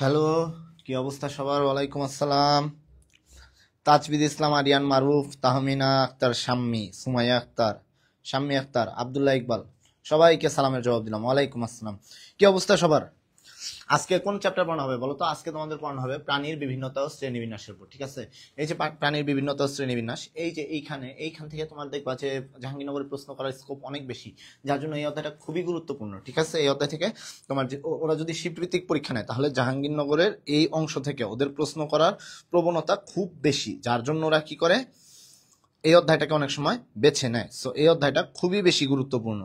Hello, কি অবস্থা সবার? ওয়ালাইকুম আসসালাম। তাজবিদ ইসলাম, আরিয়ান মারুফ, তাহমিনা আক্তার, শাম্মী, সুমাইয়া আক্তার, শাম্মী আক্তার, আব্দুল্লাহ ইকবাল, সবাইকে সালামের জবাব দিলাম। ওয়ালাইকুম আসসালাম। কি অবস্থা সবার? আজকে কোন চ্যাপ্টার পড়ানো হবে বলো তো? আজকে তোমাদের পড়ানো হবে প্রাণীর বিভিন্নতা ও শ্রেণীবিন্যাসের উপর। ঠিক আছে, এই যে প্রাণীর বিভিন্নতা ও শ্রেণীবিন্যাস, এই যে এইখান থেকে তোমার দেখবা যে জাহাঙ্গীরনগরের প্রশ্ন করার স্কোপ অনেক বেশি, যার জন্য এই অধ্যায়টা খুবই গুরুত্বপূর্ণ। ঠিক আছে, এই অধ্যায় থেকে তোমার যে ওরা যদি শিফট ভিত্তিক পরীক্ষা নেয়, তাহলে জাহাঙ্গীরনগরের এই অংশ থেকে ওদের প্রশ্ন করার প্রবণতা খুব বেশি, যার জন্য ওরা কি করে, এই অধ্যায়টাকে অনেক সময় বেছে নেয়। সো এই অধ্যায়টা খুবই বেশি গুরুত্বপূর্ণ,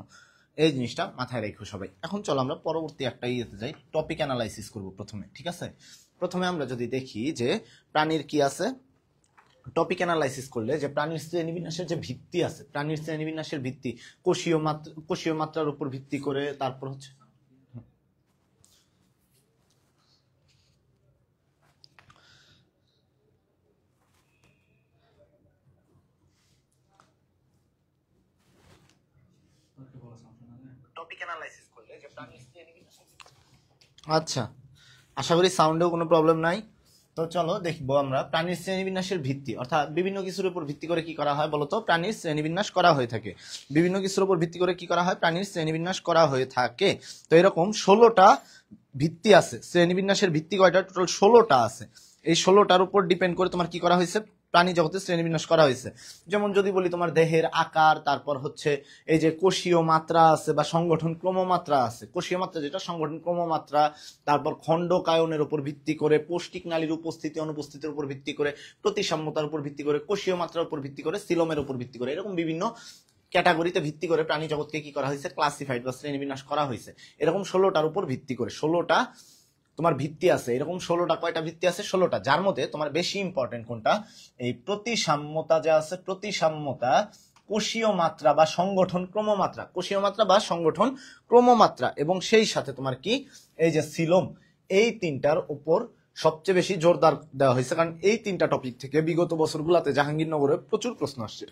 এই জিনিসটা মাথায় রেখো সবাই। এখন চলো আমরা পরবর্তী একটা ইয়েতে যাই, টপিক অ্যানালাইসিস করব প্রথমে। ঠিক আছে, প্রথমে আমরা যদি দেখি যে প্রাণীর কি আছে, টপিক অ্যানালাইসিস করলে যে প্রাণীর শ্রেণীবিন্যাসের যে ভিত্তি আছে, প্রাণীর শ্রেণীবিন্যাসের ভিত্তি কোষীয় মাত্রার উপর ভিত্তি করে, তারপর হচ্ছে টপিক অ্যানালাইসিস করলে যে প্রাণীর শ্রেণীবিন্যাসের, আচ্ছা, আশা করি সাউন্ডেও কোনো প্রবলেম নাই। তো চলো দেখবো আমরা প্রাণীর শ্রেণীবিন্যাসের ভিত্তি, অর্থাৎ বিভিন্ন কিছুর উপর ভিত্তি করে কি করা হয় বলতো, প্রাণীর শ্রেণীবিন্যাস করা হয়ে থাকে। বিভিন্ন কিছুর উপর ভিত্তি করে কি করা হয়, প্রাণীর শ্রেণীবিন্যাস করা হয়ে থাকে। তো এরকম 16টা ভিত্তি আছে। শ্রেণীবিন্যাসের ভিত্তি কয়টা? টোটাল 16টা আছে। এই 16টার উপর ডিপেন্ড করে তোমার কি করা হয়েছে, প্রাণী জগতে শ্রেণীবিন্যাস করা হয়েছে। যেমন যদি বলি তোমার দেহের আকার, তারপর হচ্ছে এই যে কোষীয় মাত্রা আছে বা সংগঠন ক্রমমাত্রা আছে, কোষীয় মাত্রা যেটা, সংগঠন ক্রমমাত্রা, তারপর খণ্ডকায়নের উপর ভিত্তি করে, পৌষ্টিক নালীর উপস্থিতি অনুপস্থিতির উপর ভিত্তি করে, প্রতিসাম্যতার উপর ভিত্তি করে, কোষীয় মাত্রার উপর ভিত্তি করে, সিলোমের উপর ভিত্তি করে, এরকম বিভিন্ন ক্যাটাগরিতে ভিত্তি করে প্রাণী জগৎকে কি করা হয়েছে, ক্লাসিফাইড বা শ্রেণীবিন্যাস করা হয়েছে। এরকম 16টার উপর ভিত্তি করে 16টা তোমার ভিত্তি আছে। এরকম 16টা কয়টা ভিত্তি আছে? 16টা, যার মধ্যে তোমার বেশি ইম্পর্টেন্ট কোনটা, এই প্রতিসাম্যতা যে আছে, প্রতিসাম্যতা, কোষীয় মাত্রা বা সংগঠন ক্রমমাত্রা, কোষীয় মাত্রা বা সংগঠন ক্রমমাত্রা, এবং সেই সাথে তোমার কি এই যে সিলোম, এই তিনটার উপর সবচেয়ে বেশি জোরদার দেওয়া হয়েছে, কারণ এই তিনটা টপিক থেকে বিগত বছরগুলোতে জাহাঙ্গীরনগরে প্রচুর প্রশ্ন আসছে।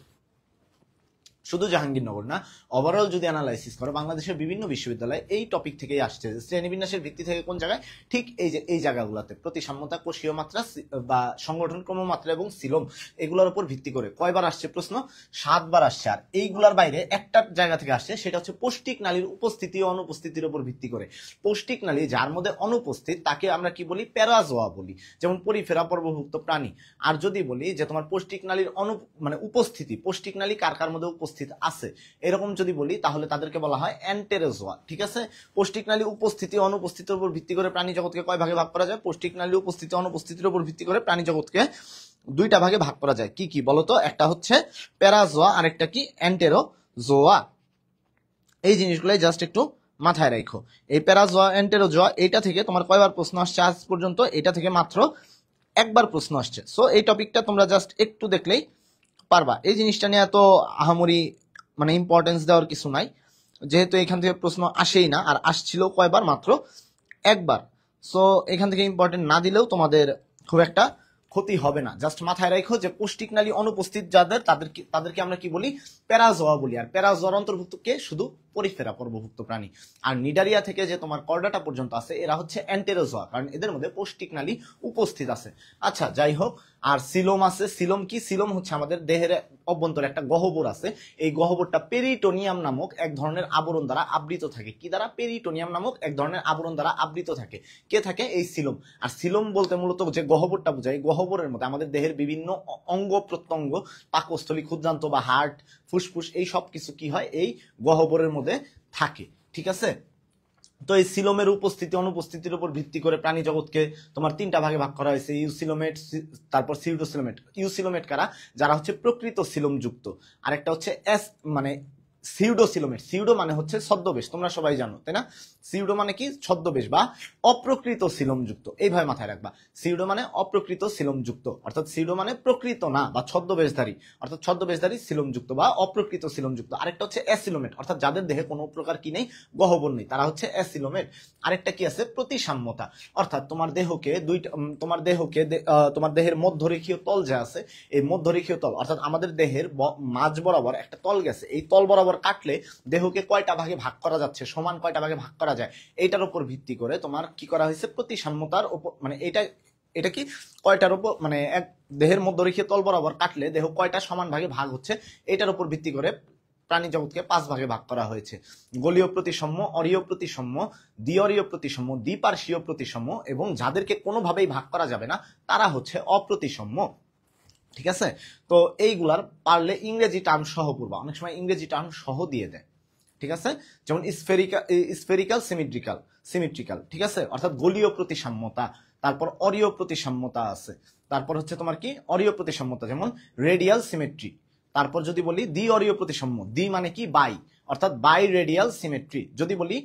শুধু জাহাঙ্গীরনগর না, ওভারঅল যদি অ্যানালাইসিস করো, বাংলাদেশের বিভিন্ন বিশ্ববিদ্যালয়ে এই টপিক থেকেই আসছে যে শ্রেণীবিন্যাসের ভিত্তি থেকে কোন জায়গায়, ঠিক এই যে এই জায়গাগুলোতে প্রতিসাম্যতা, কোষীয় মাত্রা বা সংগঠন ক্রমমাত্রা এবং সিলোম, এগুলোর উপর ভিত্তি করে কয়বার আসছে প্রশ্ন? 7বার আসছে। আর এইগুলোর বাইরে একটা জায়গা থেকে আসছে, সেটা হচ্ছে পৌষ্টিক নালীর উপস্থিতি ও অনুপস্থিতির উপর ভিত্তি করে। পৌষ্টিক নালী যার মধ্যে অনুপস্থিত তাকে আমরা কি বলি? প্যারাজোয়া বলি, যেমন পরিফেরা পর্বভুক্ত প্রাণী। আর যদি বলি যে তোমার পৌষ্টিক নালীর উপস্থিতি, পৌষ্টিক নালী কার কার মধ্যে উপস্থিত আছে, এরকম যদি বলি, তাহলে তাদেরকে বলা হয় অ্যান্টেরোজোয়া। ঠিক আছে, পৌষ্টিক নালী উপস্থিতি অনুপস্থিতির উপর ভিত্তি করে প্রাণী জগৎকে কয় ভাগে ভাগ করা যায়? পৌষ্টিক নালী উপস্থিতি অনুপস্থিতির উপর ভিত্তি করে প্রাণী জগৎকে 2টা ভাগে ভাগ করা যায়। কি কি বলতো? একটা হচ্ছে প্যারাজোয়া, আরেকটা কি? অ্যান্টেরোজোয়া। এই জিনিসগুলাই জাস্ট একটু মাথায় রাখো। এই প্যারাজোয়া, অ্যান্টেরোজোয়া, এইটা থেকে তোমার কয়বার প্রশ্ন আসছে আজ পর্যন্ত? এটা থেকে মাত্র একবার প্রশ্ন আসছে। সো এই টপিকটা তোমরা জাস্ট একটু দেখলেই পারবা। এই জিনিসটা নিয়ে এত আহামরি ইম্পর্টেন্স দেওয়ার কিছু নাই, যেহেতু এখান থেকে প্রশ্ন আসেই না, আর আসছিল কয়বার? মাত্র একবার। সো এখান থেকে ইম্পর্টেন্ট না দিলেও তোমাদের খুব একটা ক্ষতি হবে না। জাস্ট মাথায় রাখো যে পৌষ্টিক নালী অনুপস্থিত যাদের, তাদেরকে আমরা কি বলি? প্যারাজোয়া বলি। আর প্যারাজোয়ার অন্তর্ভুক্ত কে? শুধু পরিফেরা পর্বভুক্ত প্রাণী। আর নিডারিয়া থেকে যে তোমার কর্ডাটা পর্যন্ত আছে, এরা হচ্ছে অ্যান্টেরোজোয়া, কারণ এদের মধ্যে পৌষ্টিক নালী উপস্থিত আছে। আচ্ছা, যাই হোক। আর সিলোম আছে। সিলোম কি? সিলোম হচ্ছে আমাদের দেহের অভ্যন্তরে একটা গহ্বর আছে। এই গহ্বরটা পেরিটোনিয়াম নামক এক ধরনের আবরণ দ্বারা আবৃত থাকে। কি দ্বারা? পেরিটোনিয়াম নামক এক ধরনের আবরণ দ্বারা আবৃত থাকে। কে থাকে? এই সিলোম। আর সিলোম বলতে মূলত যে গহ্বরটা বোঝায়, গহ্বরের মধ্যে আমাদের দেহের বিভিন্ন অঙ্গ প্রত্যঙ্গ, পাকস্থলী, ক্ষুদ্রান্ত বা হার্ট, ফুসফুস, এই সব কিছু কি হয়? এই গহ্বরের মধ্যে থাকে। ঠিক আছে, তো এই সিলোমের উপস্থিতি অনুপস্থিতির উপর ভিত্তি করে প্রাণী জগৎকে তোমার 3টা ভাগে ভাগ করা হয়েছে, ইউসিলোমেট, তারপর সিউডোসিলোমেট। ইউসিলোমেট কারা? যারা হচ্ছে প্রকৃত সিলোম যুক্ত। আরেকটা হচ্ছে সিউডোসিলোমেট। সিউডো মানে হচ্ছে ছদ্মবেশ, তোমরা সবাই জানো তাই না? সিউডো মানে কি? ছদ্মবেশ বা অপ্রকৃত সিলোম যুক্ত। এইভাবে মাথায় রাখবা, সিউডো মানে অপ্রকৃত সিলোম যুক্ত, অর্থাৎ সিউডো মানে প্রকৃত না বা ছদ্মবেশধারী, অর্থাৎ ছদ্মবেশধারী সিলোম যুক্ত বা অপ্রকৃত সিলোম যুক্ত। আরেকটা হচ্ছে অ্যাসিলোমেট, অর্থাৎ যাদের দেহে কোনো প্রকার কি নেই? গহ্বর নেই, তারা হচ্ছে অ্যাসিলোমেট। আরেকটা কি আছে? প্রতিসাম্যতা, অর্থাৎ তোমার দেহকে তোমার দেহের মধ্যরেখীয় তল যে আছে, এই মধ্যরেখীয় তল, অর্থাৎ আমাদের দেহের মাঝ বরাবর একটা তল গেছে, এই তল বরাবর বরাবর কাটলে দেহকে কয়টা ভাগে ভাগ করা যাচ্ছে, সমান কয়টা ভাগে ভাগ করা যায়, এইটার উপর ভিত্তি করে তোমার কি করা হয়েছে, প্রতিসাম্যতার উপর, মানে এটা কি কয়টার উপর, মানে এক দেহের মধ্য রেখে তল বরাবর কাটলে দেহ কয়টা সমান ভাগে ভাগ হচ্ছে, এটার উপর ভিত্তি করে প্রাণী জগৎকে 5 ভাগে ভাগ করা হয়েছে। গোলীয় প্রতিসাম্য, অরীয় প্রতিসাম্য, দ্বিঅরীয় প্রতিসাম্য, দ্বিপার্শ্বীয় প্রতিসাম্য, এবং যাদেরকে কোনোভাবেই ভাগ করা যাবে না তারা হচ্ছে অপ্রতিসাম্য। ঠিক আছে, তো এইগুলার পারলে ইংরেজি টার্ম সহ পড়বা, অনেক সময় ইংরেজি টার্ম সহ দিয়ে দেয়। ঠিক আছে, যেমন স্ফেরিক্যাল সিমেট্রিক্যাল, ঠিক আছে, অর্থাৎ গোলীয় প্রতিসাম্যতা, তারপর অরীয় প্রতিসাম্যতা আছে, তারপর হচ্ছে তোমার কি অরীয় প্রতিসাম্যতা, যেমন রেডিয়াল সিমেট্রি। তারপর যদি বলি দ্বিঅরীয় প্রতিসাম্য, দ্বি মানে কি বাই, অর্থাৎ বাই রেডিয়াল সিমেট্রি। যদি বলি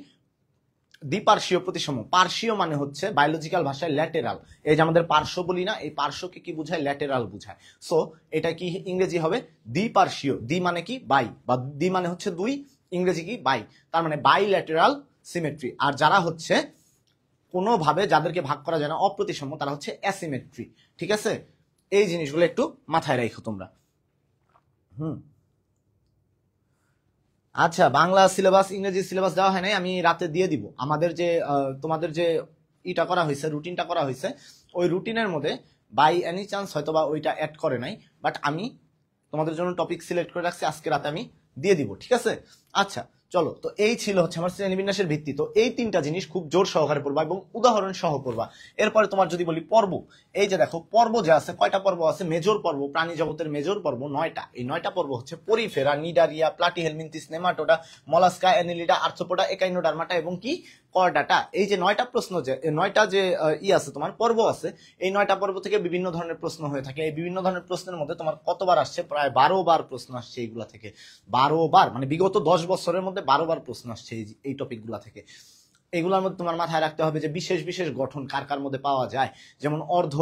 দ্বিপার্শ্বীয় প্রতিসাম্য, পার্শ্বীয় মানে হচ্ছে বায়োলজিক্যাল ভাষায় ল্যাটেরাল, এই যে আমাদের পার্শ্ব বলি না, এই পার্শ্বকে কি বোঝায়, ল্যাটেরাল বোঝায়। সো এটা কি ইংরেজি হবে দ্বিপার্শ্বীয়, দ্বি মানে কি বাই, বা দ্বি মানে হচ্ছে দুই, ইংরেজি কি বাই, তার মানে বাই ল্যাটেরাল সিমেট্রি। আর যারা হচ্ছে কোনোভাবে যাদেরকে ভাগ করা যায় না, অপ্রতিসাম্য, তারা হচ্ছে অ্যাসিমেট্রি। ঠিক আছে, এই জিনিসগুলো একটু মাথায় রাখো তোমরা। আচ্ছা, বাংলা সিলেবাস ইংরেজি সিলেবাস দেওয়া হয় নাই, আমি রাতে দিয়ে দিব। আমাদের যে তোমাদের যে ইটা করা হয়েছে, রুটিনটা করা হয়েছে, ওই রুটিনের মধ্যে বাই এনি চান্স হয়তো বা ওইটা অ্যাড করে নাই, বাট আমি তোমাদের জন্য টপিক সিলেক্ট করে রাখছি, আজকে রাতে আমি দিয়ে দিব। ঠিক আছে, আচ্ছা চলো, তো এই ছিল হচ্ছে আমার শ্রেণীবিন্যাসের ভিত্তি। তো এই 3টা জিনিস খুব জোর সহকারে পড়বা এবং উদাহরণ সহ পড়বা। এরপরে তোমার যদি বলি পর্ব, এই যে দেখো পর্ব যে আছে, কয়টা পর্ব আছে, মেজর পর্ব, প্রাণী জগতের মেজর পর্ব 9টা। এই 9টা পর্ব হচ্ছে Porifera, Cnidaria, Platyhelminthes, Nematoda, Mollusca, Annelida, Arthropoda, Echinodermata এবং কি কর্ডাটা। এই যে 9টা প্রশ্ন, যে 9টা যে আছে তোমার পর্ব আছে, এই 9টা পর্ব থেকে বিভিন্ন ধরনের প্রশ্ন হয়ে থাকে। এই বিভিন্ন ধরনের প্রশ্নের মধ্যে তোমার কতবার আসছে, প্রায় 12 বার প্রশ্ন আসছে এইগুলা থেকে। 12 বার, মানে বিগত 10 বছরের মধ্যে 12 বার প্রশ্ন আসছে এই টপিকগুলা থেকে। এগুলোর মধ্যে তোমার মাথায় রাখতে হবে যে বিশেষ বিশেষ গঠন কার কার মধ্যে পাওয়া যায়, যেমন অর্ধ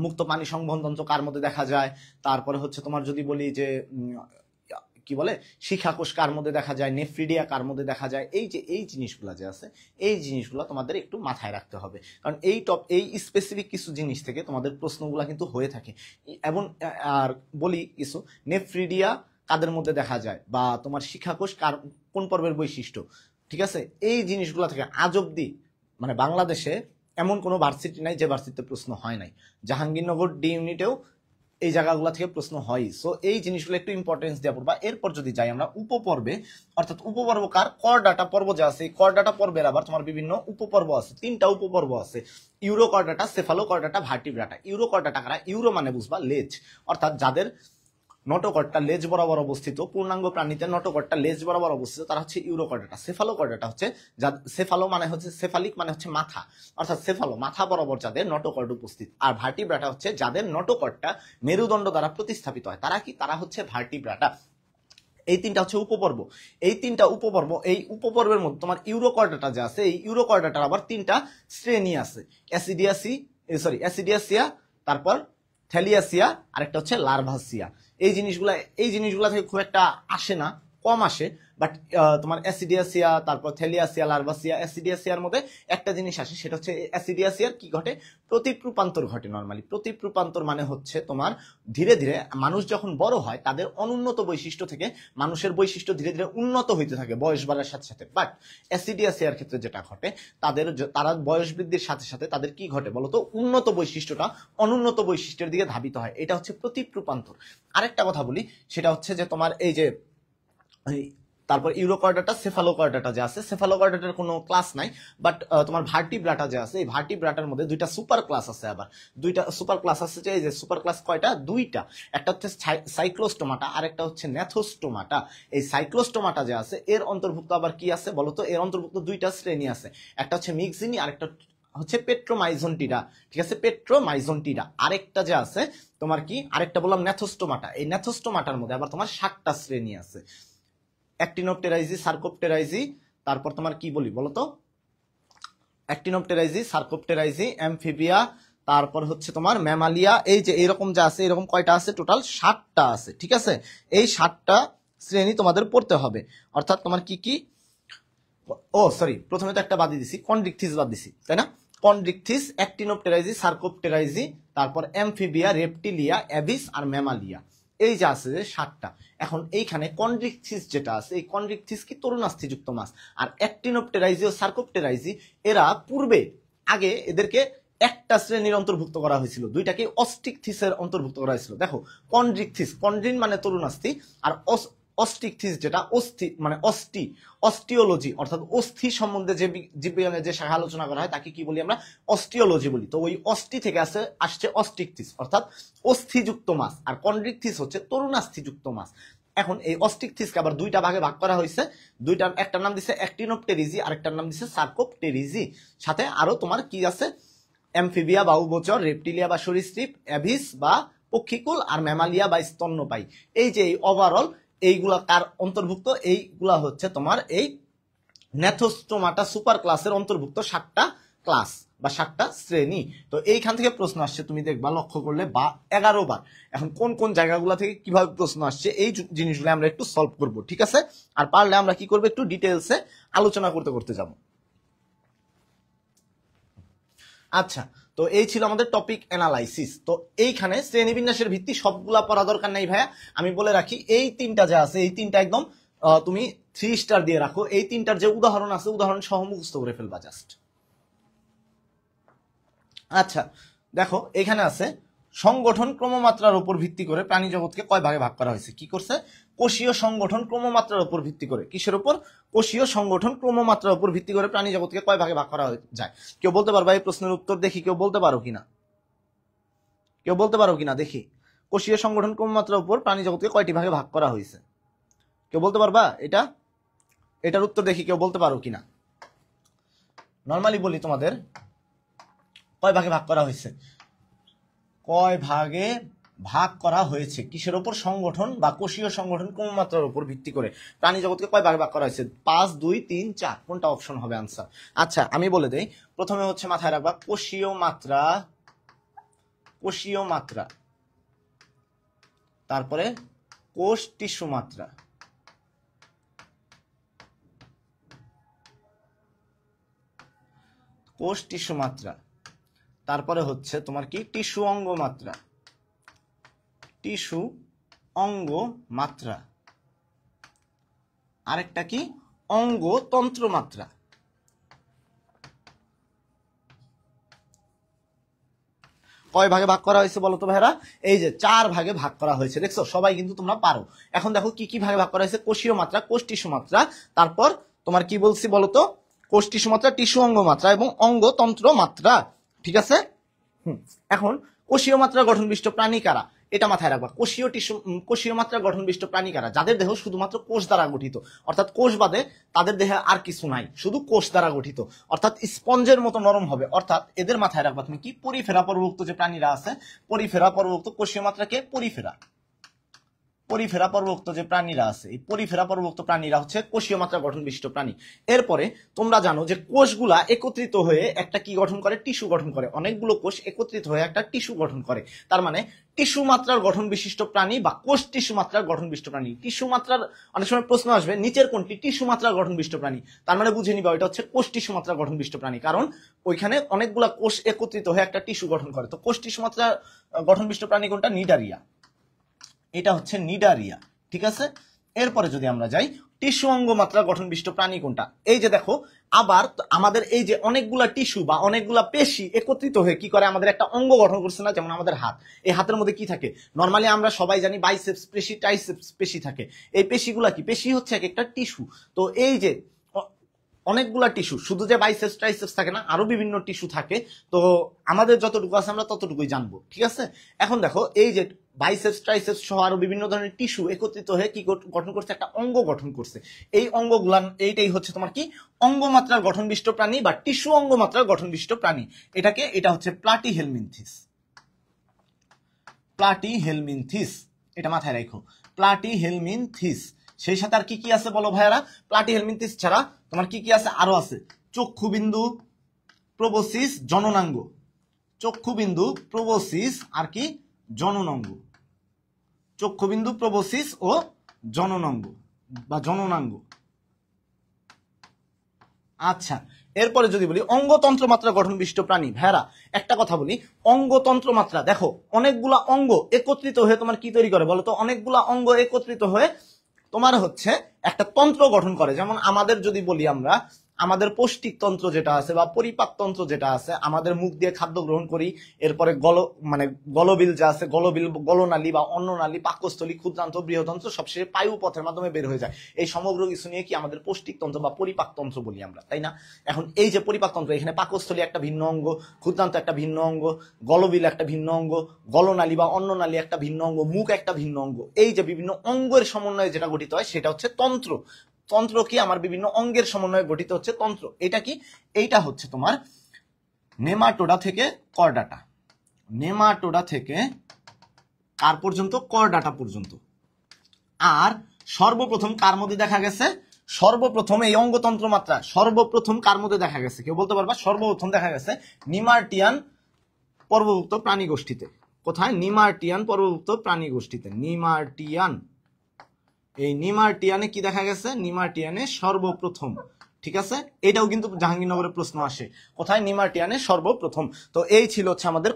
মুক্ত পানি সংবহন তন্ত্র কার মধ্যে দেখা যায়, তারপরে হচ্ছে তোমার যদি বলি যে কি বলে শিখাকোষ কার মধ্যে দেখা যায়, নেফ্রিডিয়া কার মধ্যে দেখা যায়, এই যে এই জিনিসগুলো যে আছে, এই জিনিসগুলো তোমাদের একটু মাথায় রাখতে হবে, কারণ এই স্পেসিফিক কিছু জিনিস থেকে তোমাদের প্রশ্নগুলো কিন্তু হয়ে থাকে। এবং আর বলি কিছু, নেফ্রিডিয়া কাদের মধ্যে দেখা যায়, বা তোমার শিখাকোষ কোন পর্বের বৈশিষ্ট্য। ঠিক আছে, এই জিনিসগুলো থেকে আজ অব্দি মানে বাংলাদেশে এমন কোনো ভার্সিটি নাই যে ভার্সিটিতে প্রশ্ন হয় নাই। জাহাঙ্গীরনগর ডি ইউনিটেও এই জায়গাগুলো থেকে প্রশ্ন হয়। সো এই জিনিসগুলো একটু ইম্পর্টেন্স দেওয়া পড়বা। এরপর যদি যাই আমরা উপপর্বে, অর্থাৎ উপপর্ব কার, করডাটা পর্ব যে আছে, এই করডাটা পর্বের আবার তোমার বিভিন্ন উপপর্ব আছে, 3টা উপপর্ব আছে, ইউরোকর্ডাটা, সেফালোকর্ডাটা, ভার্টিব্রাটা। ইউরোকর্ডাটা কারা, ইউরো মানে বুঝবা লেজ, অর্থাৎ যাদের নটোকর্ডটা লেজ বরাবর অবস্থিত, পূর্ণাঙ্গ প্রাণীতে নটোকর্ডটা লেজ বরাবর অবস্থিত, তারা হচ্ছে ইউরোকর্ডাটা। সেফালোকর্ডাটা হচ্ছে সেফালো মানে হচ্ছে সেফালিক মানে হচ্ছে মাথা, অর্থাৎ সেফালো মাথা বরাবর যাদের নটোকর্ড উপস্থিত। আর ভার্টিব্রাটা হচ্ছে যাদের নটোকর্ডটা মেরুদণ্ড দ্বারা প্রতিস্থাপিত হয়, তারা কি, তারা হচ্ছে ভার্টিব্রাটা। এই 3টা হচ্ছে উপপর্ব। এই 3টা উপপর্ব, এই উপপর্বের মধ্যে তোমার ইউরোকর্ডাটা যে আছে, এই ইউরোকর্ডাটার আবার 3টা শ্রেণী আছে, অ্যাসিডিয়াসিয়া, তারপর থ্যালিয়াসিয়া, আরেকটা হচ্ছে লার্ভাসিয়া। এই জিনিসগুলা থেকে খুব একটা আসে না, কম আসে, বাট তোমার অ্যাসিডিয়াসিয়া, তারপর থ্যালিয়াসিয়া, লার্ভাসিয়া, অ্যাসিডিয়াসিয়ার মধ্যে একটা জিনিস আসে, সেটা হচ্ছে অ্যাসিডিয়াসিয়ার কি ঘটে, প্রতিপ্রূপান্তর ঘটে। নর্মালি প্রতিপ্রূপান্তর মানে হচ্ছে তোমার ধীরে ধীরে মানুষ যখন বড় হয়, তাদের অনুন্নত বৈশিষ্ট্য থেকে মানুষের বৈশিষ্ট্য ধীরে ধীরে উন্নত হইতে থাকে বয়স বাড়ার সাথে সাথে। বাট অ্যাসিডিয়াসিয়ার ক্ষেত্রে যেটা ঘটে, তারা বয়স বৃদ্ধির সাথে সাথে তাদের কি ঘটে বলতো, উন্নত বৈশিষ্ট্যটা অনুন্নত বৈশিষ্ট্যের দিকে ধাবিত হয়। এটা হচ্ছে প্রতিপ্রূপান্তর। আরেকটা কথা বলি, সেটা হচ্ছে যে তোমার এই যে তারপর ইউরোকর্ডাটা, সেফালোকর্ডাটা যে আছে, সেফালোকর্ডাটার কোনো ক্লাস নাই, বাট তোমার ভার্টিব্রাটা যে আছে, এই ভার্টিব্রাটার মধ্যে 2টা সুপার ক্লাস আছে। আবার 2টা সুপার ক্লাস আছে, যে এই যে সুপার ক্লাস কয়টা, 2টা। একটা হচ্ছে সাইক্লোস্টোমাটা, আর একটা হচ্ছে ন্যাথোস্টোমাটা। এই সাইক্লোস্টোমাটা যে আছে, এর অন্তর্ভুক্ত আবার কি আছে বলতো, এর অন্তর্ভুক্ত 2টা শ্রেণী আছে, একটা হচ্ছে মিক্সিনি, আরেকটা হচ্ছে পেট্রোমাইজন্টিডা। ঠিক আছে, পেট্রোমাইজন্টিডা। আরেকটা যে আছে তোমার কি, আরেকটা বললাম ন্যাথোস্টোমাটা। এই ন্যাথোস্টোমাটার মধ্যে আবার তোমার 7টা শ্রেণী আছে, অ্যাক্টিনোপটেরাইজি, সার্কোপটেরাইজি, তারপর তোমার কি বলি বলতো, অ্যাক্টিনোপটেরাইজি, সার্কোপটেরাইজি, অ্যামফিবিয়া, তারপর হচ্ছে তোমার ম্যামালিয়া। এই যে এরকম যা আছে, এরকম কয়টা আছে, টোটাল 7টা আছে। ঠিক আছে, এই 7টা শ্রেণী তোমাদের পড়তে হবে। অর্থাৎ তোমার কি কি, ও সরি, প্রথমে তো একটা বাদ দিছি, কন্ড্রিকথিস বাদ দিছি, তাই না? কন্ড্রিকথিস, অ্যাক্টিনোপটেরাইজি, সার্কোপটেরাইজি, তারপর অ্যামফিবিয়া, রেপটিলিয়া, অ্যাবিস আর ম্যামালিয়া। এই যে আছে যে 7টা। এখন এইখানে কন্ড্রিকথিস যেটা আছে, এই কন্ড্রিকথিস কি তরুণাস্থিযুক্ত মাছ, আর অ্যাক্টিনোপটেরাইজি ও সার্কোপটেরাইজি এরা পূর্বে আগে এদেরকে একটা শ্রেণীর অন্তর্ভুক্ত করা হয়েছিল, দুইটাকে অস্টিকথিসের অন্তর্ভুক্ত করা হয়েছিল। দেখো কন্ড্রিকথিস, কন্ড্রিন মানে তরুণাস্থি, আর অস্টিকথিস যেটা অস্থি মানে অস্টিওলজি অর্থাৎ অস্থি সম্বন্ধে যে জীববিজ্ঞানের যে শাখা আলোচনা করা হয় তাকে কি বলি আমরা? অস্টিওলজি বলি। তো ওই অস্থি থেকে আসছে অস্টিকথিস অর্থাৎ অস্থিযুক্ত মাছ, আর কন্ড্রিকথিস হচ্ছে তরুণাস্থিযুক্ত মাছ। এখন এই অস্টিকথিসকে আবার দুইটা ভাগে ভাগ করা হয়েছে, একটার নাম দিছে অ্যাক্টিনোপটেরিজি, আরেকটার নাম দিছে সার্কোপটেরিজি। সাথে আরো তোমার কি আছে? অ্যামফিবিয়া বা উভচর, রেপটিলিয়া বা সরীসৃপ, অ্যাভিস বা পক্ষীকুল, আর ম্যামালিয়া বা স্তন্যপায়ী। এই যে ওভারঅল এইগুলা কার অন্তর্ভুক্ত? এইগুলা হচ্ছে তোমার এই ন্যাথোস্টোমাটা সুপার ক্লাসের অন্তর্ভুক্ত 7টা ক্লাস বা 7টা শ্রেণী। তো এইখান থেকে প্রশ্ন আসছে, তুমি দেখবা লক্ষ্য করলে 11 বার। এখন কোন কোন জায়গাগুলো থেকে কিভাবে প্রশ্ন আসছে এই জিনিসগুলো আমরা একটু সলভ করব, ঠিক আছে? আর পারলে আমরা কি করবো, একটু ডিটেলসে আলোচনা করতে করতে যাব। আচ্ছা, তো এই ছিল আমাদের টপিক অ্যানালাইসিস। তো এইখানে শ্রেণীবিন্যাসের ভিত্তি সবগুলা পড়া দরকার নাই ভাইয়া, আমি বলে রাখি এই 3টা যা আছে এই 3টা একদম তুমি 3 স্টার দিয়ে রাখো। এই 3টার যে উদাহরণ আছে উদাহরণ সহ মুখস্থ করে ফেলবা জাস্ট। আচ্ছা দেখো এখানে আছে সংগঠন ক্রমমাত্রার উপর ভিত্তি করে প্রাণী জগৎকে কয় ভাগে ভাগ করা হয়েছে। কি করছে? কোষীয় সংগঠন ক্রমমাত্রার উপর ভিত্তি করে। কিসের উপর? কোষীয় সংগঠন ক্রমমাত্রার উপর ভিত্তি করে প্রাণী জগৎকে কয় ভাগে ভাগ করা যায়। কেউ বলতে পারবা এই প্রশ্নের উত্তর? দেখি কেউ বলতে পারো কিনা, কেউ বলতে পারো কিনা দেখি। কোষীয় সংগঠন ক্রমমাত্রার উপর প্রাণী জগৎকে কয়টি ভাগে ভাগ করা হয়েছে? কেউ বলতে পারবা এটার উত্তর? দেখি কেউ বলতে পারো কিনা। নর্মালি বলি তোমাদের, কয় ভাগে ভাগ করা হয়েছে? কয় ভাগে ভাগ করা হয়েছে কিসের উপর? সংগঠন বা কোষীয় সংগঠন ক্রমমাত্রার উপর ভিত্তি করে প্রাণী জগৎকে কয় ভাগে ভাগ করা হয়েছে? 5, 2, 3, 4 কোনটা অপশন হবে আনসার? আচ্ছা আমি বলে দেই, প্রথমে হচ্ছে মাথায় রাখবা কোষীয় মাত্রা, কোষীয় মাত্রা, তারপরে কোষ টিস্যু মাত্রা, কোষ টিস্যু মাত্রা, তারপরে হচ্ছে তোমার কি টিস্যু অঙ্গ মাত্রা, টিস্যু অঙ্গ মাত্রা, আরেকটা কি অঙ্গতন্ত্র মাত্রা। কয় ভাগে ভাগ করা হয়েছে বলো তো ভাইরা? এই যে 4 ভাগে ভাগ করা হয়েছে। দেখছো সবাই কিন্তু তোমরা পারো। এখন দেখো কি কি ভাগে ভাগ করা হয়েছে? কোষীয় মাত্রা, কোষ টিস্যু মাত্রা, তারপর তোমার কি বলছি বলো তো? কোষ টিস্যু মাত্রা, টিস্যু অঙ্গ মাত্রা এবং অঙ্গতন্ত্র মাত্রা, ঠিক আছে? এখন কোষীয় মাত্রা গঠন বিশিষ্ট প্রাণী কারা? এটা মাথায় রাখবা। কোষীয় মাত্রা গঠন বিশিষ্ট প্রাণী কারা? যাদের দেহ শুধুমাত্র কোষ দ্বারা গঠিত, অর্থাৎ কোষ বাদে তাদের দেহে আর কিছু নাই, শুধু কোষ দ্বারা গঠিত, অর্থাৎ স্পঞ্জের মতো নরম হবে। অর্থাৎ এদের মাথায় রাখবা তুমি কি? পরিফেরা পর্বভুক্ত যে প্রাণীরা আছে, পরিফেরা পর্বভুক্ত কোষীয় মাত্রাকে পরিফেরা, পরিফেরা পর্বভুক্ত যে প্রাণীরা আছে এই পরিফেরা পর্বভুক্ত প্রাণীরা হচ্ছে কোষীয় মাত্রা গঠন বিশিষ্ট প্রাণী। এরপরে তোমরা জানো যে কোষগুলা একত্রিত হয়ে একটা কি গঠন করে? টিস্যু গঠন করে। অনেকগুলো কোষ একত্রিত হয়ে একটা টিস্যু গঠন করে। তার মানে টিস্যু মাত্রার গঠন বিশিষ্ট প্রাণী বা কোষ টিস্যু মাত্রার গঠন বিশিষ্ট প্রাণী। টিস্যু মাত্রার অনেক সময় প্রশ্ন আসবে নিচের কোনটি টিস্যু মাত্রার গঠন বিশিষ্ট প্রাণী, তার মানে বুঝে নিবা এটা হচ্ছে কোষ টিস্যু মাত্রার গঠন বিশিষ্ট প্রাণী, কারণ ওইখানে অনেকগুলা কোষ একত্রিত হয়ে একটা টিস্যু গঠন করে। তো কোষ টিস্যু মাত্রার গঠন বিশিষ্ট প্রাণী কোনটা? নিডারিয়া, এটা হচ্ছে নিডারিয়া, ঠিক আছে? এরপরে যদি আমরা যাই টিস্যু অঙ্গ মাত্রা গঠন বিশিষ্ট প্রাণী কোনটা? এই যে দেখো আবার আমাদের এই যে অনেকগুলা টিস্যু বা অনেকগুলা পেশি একত্রিত হয়ে কি করে? আমাদের একটা অঙ্গ গঠন করছে না? যেমন আমাদের হাত, এই হাতের মধ্যে কি থাকে? নর্মালি আমরা সবাই জানি বাইসেপস পেশি, ট্রাইসেপস পেশি থাকে। এই পেশিগুলা কি? পেশি হচ্ছে এক একটা টিস্যু। তো এই যে অনেকগুলা টিস্যু, শুধু যে বাইসেপস ট্রাইসেপস থাকে না, আরো বিভিন্ন টিস্যু থাকে। তো আমাদের যতটুকু আছে আমরা ততটুকুই জানবো, ঠিক আছে? এখন দেখো এই যে বাইসেপস ট্রাইসেপস সহ আরো বিভিন্ন ধরনের টিস্যু একত্রিত হয়ে কি গঠন করছে? একটা অঙ্গ গঠন করছে। এই অঙ্গগুলা এইটাই হচ্ছে তোমার কি? অঙ্গমাত্রার গঠন বিশিষ্ট প্রাণী বা টিস্যু অঙ্গমাত্রার গঠন বিশিষ্ট প্রাণী। এটা হচ্ছে প্লাটিহেলমিনথিস, প্লাটিহেলমিনথিস, এটা মাথায় রাখো, প্লাটিহেলমিনথিস। সেই সাথে আর কি কি আছে বলো ভাইয়ারা? প্লাটিহেলমিনথিস ছাড়া তোমার কি কি আছে? আরো আছে চক্ষুবিন্দু, প্রোবসিস, জননাঙ্গ, চক্ষুবিন্দু, প্রোবসিস আর কি? জননাঙ্গ, চক্ষুবিন্দু, প্রোবসিস ও জননাঙ্গ বা জননাঙ্গ। আচ্ছা এরপরে যদি বলি অঙ্গতন্ত্র মাত্রা গঠন বিশিষ্ট প্রাণী, ভেড়া। একটা কথা বলি, অঙ্গতন্ত্র মাত্রা, দেখো অনেকগুলা অঙ্গ একত্রিত হয়ে তোমার কি তৈরি করে বলতো? অনেকগুলা অঙ্গ একত্রিত হয়ে তোমার হচ্ছে একটা তন্ত্র গঠন করে। যেমন আমাদের যদি বলি আমরা, আমাদের পৌষ্টিক তন্ত্র যেটা আছে বা পরিপাক তন্ত্র যেটা আছে, আমাদের মুখ দিয়ে খাদ্য গ্রহণ করি, এরপরে গলবিল যা আছে, গলনালী বা অন্ননালী, পাকস্থলী, ক্ষুদ্রান্ত, বৃহদন্ত্র, সবশেষে পায়ু পথের মাধ্যমে বের হয়ে যায়। এই সমগ্র কিছু নিয়ে কি আমাদের পৌষ্টিক তন্ত্র বা পরিপাক তন্ত্র বলি আমরা, তাই না? এখন এই যে পরিপাক তন্ত্র, এখানে পাকস্থলী একটা ভিন্ন অঙ্গ, ক্ষুদ্রান্ত একটা ভিন্ন অঙ্গ, গলবিল একটা ভিন্ন অঙ্গ, গলনালী বা অন্ননালী একটা ভিন্ন অঙ্গ, মুখ একটা ভিন্ন অঙ্গ। এই যে বিভিন্ন অঙ্গের সমন্বয়ে যেটা গঠিত হয় সেটা হচ্ছে তন্ত্র। তন্ত্র কি? আমার বিভিন্ন অঙ্গের সমন্বয়ে গঠিত হচ্ছে তন্ত্র। এটা কি? এইটা হচ্ছে তোমার নেমাটোডা থেকে করডাটা, নেমাটোডা থেকে কার পর্যন্ত? করডাটা পর্যন্ত। আর সর্বপ্রথম কার মধ্যে দেখা গেছে? সর্বপ্রথম এই অঙ্গতন্ত্র মাত্রা সর্বপ্রথম কার মধ্যে দেখা গেছে? কেউ বলতে পারবা? সর্বপ্রথম দেখা গেছে নিমার্টিয়ান পর্বভুক্ত প্রাণী গোষ্ঠীতে। কোথায়? নিমার্টিয়ান পর্বভুক্ত প্রাণী গোষ্ঠীতে। নিমার্টিয়ান, এই নিমার্টিয়ানে কি দেখা গেছে? নিমার্টিয়ানে সর্বপ্রথম। ঠিক আছে, এটাও কিন্তু জাহাঙ্গীরনগরের প্রশ্ন আসে, কোথায়? নিমার্টিয়ানে সর্বপ্রথম। তো এই ছিল হচ্ছে আমাদের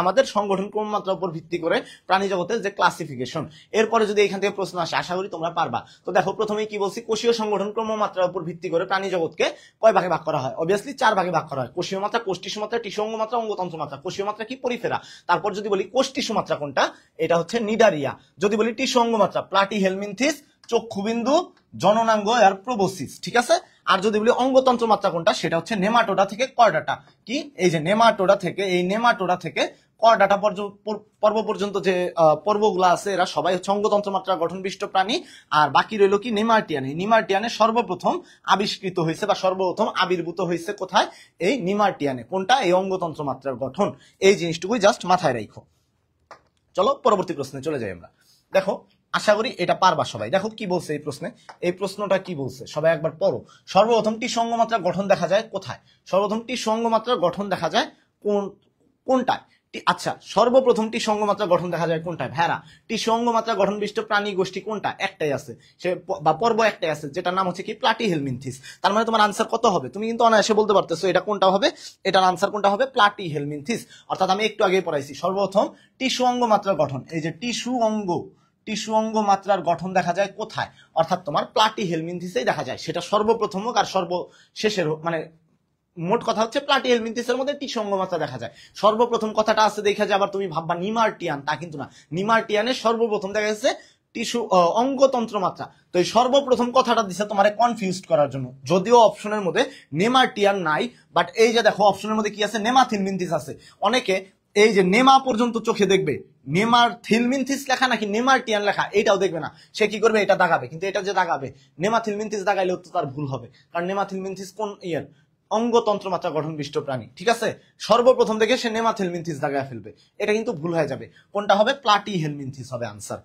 আমাদের সংগঠন ক্রমমাত্রার উপর ভিত্তি করে প্রাণী জগতের যে ক্লাসিফিকেশন। এরপরে যদি এখান থেকে প্রশ্ন আসে, আশা করি তোমরা পারবা। তো দেখো, প্রথমেই কি বলছি? কোষীয় সংগঠন ক্রমমাত্রার উপর ভিত্তি করে প্রাণী জগৎকে কয় ভাগে ভাগ করা হয়? অবভিয়াসলি 4 ভাগে ভাগ করা হয়। কোষীয় মাত্রা, কোষ মাত্রা, টিস্যু অঙ্গ মাত্রা, অঙ্গতন্ত্র মাত্রা। কোষীয় মাত্রা কি? পরিফেরা। তারপর যদি বলি কোষ টিস্যু মাত্রা কোনটা? এটা হচ্ছে নিডারিয়া। যদি বলি টিস্যু অঙ্গ মাত্রা, প্লাটিহেলমিনথিস, চক্ষুবিন্দু, জননাঙ্গ আর প্রোবোসিস। ঠিক আছে। আর যদি বলি অঙ্গতন্ত্র মাত্রা কোনটা, সেটা হচ্ছে নেমাটোডা থেকে করডাটা। কি? এই যে নেমাটোডা থেকে, এই নেমাটোডা থেকে করডাটা পর্ব পর্যন্ত যে পর্বগুলো আছে, এরা সবাই হচ্ছে অঙ্গতন্ত্র মাত্রা গঠন বিশিষ্ট প্রাণী। আর বাকি রইল কি? নিমার্টিয়ান। এই নিমার্টিয়ানে সর্বপ্রথম আবিষ্কৃত হয়েছে বা সর্বপ্রথম আবির্ভূত হয়েছে কোথায়? এই নিমার্টিয়ানে। কোনটা? এই অঙ্গতন্ত্র মাত্রার গঠন। এই জিনিসটুকুই জাস্ট মাথায় রাখো। চলো পরবর্তী প্রশ্নে চলে যাই আমরা। দেখো, আশা করি এটা পারবা সবাই। দেখো কি বলছে এই প্রশ্নে, এই প্রশ্নটা কি বলছে সবাই একবার পড়ো। সর্বপ্রথম টিস্যু অঙ্গমাত্রার গঠন দেখা যায় কোথায়? সর্বপ্রথম টিস্যু অঙ্গমাত্রার গঠন দেখা যায় কোনটায়? আচ্ছা, সর্বপ্রথম টিস্যু অঙ্গমাত্রার গঠন দেখা যায় কোনটায়? ভেড়া। টিস্যু অঙ্গমাত্রা গঠন বিশিষ্ট প্রাণী গোষ্ঠী কোনটা? একটাই আছে, সে বা পর্ব একটাই আছে, যেটার নাম হচ্ছে কি? প্লাটিহেলমিনথিস। তার মানে তোমার আনসার কত হবে? তুমি কিন্তু অনায়াসে বলতে পারতেছো এটা কোনটা হবে। এটার আনসার কোনটা হবে? প্লাটিহেলমিনথিস। অর্থাৎ আমি একটু আগে পড়াইছি, সর্বপ্রথম টিস্যু অঙ্গমাত্রার গঠন, এই যে টিস্যু অঙ্গ মাত্রার গঠন দেখা যায় কোথায়? অর্থাৎ তোমার প্লাটিহেলমিনথিসেই দেখা যায়। সেটা সর্বপ্রথম হোক আর সর্বশেষের হোক, মানে মোট কথা হচ্ছে প্লাটিহেলমিনথিসের মধ্যে টিস্যু অঙ্গ মাত্রা দেখা যায়। সর্বপ্রথম কথাটা আছে দেখা যায়, আবার তুমি ভাববা নিমার্টিয়ান, তা কিন্তু না। নিমার্টিয়ানের সর্বপ্রথম দেখা যাচ্ছে টিস্যু অঙ্গতন্ত্র মাত্রা। তো এই সর্বপ্রথম কথাটা দিছে তোমারে কনফিউজড করার জন্য, যদিও অপশনের মধ্যে নেমার্টিয়ান নাই, বাট এই যে দেখো অপশনের মধ্যে কি আছে? নেমাথিলমিনথিস আছে। অনেকে এই যে নেমা পর্যন্ত চোখে দেখবে নেমাথিলমিনথিস লেখা নাকি নেমার্টিয়ান লেখা, এটাও দেখবে না। সে কি করবে? এটা দাগাবে। কিন্তু এটা যে দাগাবে, নেমাথিলমিনথিস দাগাইলেও তো তার ভুল হবে, কারণ নেমাথিলমিনথিস কোন ইয়ার? অঙ্গতন্ত্র মাত্রা গঠন বিশিষ্ট প্রাণী। ঠিক আছে, সর্বপ্রথম থেকে সে নেমাথিলমিনথিস দাগায় ফেলবে, এটা কিন্তু ভুল হয়ে যাবে। কোনটা হবে? প্লাটিহেলমিনথিস হবে আনসার।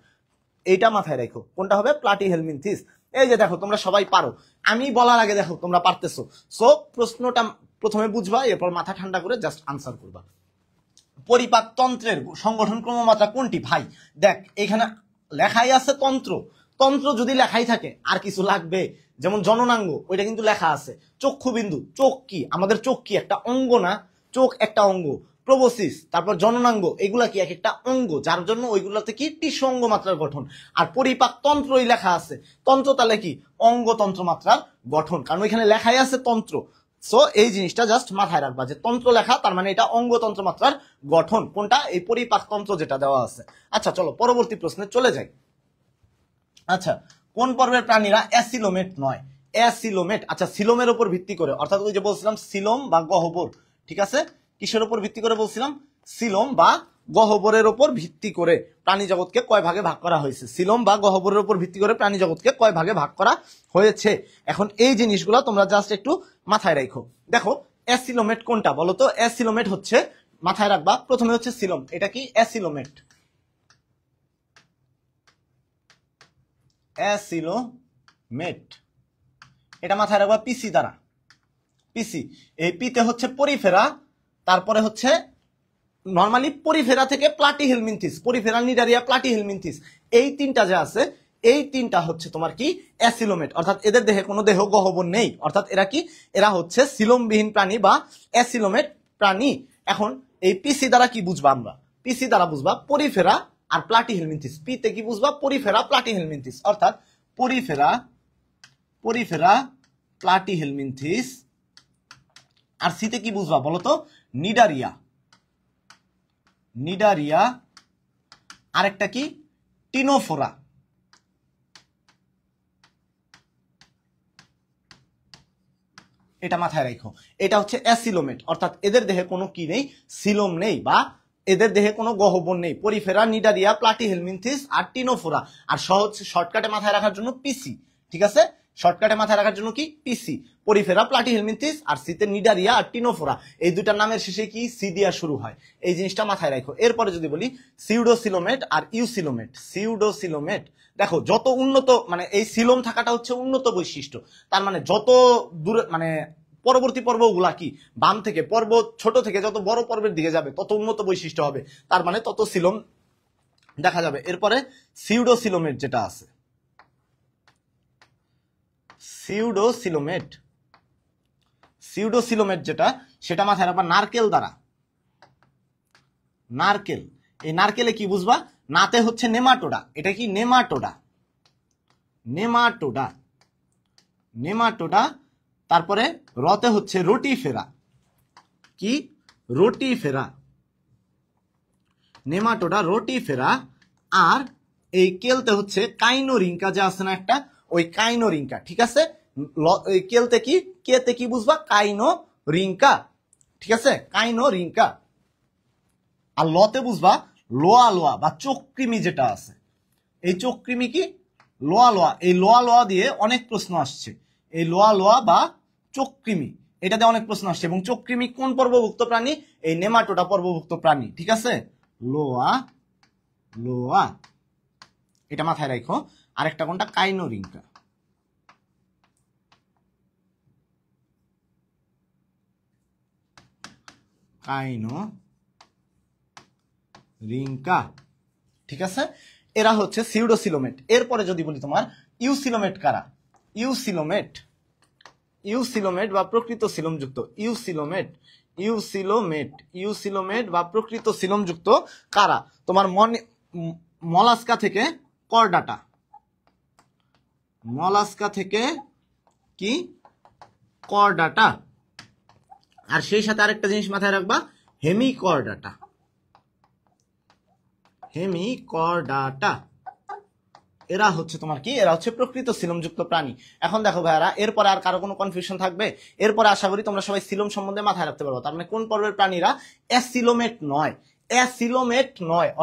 এইটা মাথায় রাখো, কোনটা হবে? প্লাটিহেলমিনথিস। এই যে দেখো, তোমরা সবাই পারো, আমি বলার আগে দেখো তোমরা পারতেছো। সো প্রশ্নটা প্রথমে বুঝবা, এরপর মাথা ঠান্ডা করে জাস্ট আনসার করবা। পরিপাক তন্ত্রের সংগঠন ক্রমমাত্রা কোনটি? ভাই দেখ, এখানে লেখাই আছে তন্ত্র। তন্ত্র যদি লেখাই থাকে আর কিছু লাগবে? যেমন জননাঙ্গ, ওইটা কিন্তু লেখা আছে। চক্ষুবিন্দু, চোখ কি? আমাদের চোখ কি একটা অঙ্গ না? চোখ একটা অঙ্গ। প্রোবোসিস, তারপর জননাঙ্গ, এগুলা কি এক একটা অঙ্গ, যার জন্য ওইগুলাতে কি? টিস্যু অঙ্গ মাত্রার গঠন। আর পরিপাক তন্ত্রই লেখা আছে। তন্ত্র তাহলে কি? অঙ্গতন্ত্র মাত্রার গঠন, কারণ ওইখানে লেখাই আছে তন্ত্র। সো এই জিনিসটা জাস্ট মাথায় রাখবা যে তন্ত্র লেখা, তার মানে এটা অঙ্গতন্ত্র মাত্রার গঠন। কোনটা? এই পরিপাক তন্ত্র যেটা দেওয়া আছে। আচ্ছা চলো পরবর্তী প্রশ্নে চলে যাই। আচ্ছা, কোন পর্বের প্রাণীরা অ্যাসিলোমেট নয়? অ্যাসিলোমেট, আচ্ছা সিলোমের উপর ভিত্তি করে, অর্থাৎ ওই যে বলছিলাম সিলোম বা গহ্বর। ঠিক আছে, কিসের উপর ভিত্তি করে বলছিলাম? সিলোম বা গহ্বরের উপর ভিত্তি করে প্রাণী জগৎকে কয় ভাগে ভাগ করা হয়েছে? সিলোম বা গহ্বরের উপর ভিত্তি করে প্রাণী জগৎকে কয় ভাগে ভাগ করা হয়েছে? এখন এই জিনিসগুলো তোমরা জাস্ট একটু মাথায় রাখো। দেখো, অ্যাসিলোমেট কোনটা বলো তো? অ্যাসিলোমেট হচ্ছে, মাথায় রাখবা, প্রথমে হচ্ছে সিলোম। এটা কি? অ্যাসিলোমেট। অ্যাসিলোমেট, এটা মাথায় রাখবা পিসি দ্বারা। পিসি, এই পিতে হচ্ছে পরিফেরা, তারপরে হচ্ছে নরমালি পরিফেরা থেকে প্লাটিহেলমিনথিস, পরিফেরা, নিডারিয়া, প্লাটিহেলমিনথিস, এই তিনটা যে আছে, এই তিনটা হচ্ছে তোমার কি অ্যাসিলোমেট, অর্থাৎ এদের দেহে কোনো দেহ গহ্বর নেই, অর্থাৎ এরা কি, এরা হচ্ছে সিলোমবিহীন প্রাণী বা অ্যাসিলোমেট প্রাণী। এখন এই পিসি দ্বারা কি বুঝবা আমরা, পিসি দ্বারা বুঝবা পরিফেরা আর প্লাটিহেলমিনথিস। পিতে কি বুঝবা, পরিফেরা প্লাটিহেলমিনথিস, অর্থাৎ পরিফেরা প্লাটিহেলমিনথিস। আর সিতে কি বুঝবা বলতো, নিডারিয়া, আরেকটা কি টিনোফোরা। এটা মাথায় রাখো, এটা হচ্ছে অ্যাসিলোমেট, অর্থাৎ এদের দেহে কোনো কি নেই, সিলোম নেই বা এদের দেহে কোনো গহ্বর নেই। পরিফেরা, নিডারিয়া, প্লাটিহেলমিনথিস আর টিনোফোরা। আর সহজ শর্টকাটে মাথায় রাখার জন্য পিসি, ঠিক আছে, শর্টকাটে মাথায় রাখার জন্য কি পিসি, পরিফেরা, প্লাটিহেলমিনথিস আর সিতে নিডারিয়া আর টিনোফোরা। এই দুটার নামের শেষে কি সি দিয়া শুরু হয়, এই জিনিসটা মাথায় রাখো। এরপরে যদি বলি সিউডোসিলোমেট আর সিউডোসিলোমেট, দেখো যত উন্নত, মানে এই সিলোম থাকাটা হচ্ছে উন্নত বৈশিষ্ট্য। তার মানে যত দূরে, মানে পরবর্তী পর্বগুলা কি, বাম থেকে পর্ব ছোট থেকে যত বড় পর্বের দিকে যাবে তত উন্নত বৈশিষ্ট্য হবে, তার মানে তত সিলোম দেখা যাবে। এরপরে সিউডোসিলোমেট যেটা আছে, সিউডোসিলোমেট যেটা, সেটা মাথায় রাখবা নারকেল দ্বারা। নারকেল, এই নারকেলে কি বুঝবা, নাতে হচ্ছে নেমাটোডা, এটা কি নেমাটোডা। তারপরে রতে হচ্ছে রোটিফেরা, কি রোটিফেরা, নেমাটোডা, রোটিফেরা। আর এই কেলতে হচ্ছে কাইনোরিঙ্কা যে আছে না একটা, ওই কাইনোরিঙ্কা, ঠিক আছে। কেলতে কি, কেতে কি বুঝবা, কাইনোরিঙ্কা, ঠিক আছে, কাইনোরিঙ্কা। আর লতে বুঝবা লোয়া বা চোখকৃমি যেটা আছে, এই চোখকৃমি কি লোয়া। এই লোয়া দিয়ে অনেক প্রশ্ন আসছে, এই লোয়া বা চোখকৃমি, এটাতে অনেক প্রশ্ন আসছে। এবং চোখকৃমি কোন পর্বভুক্ত প্রাণী, এই নেমাটোডা পর্বভুক্ত প্রাণী, ঠিক আছে, লোয়া, এটা মাথায় রাখো। আরেকটা কোনটা, কাইনোরিঙ্কা। ঠিক আছে, এরা হচ্ছে সিউডোসিলোমেট। এরপরে যদি বলি তোমার ইউসিলোমেট কারা, ইউসিলোমেট বা প্রকৃত সিলোমযুক্ত, ইউসিলোমেট বা প্রকৃত সিলোমযুক্ত কারা, তোমার মলাস্কা থেকে করডাটা, কি করডাটা। আর সেই সাথে আরেকটা জিনিস মাথায় রাখবা, হেমিকর্ডাটা। এরা হচ্ছে তোমার কি, এরা হচ্ছে প্রকৃত সিলোমযুক্ত প্রাণী। এখন দেখো ভাইয়ারা, এরপরে আর কারো কোনো কনফিউশন থাকবে? এরপরে আশা করি তোমরা সবাই সিলোম সম্বন্ধে মাথায় রাখতে পারবো। তার মানে কোন পর্বের প্রাণীরা অ্যাসিলোমেট নয়,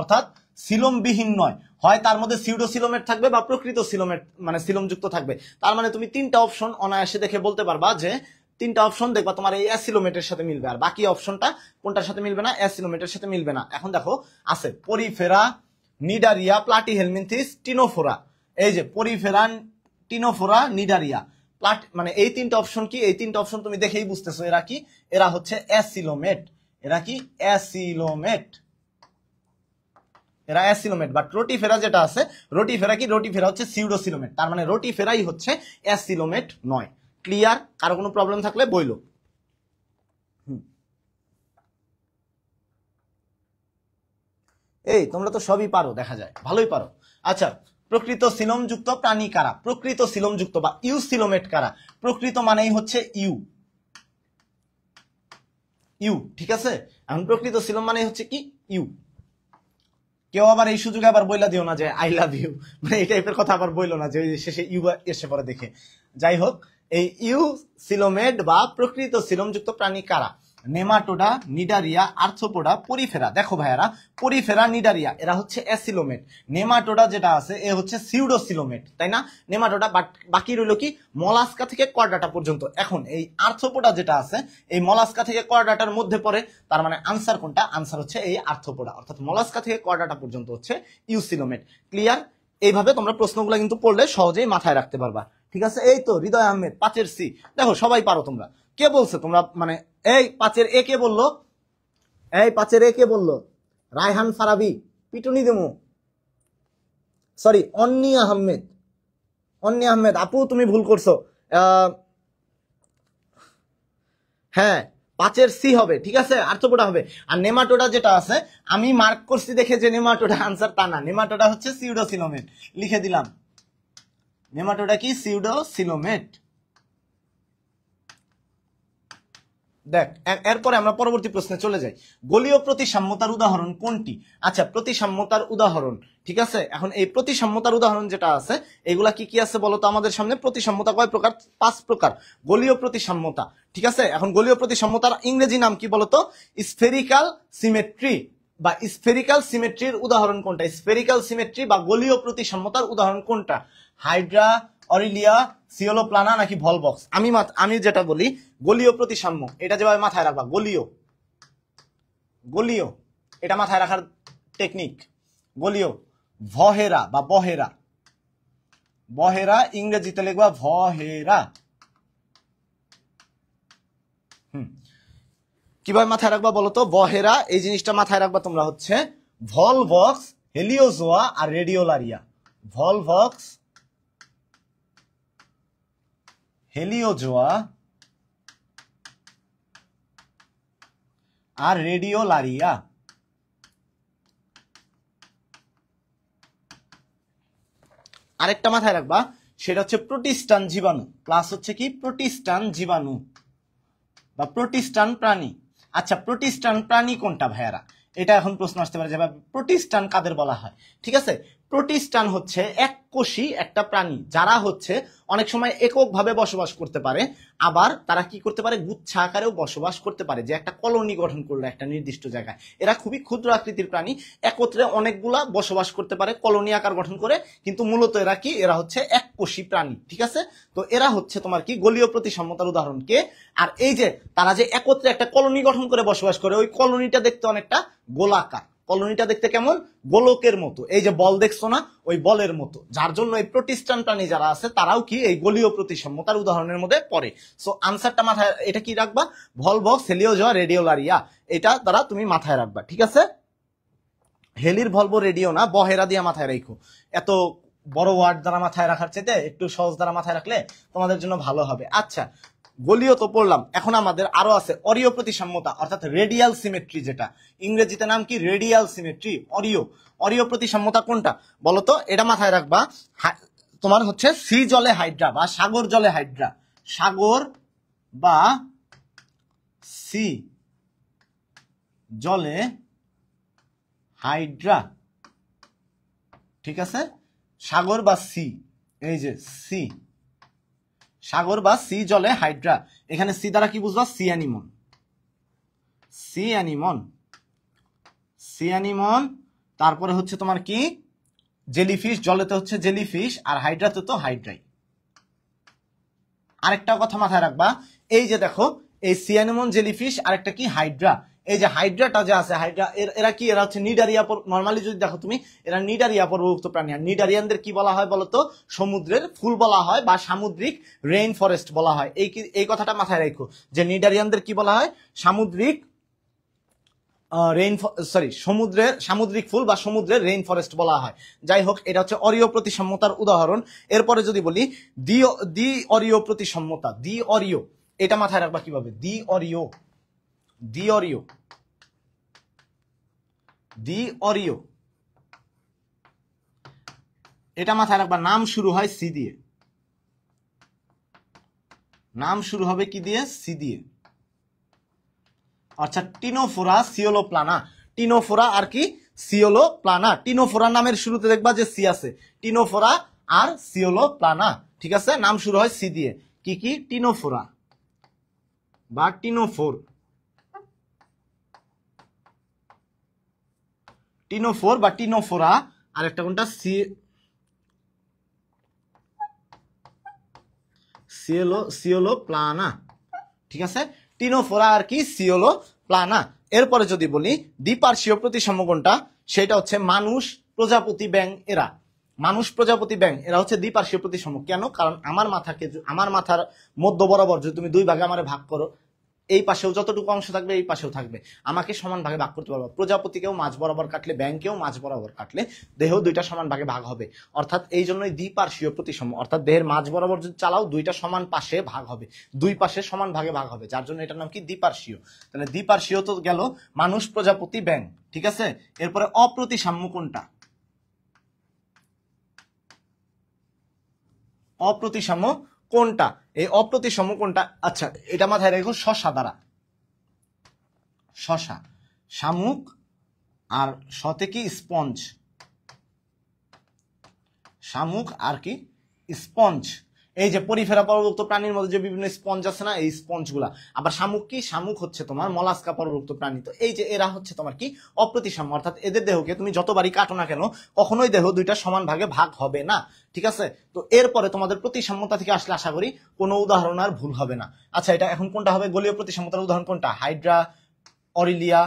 অর্থাৎ সিলোমবিহীন নয়, হয় তার মধ্যে সিউডোসিলোমেট থাকবে বা প্রকৃত সিলোমেট মানে সিলোমযুক্ত থাকবে। তার মানে তুমি তিনটা অপশন অনায়াসে দেখে বলতে পারবা যে তিনটা অপশন দেখবা তোমার এই অ্যাসিলোমেটের সাথে মিলবে, আর বাকি অপশনটা কোনটার সাথে মিলবে না, অ্যাসিলোমেটের সাথে মিলবে না। এখন দেখো আছে পরিফেরা, নিডারিয়া, প্লাটিহেলমিনথিস, টিনোফোরা। এই যে পরিফেরা, টিনোফোরা, নিডারিয়া, মানে এই তিনটা অপশন কি, এই তিনটা অপশন তুমি দেখেই বুঝতেছো এরা কি, এরা হচ্ছে অ্যাসিলোমেট। এরা কি অ্যাসিলোমেট, এরা অ্যাসিলোমেট। বাট রোটিফেরা যেটা আছে, রোটিফেরা কি, রোটিফেরা হচ্ছে সিউডোসিলোমেট। তার মানে রোটিফেরাই হচ্ছে অ্যাসিলোমেট নয়। ক্লিয়ার? কারো কোনো প্রবলেম থাকলে বইলো। এই তোমরা তো সবই পারো, দেখা যায় ভালোই পারো। আচ্ছা, প্রকৃত সিলোমযুক্ত প্রাণী কারা, প্রকৃত সিলোমযুক্ত বা ইউসিলোমেট কারা? প্রকৃত মানেই হচ্ছে ইউ, ঠিক আছে। এখন প্রকৃত সিলোম মানে হচ্ছে কি, ইউ। কেউ আবার এই সুযোগে আবার বইলা দিও না যে আই লাভ ইউ, মানে এই টাইপের কথা আবার বইলো না যে শেষে ইউ এসে পরে দেখে। যাই হোক, এই ইউসিলোমেট বা প্রকৃত সিলোমযুক্ত প্রাণী কারা? Nematoda, Cnidaria, arthropoda, Porifera. দেখো ভাইয়ারা, পরিফেরা, নিডারিয়া এরা হচ্ছে অ্যাসিলোমেট। নেমাটোডা যেটা আছে এ হচ্ছে সিউডোসিলোমেট, তাই না? নেমাটোডা, বাকি রইল কি মলাস্কা থেকে করডাটা পর্যন্ত। এখন এই আর্থ্রোপোডা যেটা আছে, এই মলাস্কা থেকে করডাটার মধ্যে পড়ে, তার মানে আনসার কোনটা? আনসার হচ্ছে এই আর্থ্রোপোডা, অর্থাৎ মলাস্কা থেকে করডাটা পর্যন্ত হচ্ছে ইউসিলোমেট। ক্লিয়ার? এইভাবে তোমরা প্রশ্নগুলো কিন্তু পড়লে সহজেই মাথায় রাখতে পারবা, ঠিক আছে। এই তো হৃদয় আহমেদ 5-এর সি, দেখো সবাই পারো তোমরা। কে বলছে তোমরা, মানে এই 5-এর এ কে বললো? এই 5-এর এ কে বললো? রায়হান ফারাবি, পিটুনি দেমু, সরি অন্নি আহমেদ। অন্নি আহমেদ আপু তুমি ভুল করছো। হ্যাঁ 5-এর সি হবে, ঠিক আছে, আর্থ্রোপোডা হবে। আর নেমাটোডা যেটা আছে আমি মার্ক করছি দেখে যে নেমাটোডা আনসার তা না, নেমাটোডা হচ্ছে সিউডোসিলোমেট, লিখে দিলাম। নেমাটোডা কি? সিউডোসিলোমেট। দেখ এরপরে আমরা পরবর্তী প্রশ্নে চলে যাই। গোলীয় প্রতিসাম্যতার উদাহরণ কোনটি? আচ্ছা প্রতিসাম্যতার উদাহরণ, ঠিক আছে। এখন এই প্রতিসাম্যতার উদাহরণ যেটা আছে এগুলা কি কি আছে বলতো আমাদের সামনে? প্রতিসাম্যতা কয় প্রকার? 5 প্রকার গোলীয় প্রতিসাম্যতা, ঠিক আছে। এখন গোলীয় প্রতিসাম্যতার ইংরেজি নাম কি বলতো? স্ফেরিক্যাল সিমেট্রি বা স্ফেরিক্যাল সিমেট্রির উদাহরণ কোনটা? স্ফেরিক্যাল সিমেট্রি বা গোলীয় প্রতিসাম্যতার উদাহরণ কোনটা? হাইড্রা, অরিলিয়া, সিওলোপ্লানা নাকি ভলবক্স? আমি যেটা বলি গোলীয় প্রতিসাম্য, এটা যেভাবে মাথায় রাখবা, গোলীয় এটা মাথায় রাখার টেকনিক। গোলীয় ভহেরা বা বহেরা ইংরেজিতে লিখবা ভহেরা। কিভাবে মাথায় রাখবা বলতো? বহেরা এই জিনিসটা মাথায় রাখবা তোমরা হচ্ছে ভলভক্স, হেলিওজোয়া আর রেডিওলারিয়া। ভলভক্স, হেলিওজোয়া আর রেডিওলারিয়া। আরেকটা মাথায় রাখবা সেটা হচ্ছে প্রোটিস্টান জীবাণু, প্লাস হচ্ছে কি প্রোটিস্টান জীবাণু বা প্রোটিস্টান প্রাণী। আচ্ছা প্রোটিস্টান প্রাণী কোনটা ভাইয়ারা? এটা এখন প্রশ্ন আসতে পারে যে প্রোটিস্টান কাদের বলা হয়? ঠিক আছে, প্রোটিস্টান হচ্ছে এককোষী একটা প্রাণী যারা হচ্ছে অনেক সময় এককভাবে বসবাস করতে পারে, আবার তারা কি করতে পারে গুচ্ছা আকারেও বসবাস করতে পারে, যে একটা কলোনি গঠন করলো একটা নির্দিষ্ট জায়গায়। এরা খুবই ক্ষুদ্র আকৃতির প্রাণী, একত্রে অনেকগুলা বসবাস করতে পারে কলোনি আকার গঠন করে, কিন্তু মূলত এরা কি? এরা হচ্ছে এককোষী প্রাণী, ঠিক আছে। তো এরা হচ্ছে তোমার কি গোলীয় প্রতিসাম্যতার উদাহরণ। কে? আর এই যে তারা যে একত্রে একটা কলোনি গঠন করে বসবাস করে, ওই কলোনিটা দেখতে অনেকটা গোলাকার, কলোনিটা দেখতে কেমন? গোলকের মতো। এই যে বল দেখছো না, ওই বলের মতো, যার জন্য এই প্রোটিস্টান প্রাণী যারা আছে তারাও কি এই গোলীয় প্রতিসাম্যতার উদাহরণের মধ্যে পড়ে। সো আনসারটা মাথায় এটা কি রাখবা? ভলভক্স, হেলিওজোয়া, রেডিওলারিয়া, এটা দ্বারা তুমি মাথায় রাখবা, ঠিক আছে। হেলির ভলভো রেডিও না, বহেরা দিয়ে মাথায় রাখো। এত বড় ওয়ার্ড দ্বারা মাথায় রাখার চাইতে একটু সহজ দ্বারা মাথায় রাখলে তোমাদের জন্য ভালো হবে। আচ্ছা গোলীয় তো পড়লাম, এখন আমাদের আরো আছে অরীয় প্রতিসাম্যতা, অর্থাৎ রেডিয়াল সিমেট্রি, যেটা ইংরেজিতে নাম কি? Radial symmetry. অরীয় প্রতিসাম্যতা কোনটা বলতো? এটা মাথায় রাখবা, তোমার হচ্ছে সি জলে হাইড্রা বা সাগর জলে হাইড্রা, সাগর বা সি জলে হাইড্রা, ঠিক আছে। সাগর বা সি, এই যে সি, সাগর বা সি জলে হাইড্রা। এখানে সি দ্বারা কি বুঝবা? Sea anemone, sea anemone, sea anemone. তারপরে হচ্ছে তোমার কি? জেলিফিশ, জলেতে হচ্ছে জেলিফিশ, আর হাইড্রাতে তো হাইড্রাই। আরেকটা কথা মাথায় রাখবা, এই যে দেখো এই সি অ্যানিমন, জেলিফিশ, আরেকটা কি? হাইড্রা। এই যে হাইড্রাটা যে আছে, হাইড্রা এরা কি? এরা হচ্ছে নিডারিয়া। নর্মালি যদি দেখো তুমি, এরা নিডারিয়া পর্বভুক্ত প্রাণী। আর নিডারিয়ানদের কি বলা হয় বলতো? সমুদ্রের ফুল বলা হয় বা সামুদ্রিক রেইন ফরেস্ট বলা হয়। এই কথাটা মাথায় রাখো যে নিডারিয়ানদের কি বলা হয়? সামুদ্রিক সমুদ্রের সামুদ্রিক ফুল বা সমুদ্রের রেইন ফরেস্ট বলা হয়। যাই হোক, এটা হচ্ছে অরীয় প্রতিসাম্যতার উদাহরণ। এরপরে যদি বলি দ্বি অরীয় প্রতিসাম্যতা, দ্বি অরীয়, এটা মাথায় রাখবা কিভাবে? দ্বি অরীয়, এটা মাথায় রাখবা। নাম শুরু হয় সি দিয়ে, নাম শুরু হবে কি দিয়ে? সি দিয়ে। অর্থাৎ টিনোফোরা, সিওলোপ্লানা, টিনোফোরা আর কি? সিওলোপ্লানা। টিনোফোরা নামের শুরুতে দেখবা যে সি আছে, টিনোফোরা আর সিওলোপ্লানা, ঠিক আছে। নাম শুরু হয় সি দিয়ে। কি কি? টিনোফোরা বা টিনোফোর, টিনোফোর বা টিনোফোরা। আর একটা কোনটা? সিওলোপ্লানা, ঠিক আছে। টিনোফোরা আর কি? সিওলোপ্লানা। এরপরে যদি বলি দ্বিপার্শ্বীয় প্রতিসাম্য কোনটা, সেটা হচ্ছে মানুষ, প্রজাপতি, ব্যাঙ। এরা মানুষ, প্রজাপতি, ব্যাঙ, এরা হচ্ছে দ্বিপার্শ্বীয় প্রতিসাম্য। কেন? কারণ আমার মাথার মধ্য বরাবর যদি তুমি দুই ভাগে আমারে ভাগ করো, এই পাশেও যতটুকু অংশ থাকবে এই পাশেও থাকবে, আমাকে সমান ভাগে ভাগ করতে পারবো। প্রজাপতিকেও মাঝ বরাবর কাটলে, ব্যাংকেও মাঝ বরাবর কাটলে দেহ দুইটা সমান ভাগে ভাগ হবে। অর্থাৎ এই জন্যই দ্বিপার্শ্বীয় প্রতিসম, অর্থাৎ দেহের মাঝ বরাবর যদি চালাও দুইটা সমান পাশে ভাগ হবে, দুই পাশে সমান ভাগে ভাগ হবে, যার জন্য এটার নাম কি দ্বিপার্শ্বীয়। তাহলে দ্বিপার্শ্বীয় তো গেল মানুষ, প্রজাপতি, ব্যাং, ঠিক আছে। এরপরে অপ্রতিসাম্য কোনটা? অপ্রতিসাম্য কোনটা? এই অপ্রতিসাম্য কোনটা? আচ্ছা এটা মাথায় রেখো, শশা দ্বারা। শশা, শামুক, আর সতে কি স্পঞ্জ, শামুক আর কি স্পঞ্জ। এই যে পরিফেরা পরভুক্ত প্রাণীর মধ্যে যে বিভিন্ন স্পঞ্জ আছে না, এই স্পঞ্জ গুলা। আবার শামুক কি? শামুক হচ্ছে তোমার মলাস্কা পরভুক্ত প্রাণী। তো এই যে এরা হচ্ছে তোমার কি অপ্রতিসাম্য, অর্থাৎ এদের দেহকে তুমি যতবারই কাটো না কেন কখনোই দেহ দুইটা সমান ভাগে ভাগ হবে না, ঠিক আছে। তো এরপরে তোমাদের প্রতিসাম্যতা থেকে আসলে আশা করি কোনো উদাহরণ আর ভুল হবে না। আচ্ছা এটা এখন কোনটা হবে? গলীয় প্রতিসাম্যতার উদাহরণ কোনটা? হাইড্রা, অরিলিয়া,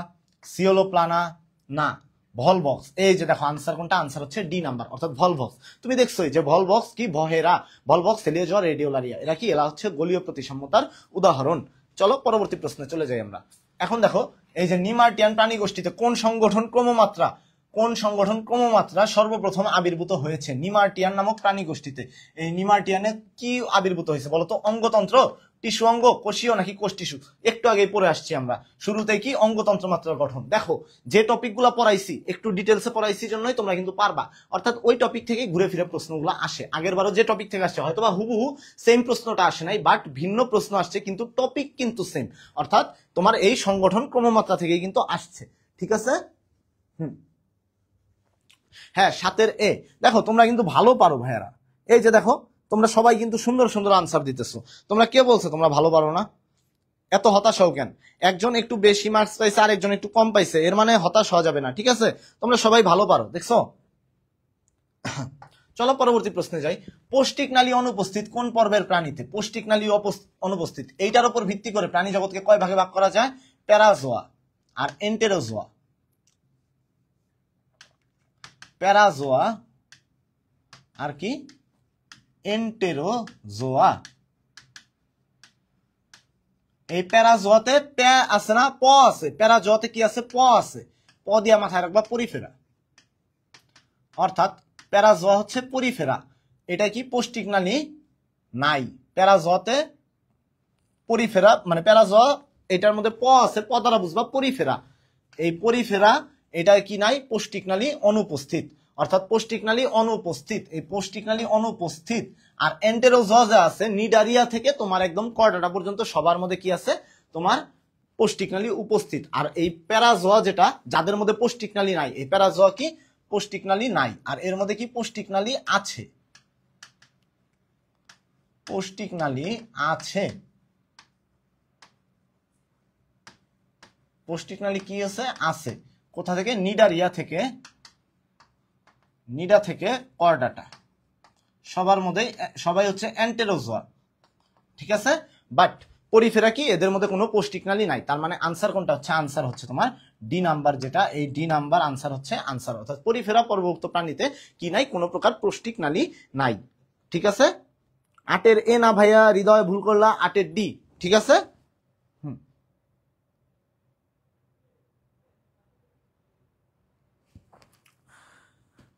সিওলোপ্লানা, না ভলভক্স। এই যে দেখো আনসার কোনটা? আনসার হচ্ছে ডি নাম্বার, অর্থাৎ ভলভক্স। তুমি দেখছোই যে ভলভক্স কি, ভহেরা, ভলভক্স, হেলিওজোয়া, রেডিওলারিয়া, এরা কি? এরা হচ্ছে গলীয় প্রতিসাম্যতার উদাহরণ। চলো পরবর্তী প্রশ্নে চলে যাই আমরা। এখন দেখো এই যে নিমার্টিয়ান প্রাণী গোষ্ঠীতে কোন সংগঠন ক্রমমাত্রা, কোন সংগঠন ক্রমমাত্রা সর্বপ্রথম আবির্ভূত হয়েছে নিমার্টিয়ান নামক প্রাণী গোষ্ঠীতে? এই নিমার্টিয়ানে কি আবির্ভূত হয়েছে বলতো? অঙ্গতন্ত্র, টিস্যু অঙ্গ, কোষীয় নাকি কোষ টিস্যু? একটু আগেই পড়ে আসছি আমরা, শুরুতে কি অঙ্গতন্ত্র মাত্রার গঠন। দেখো যে টপিকগুলো পড়াইছি একটু ডিটেলসে পড়াইছি জন্যই তোমরা কিন্তু পারবা, অর্থাৎ ওই টপিক থেকে ঘুরে ফিরে প্রশ্নগুলো আসে। আগের বারও যে টপিক থেকে আসছে হয়তোবা হুবহু সেম প্রশ্নটা আসে নাই, বাট ভিন্ন প্রশ্ন আসছে, কিন্তু টপিক কিন্তু সেম, অর্থাৎ তোমার এই সংগঠন ক্রমমাত্রা থেকেই কিন্তু আসছে, ঠিক আছে। হ্যাঁ 7 এ। দেখো তোমরা কিন্তু ভালো পারো ভাইয়ারা, এই যে দেখো তোমরা সবাই কিন্তু সুন্দর সুন্দর আনসার দিতেছো। তোমরা কে বলছো তোমরা ভালো পারো না? এত হতাশাও কেন? একজন একটু বেশি মার্কস পাইছে আর একজন একটু কম পাইছে, এর মানে হতাশ হওয়া যাবে না, ঠিক আছে। তোমরা সবাই ভালো পারো, দেখছো। চলো পরবর্তী প্রশ্নে যাই। পৌষ্টিক নালী অনুপস্থিত কোন পর্বের প্রাণীতে? পৌষ্টিক নালী অনুপস্থিত, এইটার উপর ভিত্তি করে প্রাণী জগৎকে কয় ভাগে ভাগ করা যায়? প্যারাজোয়া আর এন্টেরোজোয়া। প্যারাজোয়া আর কি এন্টেরোজোয়া। এই প্যারাজোয়াতে প্যা আছে না, প আছে। প্যারাজোয়াতে কি আছে? প আছে। প দিয়া মাথায় রাখবা পরিফেরা, অর্থাৎ প্যারাজোয়া হচ্ছে পরিফেরা। এটা কি পৌষ্টিক নালী নাই। প্যারাজোয়াতে পরিফেরা মানে প্যারাজোয়া, এটার মধ্যে প আছে, প দ্বারা বুঝবা পরিফেরা। এই পরিফেরা এটা কি নাই? পৌষ্টিক নালী অনুপস্থিত, অর্থাৎ পৌষ্টিক নালী অনুপস্থিত, এই পৌষ্টিক নালী অনুপস্থিত। আর এন্টেরোজোয়া যা আছে নিডারিয়া থেকে তোমার একদম কর্ডাটা পর্যন্ত সবার মধ্যে কি আছে? তোমার পৌষ্টিক নালী উপস্থিত। আর এই প্যারাজোয়া যেটা, যাদের মধ্যে পৌষ্টিক নালী নাই, এই প্যারাজোয়া কি পৌষ্টিক নালী নাই। আর এর মধ্যে কি পৌষ্টিক নালী আছে? পৌষ্টিক নালী আছে। পৌষ্টিক নালী কি আছে? আছে। কোথা থেকে? নিডারিয়া থেকে, নিডা থেকে কর্ডাটা সবার মধ্যে, সবাই হচ্ছে এন্টেরোজোয়া, ঠিক আছে। বাট পরিফেরা কি? এদের মধ্যে কোনো পৌষ্টিক নালী নাই। তার মানে আনসার কোনটা হচ্ছে? আনসার হচ্ছে তোমার ডি নাম্বার, যেটা এই ডি নাম্বার আনসার হচ্ছে আনসার, অর্থাৎ পরিফেরা পর্বভুক্ত প্রাণীতে কি নাই? কোনো প্রকার পৌষ্টিক নালী নাই, ঠিক আছে। 8 এ না ভাইয়া, হৃদয় ভুল করলা, 8 ডি, ঠিক আছে।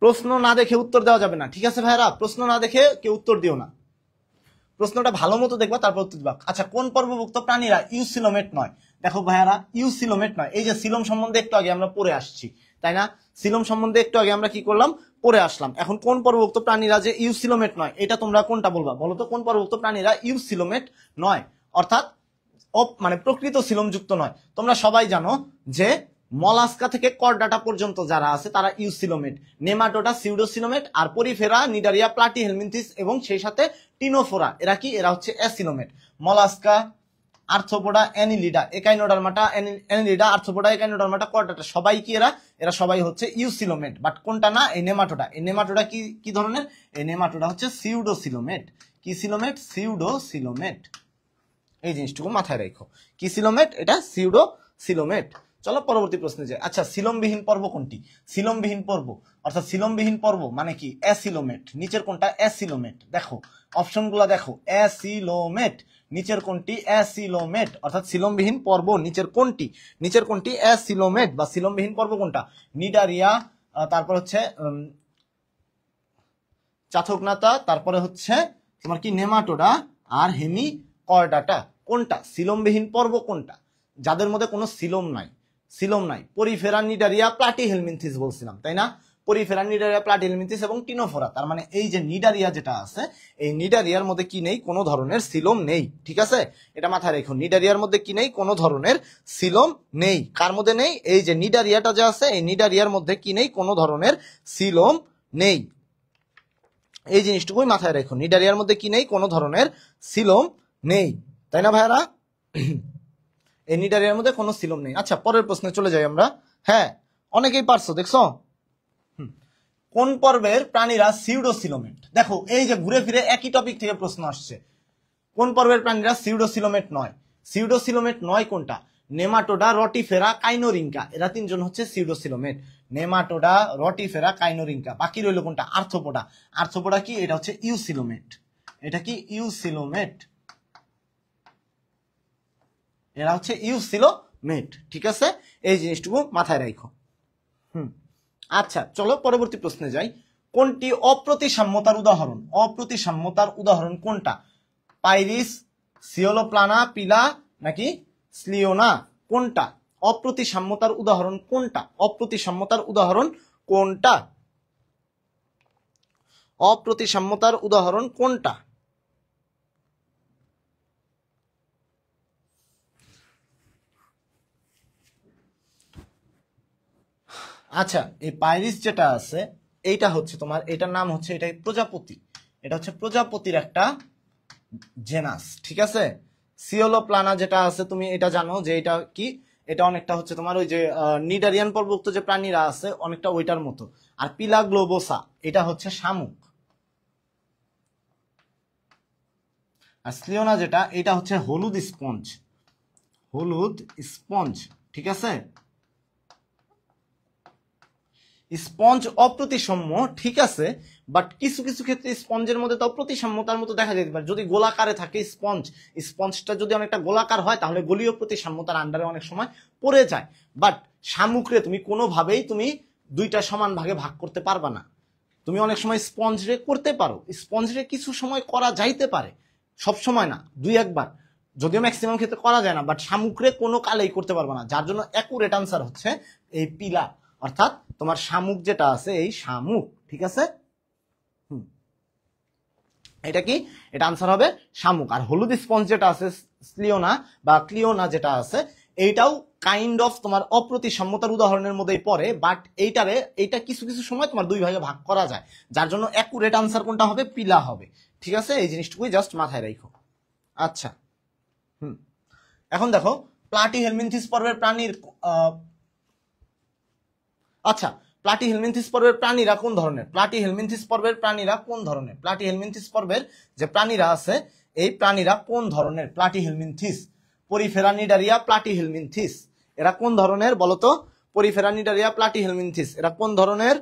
প্রশ্ন না দেখে উত্তর দেওয়া যাবে না, ঠিক আছে ভাইরা। প্রশ্ন না দেখে কেউ উত্তর দিও না, প্রশ্নটা ভালো মতো দেখবা তারপর উত্তর দিবা। আচ্ছা কোন পর্বভুক্ত প্রাণীরা ইউসিলোমেট নয়? দেখো ভাইয়ারা ইউসিলোমেট নয়, এই যে সিলোম সম্বন্ধে একটু আগে আমরা পড়ে আসছি, তাই না? সিলোম সম্বন্ধে একটু আগে আমরা কি করলাম? পড়ে আসলাম। এখন কোন পর্বভুক্ত প্রাণীরা যে ইউসিলোমেট নয়, এটা তোমরা কোনটা বলবা বলো তো? কোন পর্বভুক্ত প্রাণীরা ইউসিলোমেট নয়, অর্থাৎ মানে প্রকৃত সিলোম যুক্ত নয়? তোমরা সবাই জানো যে মলাস্কা থেকে করডাটা পর্যন্ত যারা আছে তারা ইউসিলোমেট, নেমাটোডা সিউডোসিলোমেট, আর পরিফেরা নিডারিয়া, প্লাটিহেলমিনথিস এবং সেই সাথে টিনোফোরা, এরা কি? এরা হচ্ছে acoelomate. Mollusca, arthropoda, Annelida, Echinodermata, Annelida, Arthropoda, Echinodermata, Chordata, সবাই কি? এরা সবাই হচ্ছে ইউসিলোমেট। বাট কোনটা না? এই নেমাটোডা। এই নেমাটোডা কি ধরনের? এই নেমাটোডা হচ্ছে সিউডোসিলোমেট। কি সিলোমেট? সিউডোসিলোমেট। এই জিনিসটুকু মাথায় রাখো, কি সিলোমেট? এটা সিউডোসিলোমেট। চলো পরবর্তী প্রশ্নে যাই। আচ্ছা সিলোমবিহীন পর্ব কোনটি? সিলোমবিহীন পর্ব, অর্থাৎ সিলোমবিহীন পর্ব মানে কি? অ্যাসিলোমেট। নিচের কোনটা? অ্যাসিলোমেট। দেখো অপশনগুলো দেখো, অ্যাসিলোমেট, নিচের কোনটি অ্যাসিলোমেট, অর্থাৎ সিলোমবিহীন পর্ব নিচের কোনটি অ্যাসিলোমেট বা সিলোমবিহীন পর্ব কোনটা? নিডারিয়া, তারপর হচ্ছে চাথকনাতা, তারপরে হচ্ছে তোমার কি নেমাটোডা আর হেমিকর্ডাটা। কোনটা সিলোমবিহীন পর্ব কোনটা? যাদের মধ্যে কোনো সিলোম নাই। পরিফেরা, নিডারিয়া, প্লাটিহেলমিনথিস বলছিলাম, তাই না? পরিফেরা, নিডারিয়া, প্লাটিহেলমিনথিস এবং টিনোফোরা। তার মানে এই যে নিডারিয়া যেটা আছে, এই নিডারিয়ার মধ্যে কি নেই? কোনো ধরনের সিলোম নেই। ঠিক আছে, এটা মাথায় রেখো। নিডারিয়ার মধ্যে কি নেই? কোনো ধরনের সিলোম নেই। কার মধ্যে নেই? এই যে নিডারিয়াটা যে আছে, এই নিডারিয়ার মধ্যে কি নেই? কোনো ধরনের সিলোম নেই। এই জিনিসটুকুই মাথায় রেখো, নিডারিয়ার মধ্যে কি নেই? কোনো ধরনের সিলোম নেই, তাই না ভাইয়ারা? এই নিডারিয়ার মধ্যে কোনো সিলোম নেই। আচ্ছা, পরের প্রশ্নে চলে যাই আমরা। হ্যাঁ, অনেকেই পারছো, দেখছো? কোন পর্বের প্রাণীরা সিউডোসিলোমেট? দেখো, এই যে ঘুরে ফিরে একই টপিক থেকে প্রশ্ন আসছে। কোন পর্বের প্রাণীরা সিউডোসিলোমেট নয়? সিউডোসিলোমেট নয় কোনটা? নেমাটোডা, রটিফেরা, কাইনোরিঙ্কা। এরা তিনজন হচ্ছে সিউডোসিলোমেট। নেমাটোডা, রটিফেরা, কাইনোরিঙ্কা। বাকি রইল কোনটা? আর্থ্রোপোডা। আর্থ্রোপোডা কি? এটা হচ্ছে ইউসিলোমেট। এটা কি? ইউসিলোমেট। এরা হচ্ছে ইউসিলোমেট। ঠিক আছে, এই জিনিসটুকু মাথায় রাখো। আচ্ছা, চলো পরবর্তী প্রশ্নে যাই। কোনটি অপ্রতিসাম্যতার উদাহরণ? অপ্রতিসাম্যতার উদাহরণ কোনটা? পাইরিস, সিওলোপ্লানা, পিলা নাকি স্লিওনা? কোনটা? অপ্রতিসাম্যতার উদাহরণ কোনটা? অপ্রতিসাম্যতার উদাহরণ কোনটা? অপ্রতিসাম্যতার উদাহরণ কোনটা? আচ্ছা, এই পাইরিস যেটা আছে, এইটা হচ্ছে তোমার, এটার নাম হচ্ছে, এটা প্রজাপতি। এটা হচ্ছে প্রজাপতির একটা জেনাস। ঠিক আছে। সিওলোপ্লানা যেটা আছে, তুমি এটা জানো যে এটা কি? এটা অনেকটা হচ্ছে তোমার ওই যে নিডারিয়ান পর্বত যে প্রাণীরা আছে, অনেকটা ওইটার মতো। আর পিলা গ্লোবোসা, এটা হচ্ছে শামুক। আর স্লিওনা যেটা, এটা হচ্ছে হলুদ স্পঞ্জ। ঠিক আছে। স্পঞ্জ অপ্রতিসাম্য, ঠিক আছে, বাট কিছু কিছু ক্ষেত্রে স্পঞ্জের মধ্যে তাও প্রতিসাম্যতার মতো দেখা যেতে পারে। যদি গোলাকারে থাকে স্পঞ্জটা যদি অনেকটা গোলাকার হয়, তাহলে গোলীয় প্রতিসাম্যতার আন্ডারে অনেক সময় পড়ে যায়। বাট শামুকরে তুমি কোনোভাবেই তুমি দুইটা সমান ভাগে ভাগ করতে পারবা না। তুমি অনেক সময় স্পঞ্জরে করতে পারো, স্পঞ্জরে কিছু সময় করা যাইতে পারে, সব সময় না, দুই একবার, যদিও ম্যাক্সিমাম ক্ষেত্রে করা যায় না। বাট শামুকরে কোনো কালেই করতে পারবা না, যার জন্য অ্যাকুরেট আনসার হচ্ছে এই পিলা, অর্থাৎ তোমার শামুক যেটা আছে, এই শামুক। ঠিক আছে, এটা কি? এটা আনসার হবে শামুক। আর হলুদ স্পঞ্জ যেটা আছে, স্লিওনা বা ক্লিওনা যেটা আছে, এইটাও কাইন্ড অফ তোমার অপ্রতিসাম্যতার উদাহরণের মধ্যেই পড়ে। বাট এইটা কিছু কিছু সময় তোমার দুই ভাগে ভাগ করা যায়, যার জন্য অ্যাকুরেট আনসার কোনটা হবে? পিলা হবে। ঠিক আছে, এই জিনিসটুকুই জাস্ট মাথায় রাখো। আচ্ছা, এখন দেখো, প্লাটিহেলমিনথিস পর্বের প্রাণীর আচ্ছা, প্লাটিহেলমিনথিস পর্বের প্রাণীরা কোন ধরনের? প্লাটিহেলমিনথিস পর্বের প্রাণীরা কোন ধরনের? প্লাটিহেলমিনথিস পর্বের যে প্রাণীরা আছে, এই প্রাণীরা কোন ধরনের? প্লাটিহেলমিনথিস, পরিফেরা, নিডারিয়া, প্লাটিহেলমিনথিস, এরা কোন ধরনের বলতো? পরিফেরা, নিডারিয়া, প্লাটিহেলমিনথিস, এরা কোন ধরনের?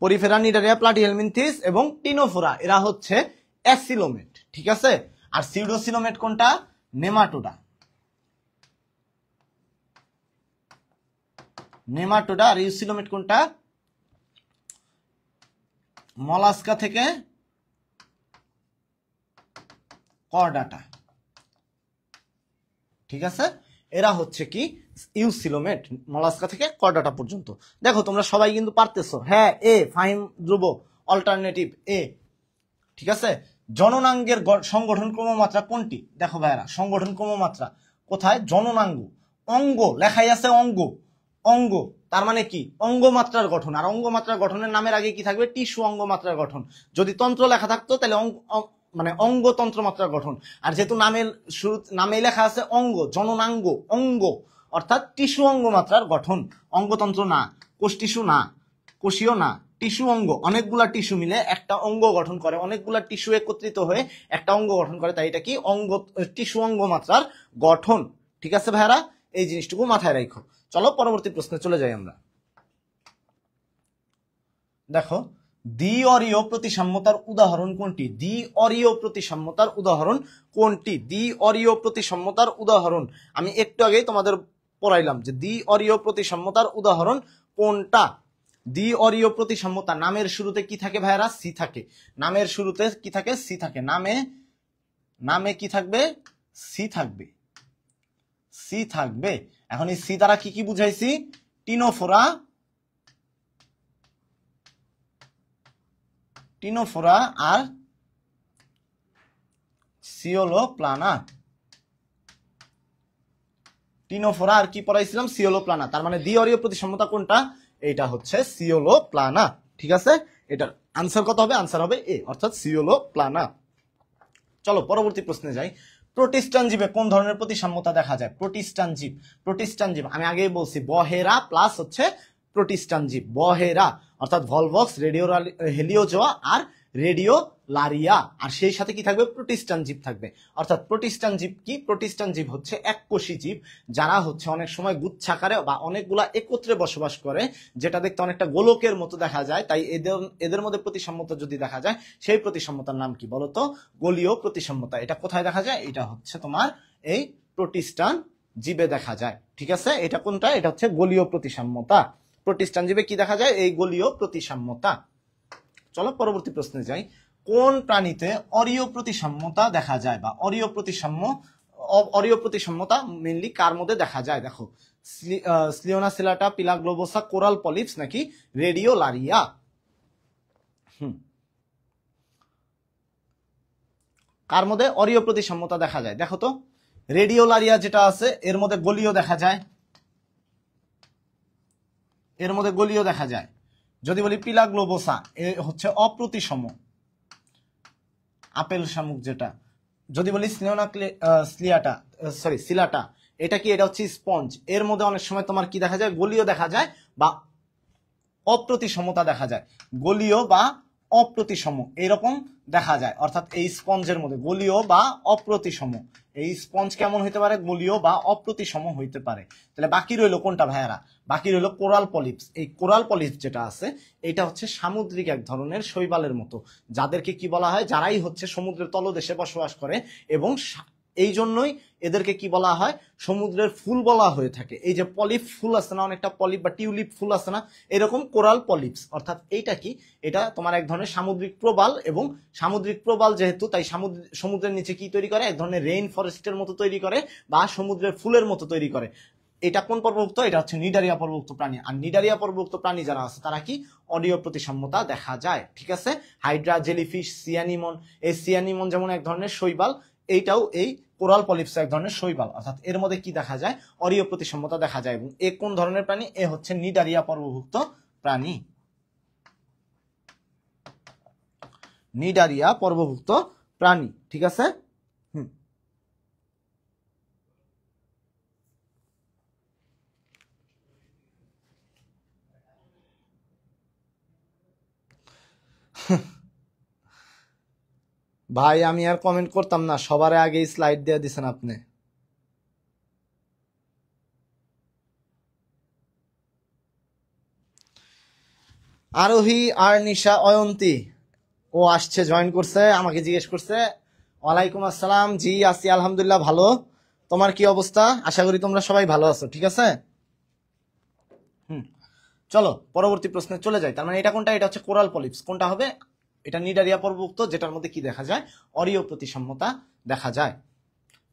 পরিফেরা, নিডারিয়া, প্লাটিহেলমিনথিস এবং টিনোফোরা, এরা হচ্ছে অ্যাসিলোমেট। ঠিক আছে। আর সিউডোসিলোমেট কোনটা? নেমাটোডা। নেমাটোডা। আর ইউসিলোমেট কোনটা? মলাস্কা থেকে কর্ডাটা। ঠিক আছে, এরা হচ্ছে কি? ইউসিলোমেট, মলাস্কা থেকে কর্ডাটা পর্যন্ত। দেখো, তোমরা সবাই কিন্তু পারতেছো। হ্যাঁ, এ ফাহিম ধ্রুব, অল্টারনেটিভ এ। ঠিক আছে। জননাঙ্গের সংগঠন ক্রমমাত্রা কোনটি? দেখো ভাইয়ারা, সংগঠন ক্রমমাত্রা কোথায়? জননাঙ্গ, অঙ্গ লেখাই আছে, অঙ্গ তার মানে কি? অঙ্গমাত্রার গঠন। আর অঙ্গমাত্রার গঠনের নামের আগে কি থাকবে? টিস্যু অঙ্গমাত্রার গঠন। যদি তন্ত্র লেখা থাকতো তাহলে মানে অঙ্গতন্ত্র মাত্রার গঠন। আর যেহেতু নামে লেখা আছে অঙ্গ, জননাঙ্গ, অঙ্গ অর্থাৎ টিস্যু অঙ্গমাত্রার গঠন। অঙ্গতন্ত্র না, কোষ টিস্যু না, কোষীয় না, টিস্যু অঙ্গ। অনেকগুলা টিস্যু মিলে একটা অঙ্গ গঠন করে, অনেকগুলা টিস্যু একত্রিত হয়ে একটা অঙ্গ গঠন করে, তাই এটা কি? টিস্যু অঙ্গমাত্রার গঠন। ঠিক আছে ভাইরা, এই জিনিসটুকু মাথায় রাখো। চলো পরবর্তী প্রশ্নে চলে যাই আমরা। দেখো, দ্বি-অরীয় প্রতিসাম্যতার উদাহরণ কোনটি? দ্বি-অরীয় প্রতিসাম্যতার উদাহরণ কোনটি? দ্বি-অরীয় প্রতিসাম্যতার উদাহরণ আমি একটু আগেই তোমাদের পড়াইলাম যে দ্বি-অরীয় প্রতিসাম্যতার উদাহরণ কোনটা। দ্বি-অরীয় প্রতিসাম্যতা নামের শুরুতে কি থাকে ভাইরা? সি থাকে। নামের শুরুতে কি থাকে? সি থাকে। নামে কি থাকবে? সি থাকবে। সি থাকবে। এখন এই সি দ্বারা কি কি বুঝাইছি? টিনোফোরা আর সিওলোপ্লানা। টিনোফোরা আর কি পড়াইছিলাম? সিওলোপ্লানা। তার মানে দ্বি-অরীয় প্রতিসাম্যতা কোনটা? এটা হচ্ছে সিওলোপ্লানা। ঠিক আছে, এটার আনসার কত হবে? আনসার হবে এ, অর্থাৎ সিওলোপ্লানা। চলো পরবর্তী প্রশ্নে যাই। প্রোটিস্টান জীবে কোন ধরনের প্রতিসাম্যতা দেখা যায়? প্রোটিস্টান জীব আমি আগেই বলছি বহেরা প্লাস হচ্ছে প্রোটিস্টান জীব। বহেরা অর্থাৎ ভলভক্স, হেলিওজোয়া আর রেডিওলারিয়া, আর সেই সাথে কি থাকবে? প্রোটিস্টান জীব থাকবে। অর্থাৎ প্রোটিস্টান জীব কি? প্রোটিস্টান জীব হচ্ছে এককোষী জীব, যারা হচ্ছে অনেক সময় গুচ্ছাকারে বা অনেকগুলা একত্রে বসবাস করে, যেটা দেখতে অনেকটা গোলকের মতো দেখা যায়। তাই এদের মধ্যে প্রতিসাম্যতা যদি দেখা যায়, সেই প্রতিসাম্যতার নাম কি বলতো? গোলীয় প্রতিসাম্যতা। এটা কোথায় দেখা যায়? এটা হচ্ছে তোমার এই প্রোটিস্টান জীবে দেখা যায়। ঠিক আছে, এটা কোনটা? এটা হচ্ছে গোলীয় প্রতিসাম্যতা। প্রোটিস্টান জীবে কি দেখা যায়? এই গোলীয় প্রতিসাম্যতা। চলো পরবর্তী প্রশ্নে যাই। কোন প্রাণীতে অরীয় প্রতিসাম্যতা দেখা যায়? বা অরীয় প্রতিসাম্যতা মেইনলি কার মধ্যে দেখা যায়? দেখো, স্লিওনা সিলাটা, পিলা গ্লোবোসা, কোরাল পলিপস নাকি রেডিওলারিয়া? কার মধ্যে অরীয় প্রতিসাম্যতা দেখা যায়? দেখো তো, রেডিওলারিয়া যেটা আছে এর মধ্যে গলীয় দেখা যায়। যদি বলি পিলা গ্লোবোসা, এ হচ্ছে অপ্রতিসম, আপেল শামুক যেটা। যদি বলি সিলাটা, এটা কি? এটা হচ্ছে স্পঞ্জ। এর মধ্যে অনেক সময় তোমার কি দেখা যায়? গলীয় দেখা যায় বা অপ্রতিসমতা দেখা যায়। গলীয় বা অপ্রতিসম এরকম দেখা যায়। অর্থাৎ এই স্পঞ্জের মধ্যে গলীয় বা অপ্রতিসম, এই স্পঞ্জ কেমন হইতে পারে? গলীয় বা অপ্রতিসম হইতে পারে। তাহলে বাকি রইল কোনটা ভাইয়ারা? বাকি রইল কোরাল পলিপস। এই কোরাল পলিপস যেটা আছে, এটা হচ্ছে সামুদ্রিক এক ধরনের শৈবালের মতো, যাদেরকে কি বলা হয়? যারাই হচ্ছে সমুদ্রের তলদেশে বসবাস করে, এবং এই জন্যই এদেরকে কি বলা হয়? সমুদ্রের ফুল বলা হয়ে থাকে। এই যে পলিপ ফুল আছে না, অনেকটা পলিপ বা টিউলিপ ফুল আছে না, এরকম কোরাল পলিপস। অর্থাৎ এইটা কি? এটা তোমার এক ধরনের সামুদ্রিক প্রবাল, এবং সামুদ্রিক প্রবাল যেহেতু, তাই সমুদ্রের নিচে কি তৈরি করে? এক ধরনের রেইন ফরেস্টের মতো তৈরি করে, বা সমুদ্রের ফুলের মতো তৈরি করে। এটা কোন পর্বভুক্ত? এটা হচ্ছে নিডারিয়া পর্বভুক্ত প্রাণী। আর নিডারিয়া পর্বভুক্ত প্রাণী যারা আছে তারা কি? অরীয় প্রতিসাম্যতা দেখা যায়। ঠিক আছে, হাইড্রা, জেলিফিশ, সিয়ানিমন। এই সিয়ানিমন যেমন এক ধরনের শৈবাল, এইটাও এই কোরাল পলিপস এক ধরনের শৈবাল। অর্থাৎ এর মধ্যে কি দেখা যায়? অরীয় প্রতিসাম্যতা দেখা যায়। এবং এ কোন ধরনের প্রাণী? এ হচ্ছে নিডারিয়া পর্বভুক্ত প্রাণী। নিডারিয়া পর্বভুক্ত প্রাণী। ঠিক আছে, ভাই আমি আর কমেন্ট করতাম না, সবার আগে স্লাইড দিয়ে দিছেন আপনি। আরোহী আর নিশা অয়ন্তী ও আসছে, জয়েন করছে, আমাকে জিজ্ঞেস করছে। ওয়ালাইকুম আসসালাম। জি আছি আলহামদুলিল্লাহ ভালো। তোমার কি অবস্থা? আশা করি তোমরা সবাই ভালো আছো। ঠিক আছে, চলো পরবর্তী প্রশ্নে চলে যাই। তার মানে এটা কোনটা? এটা হচ্ছে কোরাল পলিপস। কোনটা হবে? এটা নিডারিয়া পর্বভুক্ত, যেটার মধ্যে কি দেখা যায়? অরীয় প্রতিসাম্যতা দেখা যায়।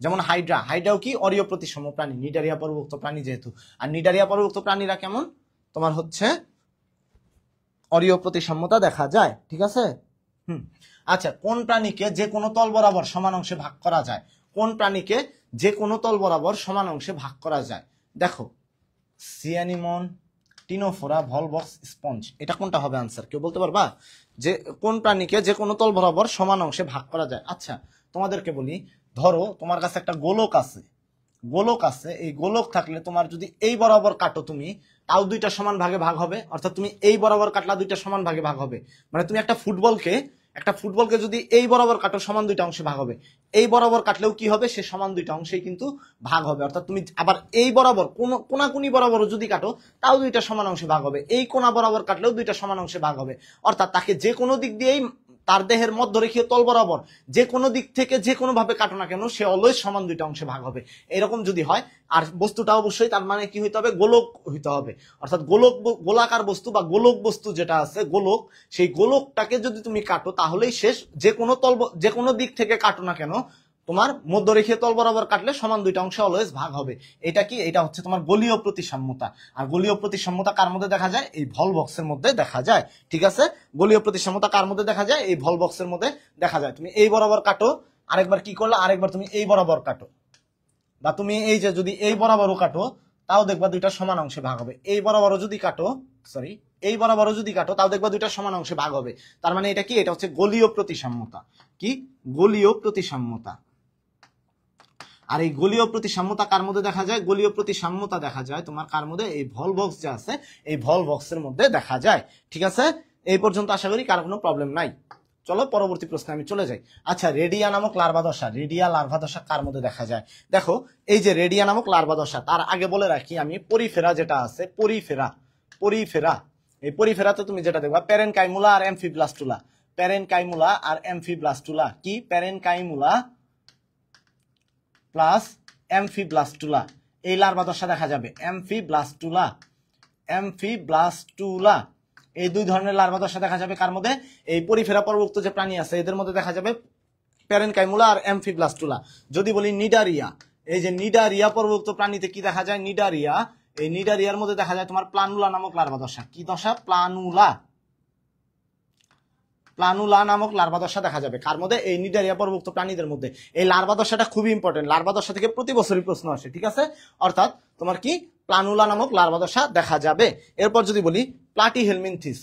যেমন হাইড্রাও কি? অরীয় প্রতিসম প্রাণী, নিডারিয়া পর্বভুক্ত প্রাণী যেহেতু। আর নিডারিয়া পর্বভুক্ত প্রাণীরা কেমন? তোমার হচ্ছে অরীয় প্রতিসাম্যতা দেখা যায়। ঠিক আছে, আচ্ছা, কোন প্রাণীকে যে কোনো তল বরাবর সমান অংশে ভাগ করা যায়? কোন প্রাণীকে যে কোনো তল বরাবর সমান অংশে ভাগ করা যায়? দেখো, সিয়ানিমন, টিনোফোরা, ভলভক্স, স্পঞ্জ। এটা কোনটা হবে আনসার? কেউ বলতে পারবা? যে কোন প্রাণীকে যে কোনো তল বরাবর সমান অংশে ভাগ করা যায়? আচ্ছা, তোমাদেরকে বলি, ধরো তোমার কাছে একটা গোলক আছে, এই গোলক থাকলে তোমার যদি এই বরাবর কাটো তুমি, তাও দুইটা সমান ভাগে ভাগ হবে। অর্থাৎ তুমি এই বরাবর কাটলা, দুইটা সমান ভাগে ভাগ হবে। মানে তুমি একটা ফুটবলকে একটা ফুটবলকে যদি এই বরাবর কাটো সমান দুইটা অংশে ভাগ হবে, এই বরাবর কাটলেও কি হবে, সে সমান দুইটা অংশেই কিন্তু ভাগ হবে। অর্থাৎ তুমি আবার এই বরাবর কোনাকুনি বরাবরও যদি কাটো তাও দুইটা সমান অংশে ভাগ হবে, এই কোনা বরাবর কাটলেও দুইটা সমান অংশে ভাগ হবে। অর্থাৎ তাকে যে কোনো দিক দিয়েই, তার দেহের মধ্যরেখীয় তল বরাবর যে কোনো দিক থেকে যে কোনো ভাবে কাটো না কেন, সে অলওয়েজ সমান দুইটা অংশে ভাগ হবে। এরকম যদি হয়, আর বস্তুটা অবশ্যই তার মানে কি হইতে হবে, গোলক হইতে হবে। অর্থাৎ গোলাকার বস্তু বা গোলক বস্তু যেটা আছে গোলক, সেই গোলকটাকে যদি তুমি কাটো তাহলেই শেষ, যে কোনো দিক থেকে কাটো না কেন, তোমার মধ্যরেখীয় তল বরাবর কাটলে সমান দুইটা অংশে অলওয়েজ ভাগ হবে। এটা কি, এটা হচ্ছে তোমার গোলীয় প্রতিসাম্যতা। আর গোলীয় প্রতিসাম্যতা কার মধ্যে দেখা যায়, এই ভল বক্সের মধ্যে দেখা যায়। ঠিক আছে, গোলীয় প্রতিসাম্যতা কার মধ্যে দেখা যায়, এই ভল বক্সের মধ্যে দেখা যায়। তুমি এই বরাবর কাটো, আরেকবার কি করলে, আরেকবার তুমি এই বরাবর কাটো, বা তুমি এই যে যদি এই বরাবরও কাটো তাও দেখবা দুইটা সমান অংশে ভাগ হবে। এই বরাবরও যদি কাটো, এই বরাবরও যদি কাটো তাও দেখবা দুইটা সমান অংশে ভাগ হবে। তার মানে এটা কি, এটা হচ্ছে গোলীয় প্রতিসাম্যতা। কি, গোলীয় প্রতিসাম্যতা। আর এই গোলীয় প্রতিসাম্যতা কার মধ্যে দেখা যায়, গোলীয় প্রতিসাম্যতা দেখা যায় তোমার কার মধ্যে, এই ভল বক্স যে আছে এই ভল বক্সের মধ্যে দেখা যায়। ঠিক আছে, এই পর্যন্ত আশা করি কার কোনো প্রবলেম নাই। চলো পরবর্তী প্রশ্নে আমি চলে যাই। আচ্ছা, রেডিয়া নামক লার্ভা দশা, রেডিয়া লার্ভা দশা কার মধ্যে দেখা যায়? দেখো, এই যে রেডিয়া নামক লার্ভা দশা, তার আগে বলে রাখি আমি, পরিফেরা যেটা আছে, পরিফেরা, এই পরিফেরাতে তুমি যেটা দেখবা প্যারেনকাইমুলা আর এমফিব্লাস্টুলা, প্যারেনকাইমুলা আর এমফিব্লাস্টুলা। কি, প্যারেনকাইমুলা প্লাস এমফিব্লাস্টুলা, এই লার্ভা দশা দেখা যাবে। এমফিব্লাস্টুলা, এই দুই ধরনের লার্ভা দশা দেখা যাবে কার মধ্যে, এই পরিফেরা পর্বক্ত যে প্রাণী আছে এদের মধ্যে দেখা যাবে প্যারেনকাইমুলা আর এমফিব্লাস্টুলা। যদি বলি নিডারিয়া, এই যে নিডারিয়া পর্বক্ত প্রাণীতে কি দেখা যায়, নিডারিয়া, এই নিডারিয়ার মধ্যে দেখা যায় তোমার প্লানুলা নামক লার্ভা দশা। কি দশা, প্লানুলা নামক লার্ভা দশা দেখা যাবে কার মধ্যে, এই নিডারিয়া পর্বক্ত প্রাণীদের মধ্যে। এই লার্ভা দশাটা খুবই ইম্পর্টেন্ট, লার্ভা দশা থেকে প্রতি বছরই প্রশ্ন আসে। ঠিক আছে, অর্থাৎ তোমার কি, প্লানুলা নামক লার্ভা দশা দেখা যাবে। এরপর যদি বলি প্লাটিহেলমিনথিস,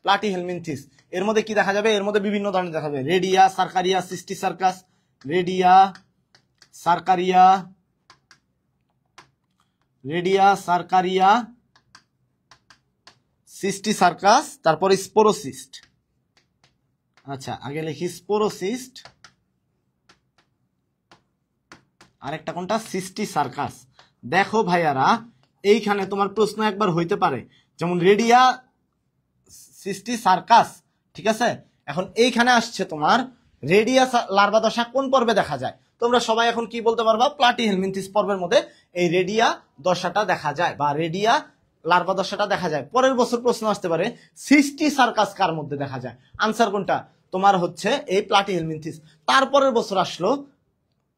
প্লাটিহেলমিনথিস, এর মধ্যে কি দেখা যাবে, এর মধ্যে বিভিন্ন ধরনের দেখা যাবে, রেডিয়া সার্কারিয়া, সিস্টি সার্কাস, রেডিয়া সার্কারিয়া, সিস্টি সার্কাস, তারপর স্পোরোসিস্ট। আচ্ছা, আগে লিখি স্পোরোসিস্ট, আরেকটা কোনটা, সিস্টি সার্কাস। দেখো ভাইয়ারা, এইখানে তোমার প্রশ্ন একবার হইতে পারে, যেমন রেডিয়া, সিস্টি সার্কাস। ঠিক আছে, এখন এইখানে আসছে তোমার রেডিয়া লার্ভা দশা কোন পর্বে দেখা যায়। তোমরা সবাই এখন কি বলতে পারবা, প্লাটিহেলমিনথিস পর্বের মধ্যে এই রেডিয়া দশাটা দেখা যায়, বা রেডিয়া লার্ভা দশাটা দেখা যায়। পরের বছর প্রশ্ন আসতে পারে সিস্টি সার্কাস কার মধ্যে দেখা যায়। আনসার কোনটা, তোমার হচ্ছে এই প্লাটিহেলমিনথিস। তারপরের বছর আসলো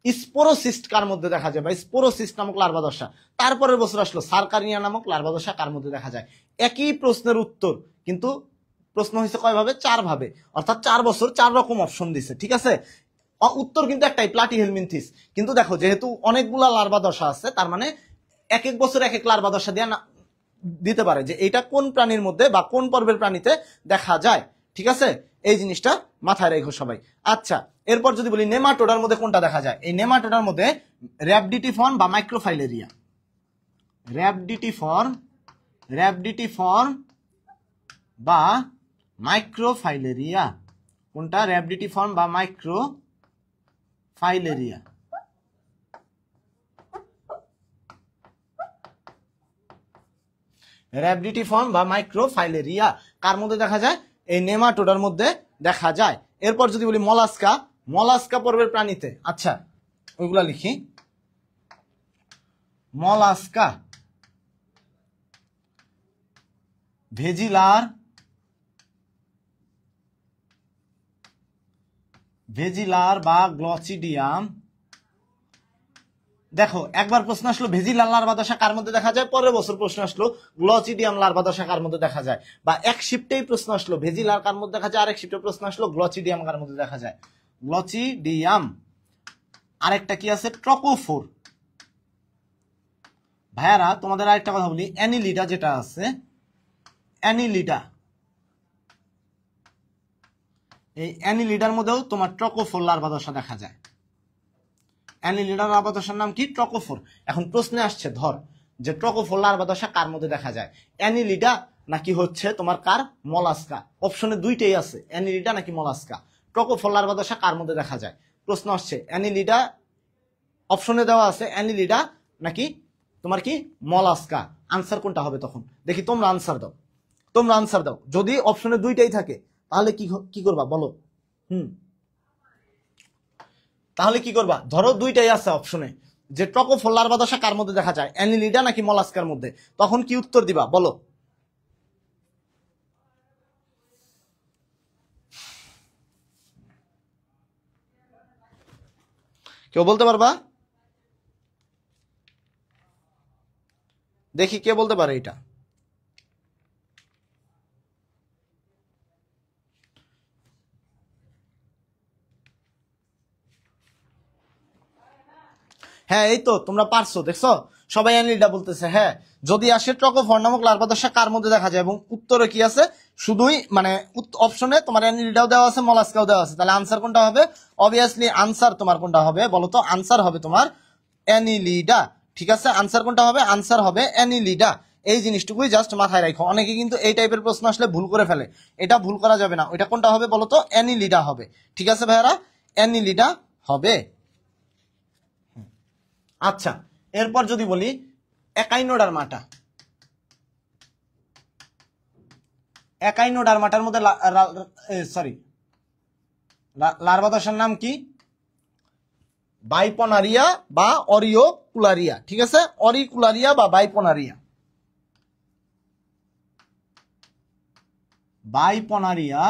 স্পোরোসিস্ট কার মধ্যে দেখা যায়, বা স্পোরোসিস্ট নামক লার্ভা দশা। তারপরের বছর আসলো সার্কারিয়া নামক লার্ভা দশা কার মধ্যে দেখা যায়। একই প্রশ্নের উত্তর, কিন্তু প্রশ্ন হয়েছে কয় ভাবে, 4 ভাবে, অর্থাৎ 4 বছর 4 রকম অপশন দিছে। ঠিক আছে, উত্তর কিন্তু একটাই, প্লাটিহেলমিনথিস। কিন্তু দেখো, যেহেতু অনেকগুলা লার্ভা দশা আছে, তার মানে এক এক বছর এক এক লার্ভা দশা দিয়ে দিতে পারে যে এটা কোন প্রাণীর মধ্যে বা কোন পর্বের প্রাণীতে দেখা যায়। ঠিক আছে, এই জিনিসটা মাথায় রেখো সবাই। আচ্ছা, এরপর যদি বলি নেমাটোডার মধ্যে কোনটা দেখা যায়, এই নেমাটোডার মধ্যে র‍্যাবডিটিফর্ম বা মাইক্রোফাইলেরিয়া, র‍্যাবডিটিফর্ম বা মাইক্রোফাইলেরিয়া, কোনটা, র‍্যাবডিটিফর্ম বা মাইক্রোফাইলেরিয়া। র‍্যাবডিটিফর্ম বা মাইক্রোফাইলেরিয়া কার মধ্যে দেখা যায়, এই নেমাটোডার মধ্যে দেখা যায়। এরপর যদি বলি মলাস্কা পর্বের প্রাণীতে, আচ্ছা ওইগুলা লিখি, মলাস্কা, ভেজিলার বা গ্লচিডিয়াম। দেখো, একবার প্রশ্ন আসলো ভেজিলার লার্ভা দশা কার মধ্যে দেখা যায়, পরের বছর প্রশ্ন আসলো গ্লচিডিয়াম লার্ভা দশা কার মধ্যে দেখা যায়, বা এক শিফটেই প্রশ্ন আসলো ভেজিলার কার মধ্যে দেখা যায়, আরেক শিফটে প্রশ্ন আসলো গ্লচিডিয়াম কার মধ্যে দেখা যায়, গ্লচিডিয়াম। আরেকটা কি আছে, ট্রকোফোর। ভাইয়ারা তোমাদের আরেকটা কথা বলি, অ্যানিলিডা যেটা আছে, অ্যানিলিডা, এই অ্যানিলিডার মধ্যেও তোমার ট্রকোফোর লার্ভা দশা দেখা যায়। অ্যানিলিডা লার্ভা দশার নাম কি, ট্রকোফোর। এখন প্রশ্নে আসছে ধর যে ট্রকোফোর লার্ভা দশা কার মধ্যে দেখা যায়, অ্যানিলিডা নাকি হচ্ছে তোমার কার মলাস্কা? অপশনে দুইটাই আছে, অ্যানিলিডা নাকি মলাস্কা। ট্রকোফোর লার্ভা দশা কার মধ্যে দেখা যায়? প্রশ্ন আসছে অ্যানিলিডা, অপশনে দেওয়া আছে অ্যানিলিডা নাকি তোমার কি মলাস্কা। আনসার কোনটা হবে তখন? দেখি তোমরা আনসার দাও, তোমরা আনসার দাও। যদি অপশনে দুইটাই থাকে তাহলে কি করবা বলো? তাহলে কি করবা? ধরো দুইটাই আছে অপশনে, যে ট্রকোফোর লার্ভা দশা কার মধ্যে দেখা যায়, অ্যানিলিডা নাকি মলাস্কার মধ্যে, তখন কি উত্তর দিবা বলো? কেউ বলতে পারবা? দেখি কে বলতে পারে এটা। হ্যাঁ এই তো তোমরা পারছো, দেখছো সবাই অ্যানিলিডা বলতেছে। হ্যাঁ, যদি আসে ট্রকোফোর নামক লার্ভা দশা কার মধ্যে দেখা যায়, এবং উত্তরে কি আছে শুধুই মানে অপশনে তোমার অ্যানিলিডাও দেওয়া আছে মলাস্কাও দেওয়া আছে, তাহলে আনসার কোনটা হবে? অবভিয়াসলি আনসার তোমার কোনটা হবে বলো তো? আনসার হবে তোমার অ্যানিলিডা। ঠিক আছে, আনসার কোনটা হবে? আনসার হবে অ্যানিলিডা। এই জিনিসটুকুই জাস্ট মাথায় রাখো। অনেকে কিন্তু এই টাইপের প্রশ্ন আসলে ভুল করে ফেলে, এটা ভুল করা যাবে না। ওইটা কোনটা হবে বলো তো? অ্যানিলিডা হবে। ঠিক আছে ভাইয়ারা, অ্যানিলিডা হবে। আচ্ছা, এরপর যদি বলি একাইনোডার্মাটা, একাইনোডার্মাটার মধ্যে সরি লার্ভা দশার নাম কি? বাইপনারিয়া বা অরিওকুলারিয়া। ঠিক আছে, অরিকুলারিয়া বা বাইপনারিয়া, বাইপনারিয়া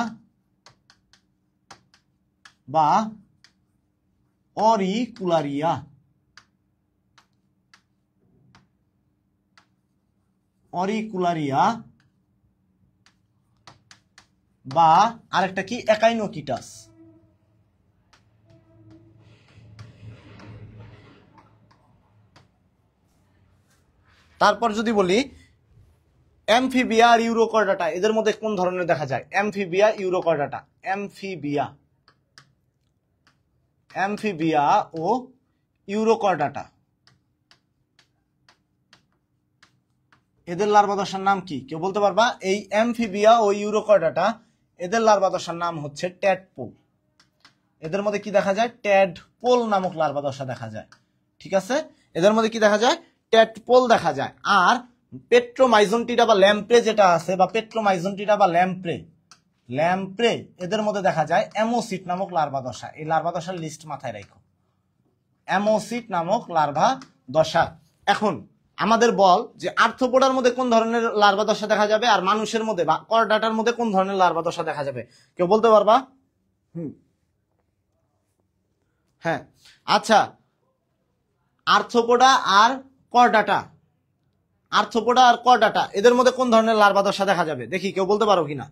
বা অরিকুলারিয়া, অরিকুলারিয়া বা আরেকটা কি একাইনোকিটাস। তারপর যদি বলি অ্যামফিবিয়া আর ইউরোকর্ডাটা, এদের মধ্যে কোন ধরনের দেখা যায়? অ্যামফিবিয়া, ইউরোকর্ডাটা, অ্যামফিবিয়া, অ্যামফিবিয়া ও ইউরোকর্ডাটা, এদের লার্ভা দশার নাম কি? কেউ বলতে পারবা? এই অ্যামফিবিয়া ও ইউরোকর্ডাটা, এদের লার্ভা দশার নাম হচ্ছে ট্যাডপোল। এদের মধ্যে কি দেখা যায়? ট্যাডপোল নামক লার্ভা দশা দেখা যায়। ঠিক আছে, এদের মধ্যে কি দেখা যায়? ট্যাডপোল দেখা যায়। আর পেট্রোমাইজন্টিটা বা ল্যাম্প্রে যেটা আছে, বা পেট্রোমাইজন্টিটা বা ল্যাম্প্রে, ল্যাম্প্রে এদের মধ্যে দেখা যায় অ্যামোসিট নামক লার্ভা দশা। এই লার্ভা দশার লিস্ট মাথায় রাখো, অ্যামোসিট নামক লার্ভা দশা। এখন আমাদের বল যে আর্থ্রোপোডার মধ্যে কোন ধরনের লার্ভা দশা দেখা যাবে, আর মানুষের মধ্যে বা করডাটার মধ্যে কোন ধরনের লার্ভা দশা দেখা যাবে? কেউ বলতে পারবা? হ্যাঁ, আচ্ছা, আর্থ্রোপোডা আর করডাটা, আর্থ্রোপোডা আর করডাটা এদের মধ্যে কোন ধরনের লার্ভা দশা দেখা যাবে? দেখি কেউ বলতে পারো কিনা।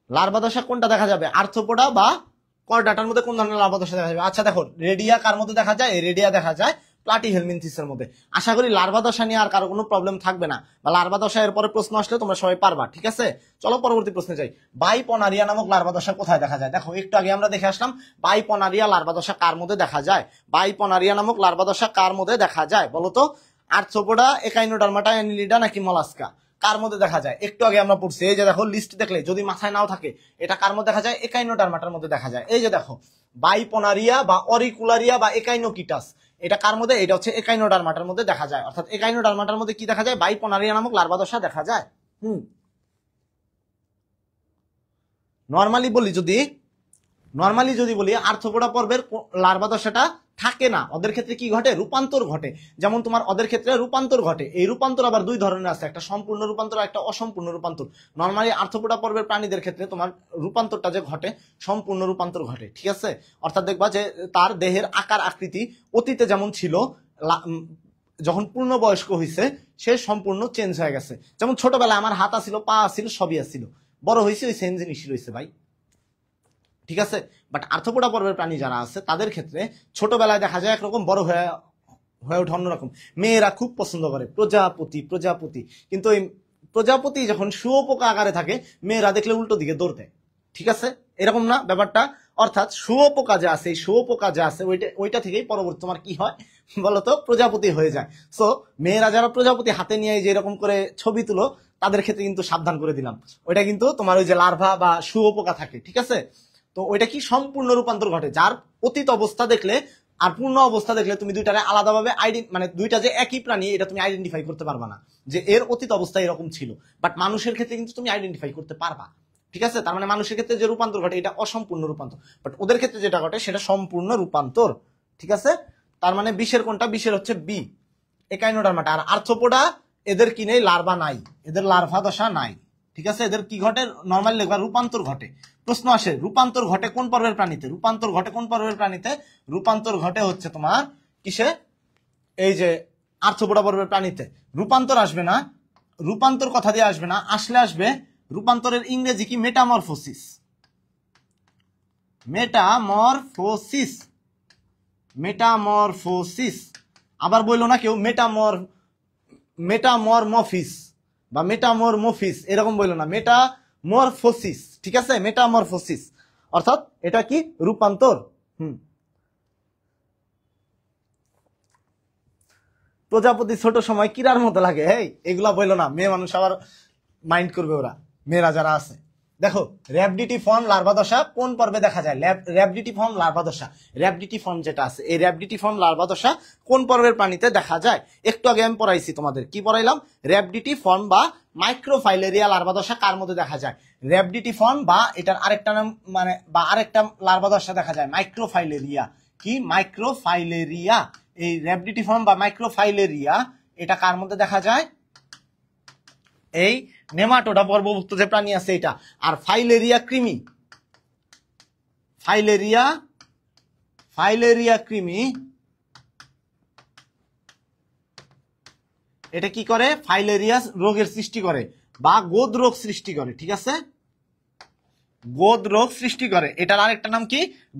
লার্ভা দশা কোনটা দেখা যাবে? আর্থ্রোপোডা বা করডাটার মধ্যে কোন ধরনের লার্ভা দশা দেখা যাবে? আচ্ছা দেখো, রেডিয়া কার মধ্যে দেখা যায়? রেডিয়া দেখা যায় প্লাটিহেলমিনথিসের মধ্যে। আশা করি লার্ভা দশা নিয়ে আর কারো কোনো প্রবলেম থাকবে না, বা লার্ভা দশা এরপরে প্রশ্ন আসলে তোমরা সবাই পারবা। ঠিক আছে, চলো পরবর্তী প্রশ্নে যাই। বাইপনারিয়া নামক লার্ভা দশা কোথায় দেখা যায়? দেখো একটু আগে আমরা দেখে আসলাম বাইপনারিয়া লার্ভা দশা কার মধ্যে দেখা যায়। বাইপনারিয়া নামক লার্ভা দশা কার মধ্যে দেখা যায় বলো তো? আর্থ্রোপোডা, একাইনোডার্মাটা, অ্যানিলিডা নাকি মলাস্কা? কার মধ্যে দেখা যায়? একটু আগে আমরা পড়ছি, এই যে দেখো লিস্ট দেখলে যদি মাথায় নাও থাকে, এটা কার মধ্যে দেখা যায়? একাইনোডার্মাটার মধ্যে দেখা যায়। এই যে দেখো বাইপনারিয়া বা অরিকুলারিয়া বা একাইনোকিটাস, এটা কার মধ্যে? এটা হচ্ছে একাইনোডার্মাটার মধ্যে দেখা যায়। অর্থাৎ একাইনোডার্মাটার মধ্যে কি দেখা যায়? বাইপনারিয়া নামক লার্ভা দশা দেখা যায়। নরমালি যদি বলি আর্থ্রোপোডা পর্বের লার্ভা দশাটা থাকে না, ওদের ক্ষেত্রে কি ঘটে? রূপান্তর ঘটে। যেমন তোমার ওদের ক্ষেত্রে রূপান্তর ঘটে। এই রূপান্তর আবার দুই ধরনের আছে, একটা সম্পূর্ণ রূপান্তর, একটা অসম্পূর্ণ রূপান্তর। নরমালি আর্থ্রোপোডা পর্বের প্রাণীদের ক্ষেত্রে তোমার রূপান্তরটা যে ঘটে, সম্পূর্ণ রূপান্তর ঘটে। ঠিক আছে, অর্থাৎ দেখবা যে তার দেহের আকার আকৃতি অতীতে যেমন ছিল, যখন পূর্ণবয়স্ক হয়েছে সে সম্পূর্ণ চেঞ্জ হয়ে গেছে। যেমন ছোটবেলায় আমার হাত আছিল, পা আছিল, সবই আছিল, বড় হয়েছে ওই সেম জিনিসই রয়েছে ভাই। ঠিক আছে, বাট আর্থ্রোপোডা পর্বের প্রাণী যারা আছে তাদের ক্ষেত্রে ছোটবেলায় দেখা যায় একরকম, বড় হয়ে ওঠে অন্যরকম। মেয়েরা খুব পছন্দ করে প্রজাপতি, কিন্তু ওই প্রজাপতি যখন শুয়োপোকা আকারে থাকে, মেয়েরা দেখলে উল্টো দিকে দৌড় দেয়। ঠিক আছে, এরকম না ব্যাপারটা? অর্থাৎ শুয়োপোকা যে আছে, এই শুয়োপোকা যে আছে ওইটা থেকেই পরবর্তী তোমার কি হয়? বলতো? প্রজাপতি হয়ে যায়। সো মেয়েরা যারা প্রজাপতি হাতে নিয়ে যে এরকম করে ছবি তুলো, তাদের ক্ষেত্রে কিন্তু সাবধান করে দিলাম, ওইটা কিন্তু তোমার ওই যে লার্ভা বা শুয়োপোকা থাকে, ঠিক আছে? তো ওইটা কি সম্পূর্ণ রূপান্তর ঘটে, যার অতীত অবস্থা দেখলে আর পূর্ণ অবস্থা দেখলে তুমি দুইটারে আলাদাভাবে মানে দুইটা যে একই প্রাণী এটা তুমি আইডেন্টিফাই করতে পারবা না, যে এর অতীত অবস্থা এরকম ছিল। বাট মানুষের ক্ষেত্রে কিন্তু তুমি আইডেন্টিফাই করতে পারবা, ঠিক আছে? তার মানে মানুষের ক্ষেত্রে যে রূপান্তর ঘটে এটা অসম্পূর্ণ রূপান্তর, বাট ওদের ক্ষেত্রে যেটা ঘটে সেটা সম্পূর্ণ রূপান্তর, ঠিক আছে? তার মানে বিশের কোনটা? বিশের হচ্ছে বি, একাইনোডার্মাটা। আর আর্থ্রোপোডা এদের কি নেই? লার্ভা নাই, এদের লার্ভা দশা নাই, ঠিক আছে? এদের কি ঘটে? নর্মালি লিখবা রূপান্তর ঘটে। প্রশ্ন আসে রূপান্তর ঘটে কোন পর্বের প্রাণীতে? রূপান্তর ঘটে কোন পর্বের প্রাণীতে? রূপান্তর ঘটে হচ্ছে তোমার কিসে? এই যে আর্থ্রোপোডা পর্বের প্রাণীতে। রূপান্তর আসবে না, রূপান্তর কথা দিয়ে আসবে না, আসবে রূপান্তরের ইংরেজি কি? মেটামরফোসিস। Metamorphosis, metamorphosis. আবার বললো না কেউ মেটামরমফিস বা মেটামরমফিস, এরকম বললো না, মেটামরফোসিস, ঠিক আছে? মেটামরফোসিস অর্থাৎ এটা কি? রূপান্তর। প্রজাপতি ছোট সময় কিরার মতো লাগে, এই এগুলা বললো না, মেয়ে মানুষ আবার মাইন্ড করবে ওরা, মেয়েরা যারা আছে। দেখো র্যাবডিটিফর্ম লার্ভাদশা কোন পর্বে দেখা যায়? র্যাবডিটিফর্ম লার্ভাদশা, র্যাবডিটিফর্ম যেটা আছে এই র্যাবডিটিফর্ম লার্ভাদশা কোন পর্বের প্রাণীতে দেখা যায়? একটু আগে আমি পড়াইছি তোমাদের, কি পড়াইলাম? র্যাবডিটিফর্ম বা মাইক্রোফাইলেরিয়া লার্ভাদশা কার মধ্যে দেখা যায়? র্যাবডিটিফর্ম বা এটার আরেকটা নাম মানে বা আরেকটা লার্ভাদশা দেখা যায় মাইক্রোফাইলেরিয়া। কি? মাইক্রোফাইলেরিয়া। এই র্যাবডিটিফর্ম বা মাইক্রোফাইলেরিয়া এটা কার মধ্যে দেখা যায়? এই নেমাটোডা পর্বভুক্ত যে প্রাণী আছে এটা। আর ফাইলেরিয়া কৃমি, ফাইলেরিয়া কৃমি এটা কি করে? ফাইলেরিয়া রোগের সৃষ্টি করে বা গোদ রোগ সৃষ্টি করে, ঠিক আছে? গোদ রোগ সৃষ্টি করে, এটার আরেকটা নাম কি?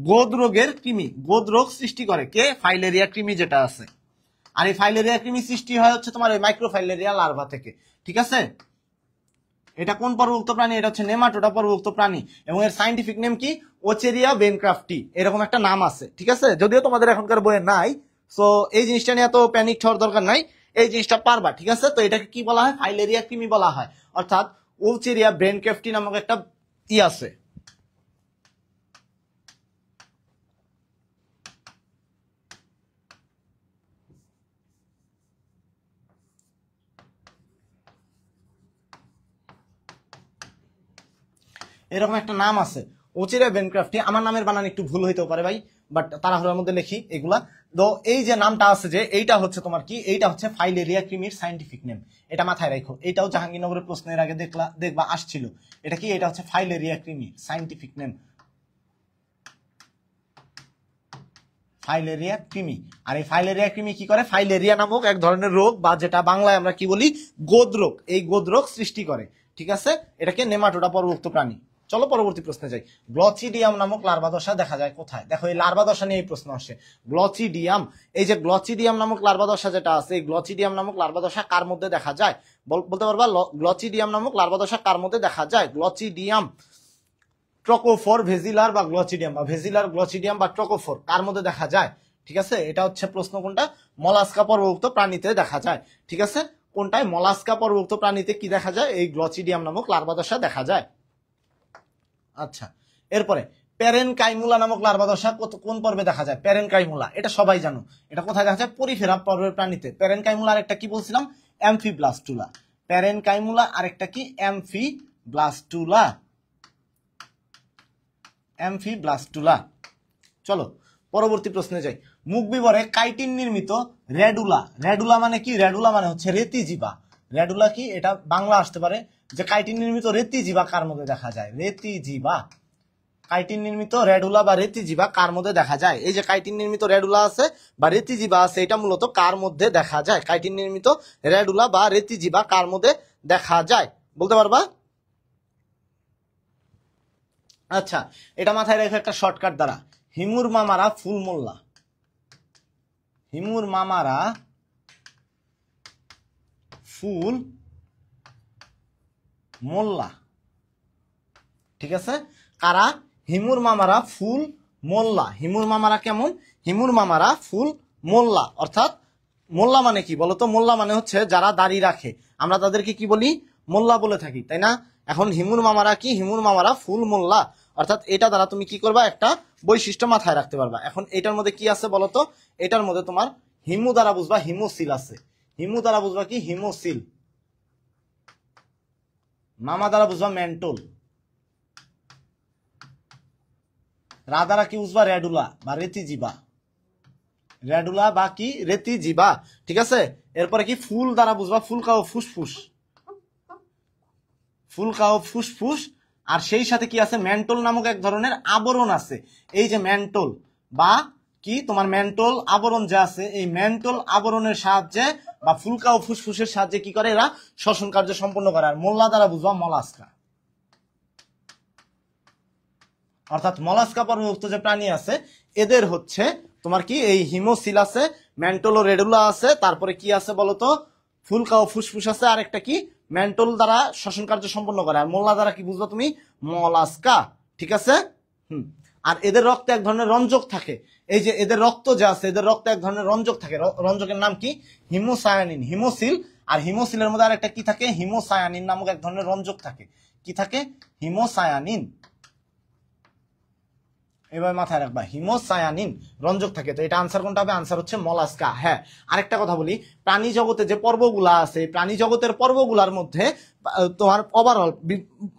গোদ রোগের কৃমি। গোদ রোগ সৃষ্টি করে কে? ফাইলেরিয়া কৃমি যেটা আছে। আর এই ফাইলেরিয়া কৃমি সৃষ্টি হয় হচ্ছে তোমার ওই মাইক্রোফাইলেরিয়া লার্ভা থেকে, ঠিক আছে? এটা কোন পর্বভুক্ত প্রাণী? এটা হচ্ছে নেমাটোডা পর্বভুক্ত প্রাণী এবং এর সাইন্টিফিক নেম কি? ওচেরিয়া বেনক্রাফটি, এরকম একটা নাম আছে, ঠিক আছে? যদিও তোমাদের এখনকার বইয়ে নাই, সো এই জিনিসটা নিয়ে এত প্যানিক হওয়ার দরকার নাই, এই জিনিসটা পারবা, ঠিক আছে? তো এটাকে কি বলা হয়? ফাইলেরিয়া কৃমি বলা হয়, অর্থাৎ ওচেরিয়া বেনক্রাফটি নামক একটা ই আছে। এরকম একটা নাম আছে ওচেরিয়া বেনক্রাফটি। আমার নামের বানান একটু ভুল হইতেও পারে ভাই, বাট তাড়াহুড়োর মধ্যে লিখি এগুলা। তো এই যে নামটা আছে যে এইটা হচ্ছে তোমার কি? এইটা হচ্ছে ফাইলেরিয়া কৃমির সাইন্টিফিক নেম, এটা মাথায় রাখো। এটাও জাহাঙ্গীরনগরের প্রশ্নের আগে দেখবা আসছিল। এটা কি? এটা হচ্ছে ফাইলেরিয়া কৃমি সাইন্টিফিক নেম, ফাইলেরিয়া কৃমি। আর এই ফাইলেরিয়া কৃমি কি করে? ফাইলেরিয়া নামক এক ধরনের রোগ বা যেটা বাংলায় আমরা কি বলি? গোদ রোগ, এই গোদ রোগ সৃষ্টি করে, ঠিক আছে? এটাকে নেমাটোডা পর্বভুক্ত প্রাণী। চলো পরবর্তী প্রশ্নে যাই। গ্লচিডিয়াম নামক লার্ভাদশা দেখা যায় কোথায়? দেখো এই লার্ভাদশা নিয়ে এই প্রশ্ন আসে। গ্লচিডিয়াম, এই যে গ্লচিডিয়াম নামক লার্ভাদশা যেটা আছে, এই গ্লচিডিয়াম নামক লার্ভাদশা কার মধ্যে দেখা যায়? বলতে পারবা গ্লচিডিয়াম নামক লার্ভাদশা কার মধ্যে দেখা যায়? গ্লচিডিয়াম ট্রকোফোর ভেজিলার বা গ্লচিডিয়াম বা ভেজিলার গ্লচিডিয়াম বা ট্রকোফোর কার মধ্যে দেখা যায়? ঠিক আছে, এটা হচ্ছে প্রশ্ন কোনটা? মলাস্কা পর্বভুক্ত প্রাণীতে দেখা যায়, ঠিক আছে? কোনটায়? মলাস্কা পর্বভুক্ত প্রাণীতে কি দেখা যায়? এই গ্লচিডিয়াম নামক লার্ভাদশা দেখা যায়। আচ্ছা, এরপরে প্যারেনকাইমুলা নামক লার্ভাদশা কোন পর্বে দেখা যায়? প্যারেনকাইমুলা এটা সবাই জানো, এটা কোথায় দেখা যায়? পরিফেরা পর্বের প্রাণীতে। প্যারেনকাইমুলা আরেকটা কি বলছিলাম? অ্যামফিব্লাস্টুলা। প্যারেনকাইমুলা আরেকটা কি? অ্যামফিব্লাস্টুলা, অ্যামফিব্লাস্টুলা। চলো পরবর্তী প্রশ্নে যাই। মুখ বিবরে কাইটিন নির্মিত রেডুলা, রেডুলা মানে কি? রেডুলা মানে হচ্ছে রেতিজীবা। রেডুলা কি? এটা বাংলা আসতে পারে যে কাইটিন নির্মিত রেতিজীবা কার মধ্যে দেখা যায়? রেতিজীবা, কাইটিন নির্মিত রেডুলা বা রেতিজীবা কার মধ্যে দেখা যায়? এই যে কাইটিন নির্মিত রেডুলা আছে বা রেতিজীবা আছে, এটা মূলত কার মধ্যে দেখা যায়? কাইটিন নির্মিত রেডুলা বা রেতিজীবা কার মধ্যে দেখা যায় বলতে পারবা? আচ্ছা, এটা মাথায় রেখে একটা শর্টকাট দ্বারা, হিমুর মামারা ফুল মোল্লা, হিমুর মামারা ফুল মোল্লা, ঠিক আছে? কারা? হিমুর মামারা ফুল মোল্লা। হিমুর মামারা কেমন? হিমুর মামারা ফুল মোল্লা। অর্থাৎ মোল্লা মানে কি বলতো? মোল্লা মানে হচ্ছে যারা দাড়ি রাখে, আমরা তাদেরকে কি বলি? মোল্লা বলে থাকি, তাই না? এখন হিমুর মামারা কি? হিমুর মামারা ফুল মোল্লা। অর্থাৎ এটা দ্বারা তুমি কি করবা? একটা বৈশিষ্ট্য মাথায় রাখতে পারবা। এখন এটার মধ্যে কি আছে বলতো? এটার মধ্যে তোমার হিমু দ্বারা বুঝবা হিমোসিল আছে। হিমু দ্বারা বুঝবা কি? হিমোসিল। মামা দ্বারা বুঝবা মেন্টল। রা দ্বারা কি বুঝবা? রেডুলা বা রেতিজিবা। রেডুলা বা কি? রেতিজিবা। ঠিক আছে। এরপরে কি? ফুল দ্বারা বুঝবা ফুলকা ও ফুসফুস। ফুলকা ও ফুসফুস। আর সেই সাথে কি আছে? মেন্টল নামক এক ধরনের আবরণ আছে। এই যে মেন্টল বা কি তোমার মেন্টল আবরণ যে আছে, এই মেন্টল আবরণের সাহায্যে বা ফুলকা ও ফুসফুসের সাহায্যে কি করে? এরা শ্বসন কার্য সম্পন্ন করে। আর মোল্লা দ্বারা বুঝবা মলাস্কা। অর্থাৎ মলাস্কা পর্বভুক্ত যে প্রাণী আছে এদের হচ্ছে তোমার কি? এই হিমোসিল আছে, মেন্টল ও রেডুলা আছে, তারপরে কি আছে বলতো? ফুলকা ও ফুসফুস আছে, আর একটা কি? মেন্টল দ্বারা শ্বসন কার্য সম্পন্ন করে। আর মোল্লা দ্বারা কি বুঝবা তুমি? মলাস্কা। ঠিক আছে। আর এদের রক্তে এক ধরনের রঞ্জক থাকে। এই যে এদের রক্ত যে আছে, এদের রক্তে এক ধরনের রঞ্জক থাকে। রঞ্জকের নাম কি? হিমোসায়ানিন। হিমোসিল। আর হিমোসিলের মধ্যে আর একটা কি থাকে? হিমোসায়ানিন নামক এক ধরনের রঞ্জক থাকে। কি থাকে? হিমোসায়ানিন। এবার মাথায় রাখবা হিমোসায়ানিন রঞ্জক থাকে। তো এটা আনসার কোনটা হবে? আনসার হচ্ছে মলাস্কা। হ্যাঁ, আরেকটা কথা বলি, প্রাণী জগতে যে পর্বগুলা আছে, প্রাণী জগতের পর্বগুলার মধ্যে তোমার ওভারঅল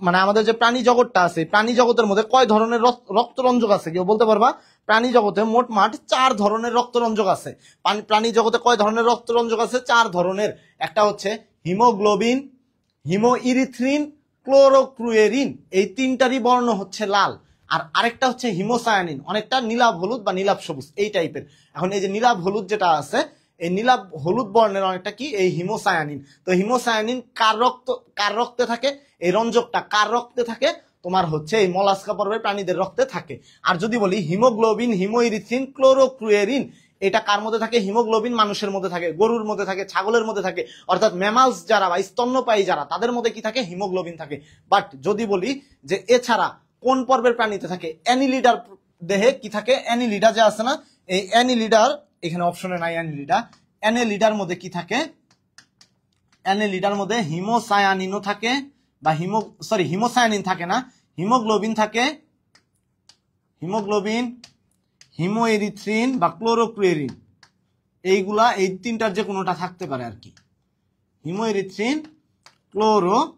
মানে আমাদের যে প্রাণী জগৎটা আছে, প্রাণী জগতের মধ্যে কয় ধরনের রক্তরঞ্জক আছে কেউ বলতে পারবা? প্রাণী জগতে মোটমাট 4 ধরনের রক্তরঞ্জক আছে। প্রাণী জগতে কয় ধরনের রক্তরঞ্জক আছে? 4 ধরনের। একটা হচ্ছে হিমোগ্লোবিন, হিমোইরিথ্রিন, ক্লোরোক্রুয়েরিন। এই তিনটারই বর্ণ হচ্ছে লাল। আর আরেকটা হচ্ছে হিমোসায়ানিন, অনেকটা নীলাভ হলুদ বা নীলাভ সবুজ এই টাইপের। এখন এই যে নীলাভ হলুদ যেটা আছে, এই নীলাভ হলুদ বর্ণের অনেকটা কি? এই হিমোসায়ানিন। তো হিমোসায়ানিন কার রক্তে থাকে? এই রঞ্জকটা কার রক্তে থাকে? তোমার হচ্ছে এই মলাস্কা পর্বের প্রাণীদের রক্তে থাকে। আর যদি বলি হিমোগ্লোবিন, হিমোইরিথ্রিন, ক্লোরোক্রুয়েরিন, এটা কার মধ্যে থাকে? হিমোগ্লোবিন মানুষের মধ্যে থাকে, গরুর মধ্যে থাকে, ছাগলের মধ্যে থাকে। অর্থাৎ ম্যামালস যারা বা স্তন্যপায়ী যারা, তাদের মধ্যে কি থাকে? হিমোগ্লোবিন থাকে। বাট যদি বলি যে এছাড়া কোন পর্বের প্রাণীতে থাকে? অ্যানিলিডার দেহে কি থাকে? অ্যানিলিডা যে আছে না, এই অ্যানিলিডার, এখানে অপশনে নাই অ্যানিলিডা, অ্যানিলিডার মধ্যে কি থাকে? অ্যানিলিডার মধ্যে হিমোসায়ানিনও থাকে বা হিমোসায়ানিন থাকে না, হিমোগ্লোবিন থাকে, হিমোগ্লোবিন, হিমোএরিথ্রিন বা ক্লোরোক্রুয়েরিন, এইগুলা এই তিনটার যে কোনোটা থাকতে পারে আর কি। হিমোএরিথ্রিন, ক্লোরোক্রুয়েরিন।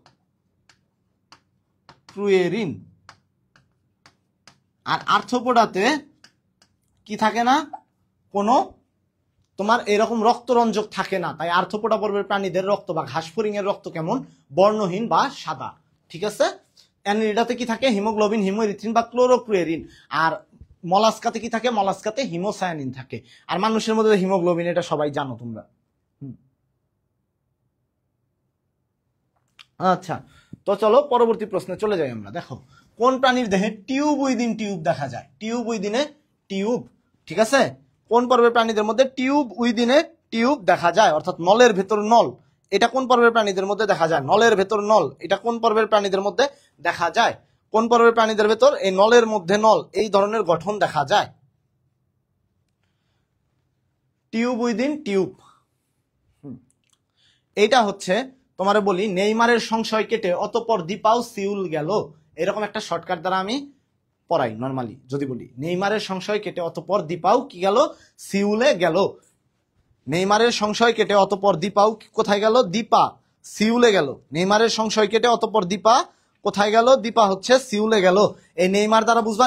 আর আর্থ্রোপোডাতে কি থাকে না? কোনো তোমার এরকম রক্তরঞ্জক থাকে না। তাই আর্থ্রোপোডা পর্বের প্রাণীদের রক্ত বা ঘাসফড়িং এর রক্ত কেমন? বর্ণহীন বা সাদা। ঠিক আছে। অ্যানিলিডাতে কি থাকে? হিমোগ্লোবিন, হিমোইরিথ্রিন বা ক্লোরোক্রুয়েরিন। আর মলাস্কাতে কি থাকে? মলাস্কাতে হিমোসায়ানিন থাকে। আর মানুষের মধ্যে হিমোগ্লোবিন, এটা সবাই জানো তোমরা। আচ্ছা, তো চলো পরবর্তী প্রশ্নে চলে যাই আমরা। দেখো, কোন প্রাণীর দেহে টিউব উইদিন টিউব দেখা যায়? টিউব উইদিনে টিউব। ঠিক আছে। কোন পর্বের প্রাণীদের মধ্যে টিউব উইদিনে টিউব দেখা যায়? অর্থাৎ নলের ভেতর নল, এটা কোন পর্বের প্রাণীদের মধ্যে দেখা যায়? নলের ভেতর নল, এটা কোন পর্বের প্রাণীদের মধ্যে দেখা যায়? কোন পর্বের প্রাণীদের ভেতর এই নলের মধ্যে নল, এই ধরনের গঠন দেখা যায়? Tube within tube. এইটা হচ্ছে তোমারে বলি, নেইমারের সংশয় কেটে অতঃপর দীপাও সিউল গেল, এরকম একটা শর্টকাট দ্বারা আমি পড়াই নর্মালি। যদি বলি নেইমারের সংশয় কেটে অতঃপর দীপাও কি গেল? সিউলে গেল। নেইমারের সংশয় কেটে অতঃপর দীপাও কোথায় গেল? দীপা সিউলে গেল। নেইমারের সংশয় কেটে অতঃপর দীপা কোথায় গেল? দীপা হচ্ছে সিউলে গেল। এই নেইমার দ্বারা বুঝবা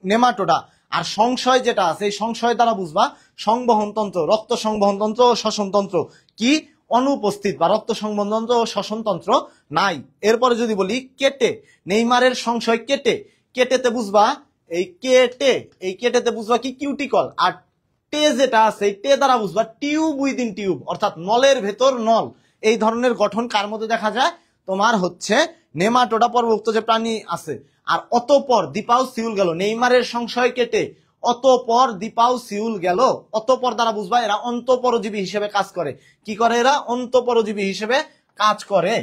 নেমাটোডা। আর সংশয় যেটা আছে, এই সংশয় দ্বারা বুঝবা সংবহনতন্ত্র, রক্ত সংবহনতন্ত্র ও শ্বসনতন্ত্র কি? অনুপস্থিত বা রক্ত সংবহনতন্ত্র ও শ্বসনতন্ত্র নাই। এরপরে যদি বলি কেটে, নেইমারের সংশয় কেটে, কেটেতে বুঝবা এই কেটেতে বুঝবা কি? কিউটিকল। আর টে যেটা আছে, টে দ্বারা বুঝবা টিউব উইদিন টিউব, অর্থাৎ নলের ভেতর নল। এই ধরনের গঠন কার মধ্যে দেখা যায়? তোমার হচ্ছে নেমাটোডা পর্বভুক্ত যে প্রাণী আছে। আর অতঃপর দীপাও সিউল গেল, নেইমারের সংশয় কেটে অতঃপর দীপাও সিউল গেল। অতঃপর দ্বারা বুঝবা এরা অন্তঃপরজীবী হিসেবে কাজ করে। কি করে এরা? অন্তঃপরজীবী হিসেবে কাজ করে।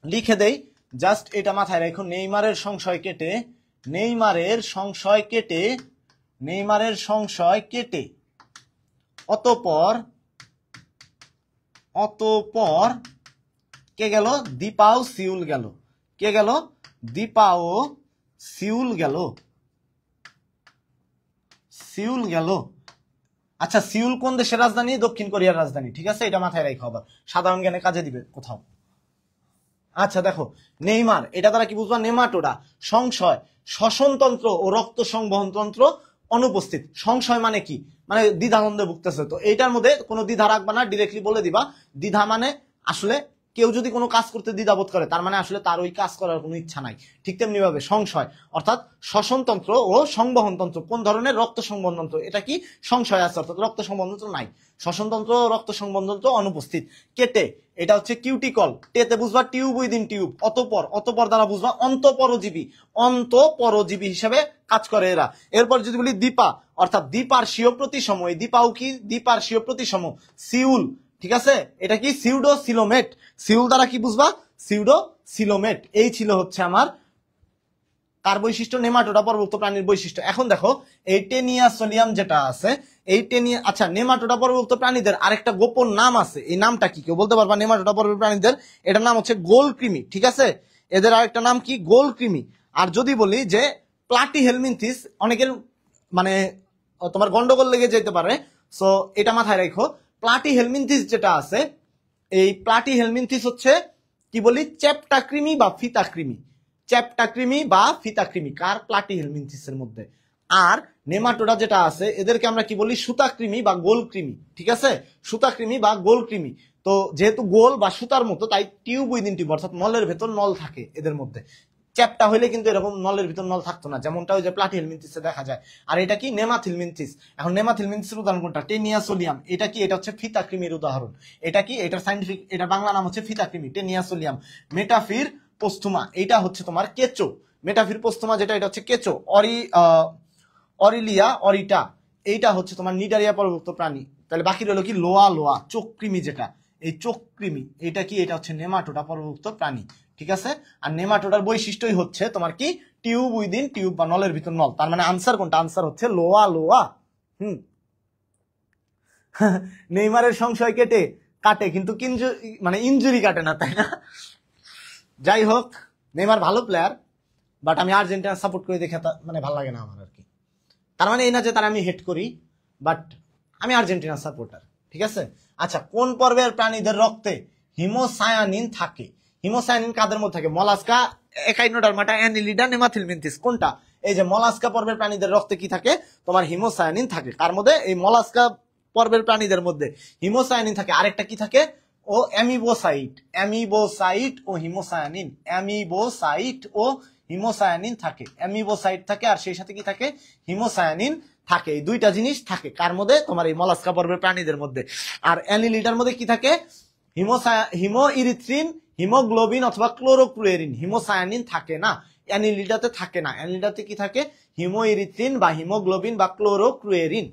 লিখে দেই, জাস্ট এটা মাথায় রাখো। নেইমারের সংশয় কেটে, নেইমারের সংশয় কেটে, নেইমারের সংশয় কেটে অতঃপর কে গেল? দীপা ও শিউল গেল। কে গেল? দীপা ও শিউল গেল। সিউল গেল। আচ্ছা, সিউল কোন দেশের রাজধানী? দক্ষিণ কোরিয়ার রাজধানী। ঠিক আছে, এটা মাথায় রাখো, আবার সাধারণ জ্ঞানে কাজে দিবে কোথাও। আচ্ছা দেখো, নেইমার, এটা দ্বারা কি বুঝবা? নেমাটোডা, সংশয়, শ্বসনতন্ত্র ও রক্ত সংবহন তন্ত্র অনুপস্থিত। সংশয় মানে কি? মানে দ্বিধাদ্বন্দ্বে ভুগতেছে, তো এইটার মধ্যে কোনো দ্বিধা রাখবা না, ডিরেক্টলি বলে দিবা। দ্বিধা মানে আসলে কেউ যদি কোনো কাজ করতে দ্বিধাবোধ করে, তার মানে আসলে তার ওই কাজ করার কোনো ইচ্ছা নাই। ঠিক তেমনি ভাবে সংশয় অর্থাৎ শ্বসনতন্ত্র ও সংবহন তন্ত্র কোন ধরনের? রক্ত সংবহন তন্ত্র। এটা কি? সংশয় আছে, অর্থাৎ রক্ত সংবহন তন্ত্র নাই। শ্বসনতন্ত্র ও রক্ত সংবহন তন্ত্র অনুপস্থিত। কেটে, এটা হচ্ছে কিউটিকল। টেতে বুঝবা টিউব উইদিন টিউব। অতঃপর দ্বারা বুঝবা অন্তঃপরজীবী। অন্তঃপরজীবী হিসেবে কাজ করে এরা। এরপর যদি বলি দীপা, অর্থাৎ দ্বিপার্শ্বীয় প্রতিসম। এই দীপাও কি? দ্বিপার্শ্বীয় প্রতিসম। সিউল, ঠিক আছে, এটা কি? সিউডো সিলোমেট। সিউল দ্বারা কি বুঝবা? সিউডো সিলোমেট। এই ছিল হচ্ছে আমার কার বৈশিষ্ট্য? নেমাটোডা পর্বত প্রাণীর বৈশিষ্ট্য। এখন দেখো, এই টেনিয়াসোলিয়াম যেটা আছে, এই আচ্ছা, নেমাটোডা পর্বত প্রাণীদের আরেকটা গোপন নাম আছে। এই নামটা কি কেউ বলতে পারবা? নেমাটোডা পর্বত প্রাণীদের এটার নাম হচ্ছে গোল কৃমি। ঠিক আছে, এদের আরেকটা নাম কি? গোল কৃমি। আর যদি বলি যে প্লাটিহেলমিনথিস, অনেকের মানে তোমার গন্ডগোল লেগে যেতে পারে, সো এটা মাথায় রাখো। প্লাটিহেলমিনথিস যেটা আছে, এই প্লাটিহেলমিনথিস হচ্ছে কি বলি? চ্যাপ্টা কৃমি বা ফিতা কৃমি। চ্যাপ্টা কৃমি বা ফিতা কৃমি কার? প্লাটিহেলমিনথিসের মধ্যে। আর নেমাটোডা যেটা আছে, এদেরকে আমরা কি বলি? সুতা কৃমি বা গোল কৃমি। ঠিক আছে, সুতা কৃমি বা গোল কৃমি। তো যেহেতু গোল বা সুতার মতো, তাই টিউব উইদিন টিউব, অর্থাৎ নলের ভেতর নল থাকে এদের মধ্যে। চ্যাপ্টা হইলে কিন্তু এরকম নলের ভিতর নল থাকতো না, যেমনটা ওই যে প্লাটিহেলমিনথিসে দেখা যায়। আর এটা কি? নেমাথিলমিনথিস। এখন নেমাথিলমিনথিসের উদাহরণ কোনটা? টেনিয়াসোলিয়াম। এটা কি? এটা হচ্ছে ফিতা কৃমির উদাহরণ। এটা কি? এটার সাইন্টিফিক, এটা বাংলা নাম হচ্ছে ফিতা কৃমি, টেনিয়াসোলিয়াম। মেটাফির পোস্থুমা, এটা হচ্ছে তোমার কেঁচো। মেটাফির পোস্থুমা যেটা, এটা হচ্ছে কেঁচো। অরিলিয়া অরিটা, এইটা হচ্ছে তোমার নিডারিয়া পর্বত প্রাণী। তাহলে বাকি রইল কি? লোয়া চোখ কৃমি যেটা, এই চোখ কৃমি, এটা কি? এটা হচ্ছে নেমাটোডা পর্বত প্রাণী। ঠিক আছে, আর নেমাটোডার বৈশিষ্ট্যই হচ্ছে তোমার কি? টিউব উইদিন টিউব বা নলের ভিতর নল। তার মানে আনসার কোনটা? আনসার হচ্ছে লোয়া। নেইমারের সংশয় কাটে কিন্তু মানে ইনজুরি কাটে না, তাই না? যাই হোক, নেইমার ভালো প্লেয়ার, বাট আমি আর্জেন্টিনা সাপোর্ট করে দেখে মানে ভালো লাগে না আমার আর কি। তার মানে এই না যে তারা আমি হেট করি, বাট আমি আর্জেন্টিনা সাপোর্টার। ঠিক আছে, আচ্ছা, কোন পর্বের প্রাণীদের রক্তে হিমোসায়ানিন থাকে? হিমোসায়ানিন কাদের মধ্যে থাকে? Mollusca, Echinodermata, Annelida, Nemathelminthes. কোনটা? এই যে মলাস্কা পর্বের প্রাণীদের রক্তে কি থাকে? তোমার হিমোসায়ানিন থাকে। কার মধ্যে? এই মলাস্কা পর্বের প্রাণীদের মধ্যে হিমোসায়ানিন থাকে। আরেকটা কি থাকে? ও অ্যামিবোসাইট ও হিমোসায়ানিন। অ্যামিবোসাইট ও হিমোসায়ানিন থাকে। অ্যামিবোসাইট থাকে, আর সেই সাথে কি থাকে? হিমোসায়ানিন থাকে। এই দুইটা জিনিস থাকে কার মধ্যে? তোমার এই মলাস্কা পর্বের প্রাণীদের মধ্যে। আর অ্যানিলিডার মধ্যে কি থাকে? হিমোইরিথ্রিন, হিমোগ্লোবিন অথবা ক্লোরোকুয়েরিন। হিমোসায়ানিন থাকে না, অ্যানিলিডাতে থাকে না। অ্যানিলিডাতে কি থাকে? হিমোইরিথ্রিন বা হিমোগ্লোবিন বা ক্লোরোকুয়েরিন।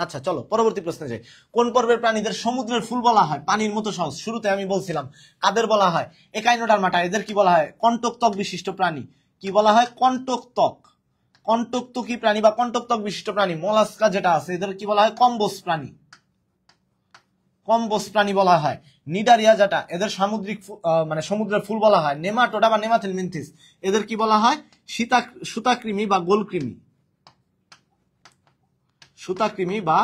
আচ্ছা চলো পরবর্তী প্রশ্নে যাই। কোন পর্বের প্রাণীদের সমুদ্রের ফুল বলা হয়? পানির মতো সহজ। শুরুতে আমি বলছিলাম কাদের বলা হয়? একাইনোডার্মাটা। এদের কি বলা হয়? কণ্টক ত্বক বিশিষ্ট প্রাণী। কি বলা হয়? কণ্টক ত্বক। কণ্টকত্বকী প্রাণী বা কণ্টক ত্বক বিশিষ্ট প্রাণী। মলাস্কা যেটা আছে, এদের কি বলা হয়? কম্বোজ প্রাণী। কম্বোজ প্রাণী বলা হয়। নিডারিয়া যেটা, এদের সামুদ্রিক মানে সমুদ্রের ফুল বলা হয়। নেমাটোডা বা নেমাথিলমিনথিস, এদের কি বলা হয়? সুতাকৃমি বা গোলকৃমি। সুতাকৃমি বা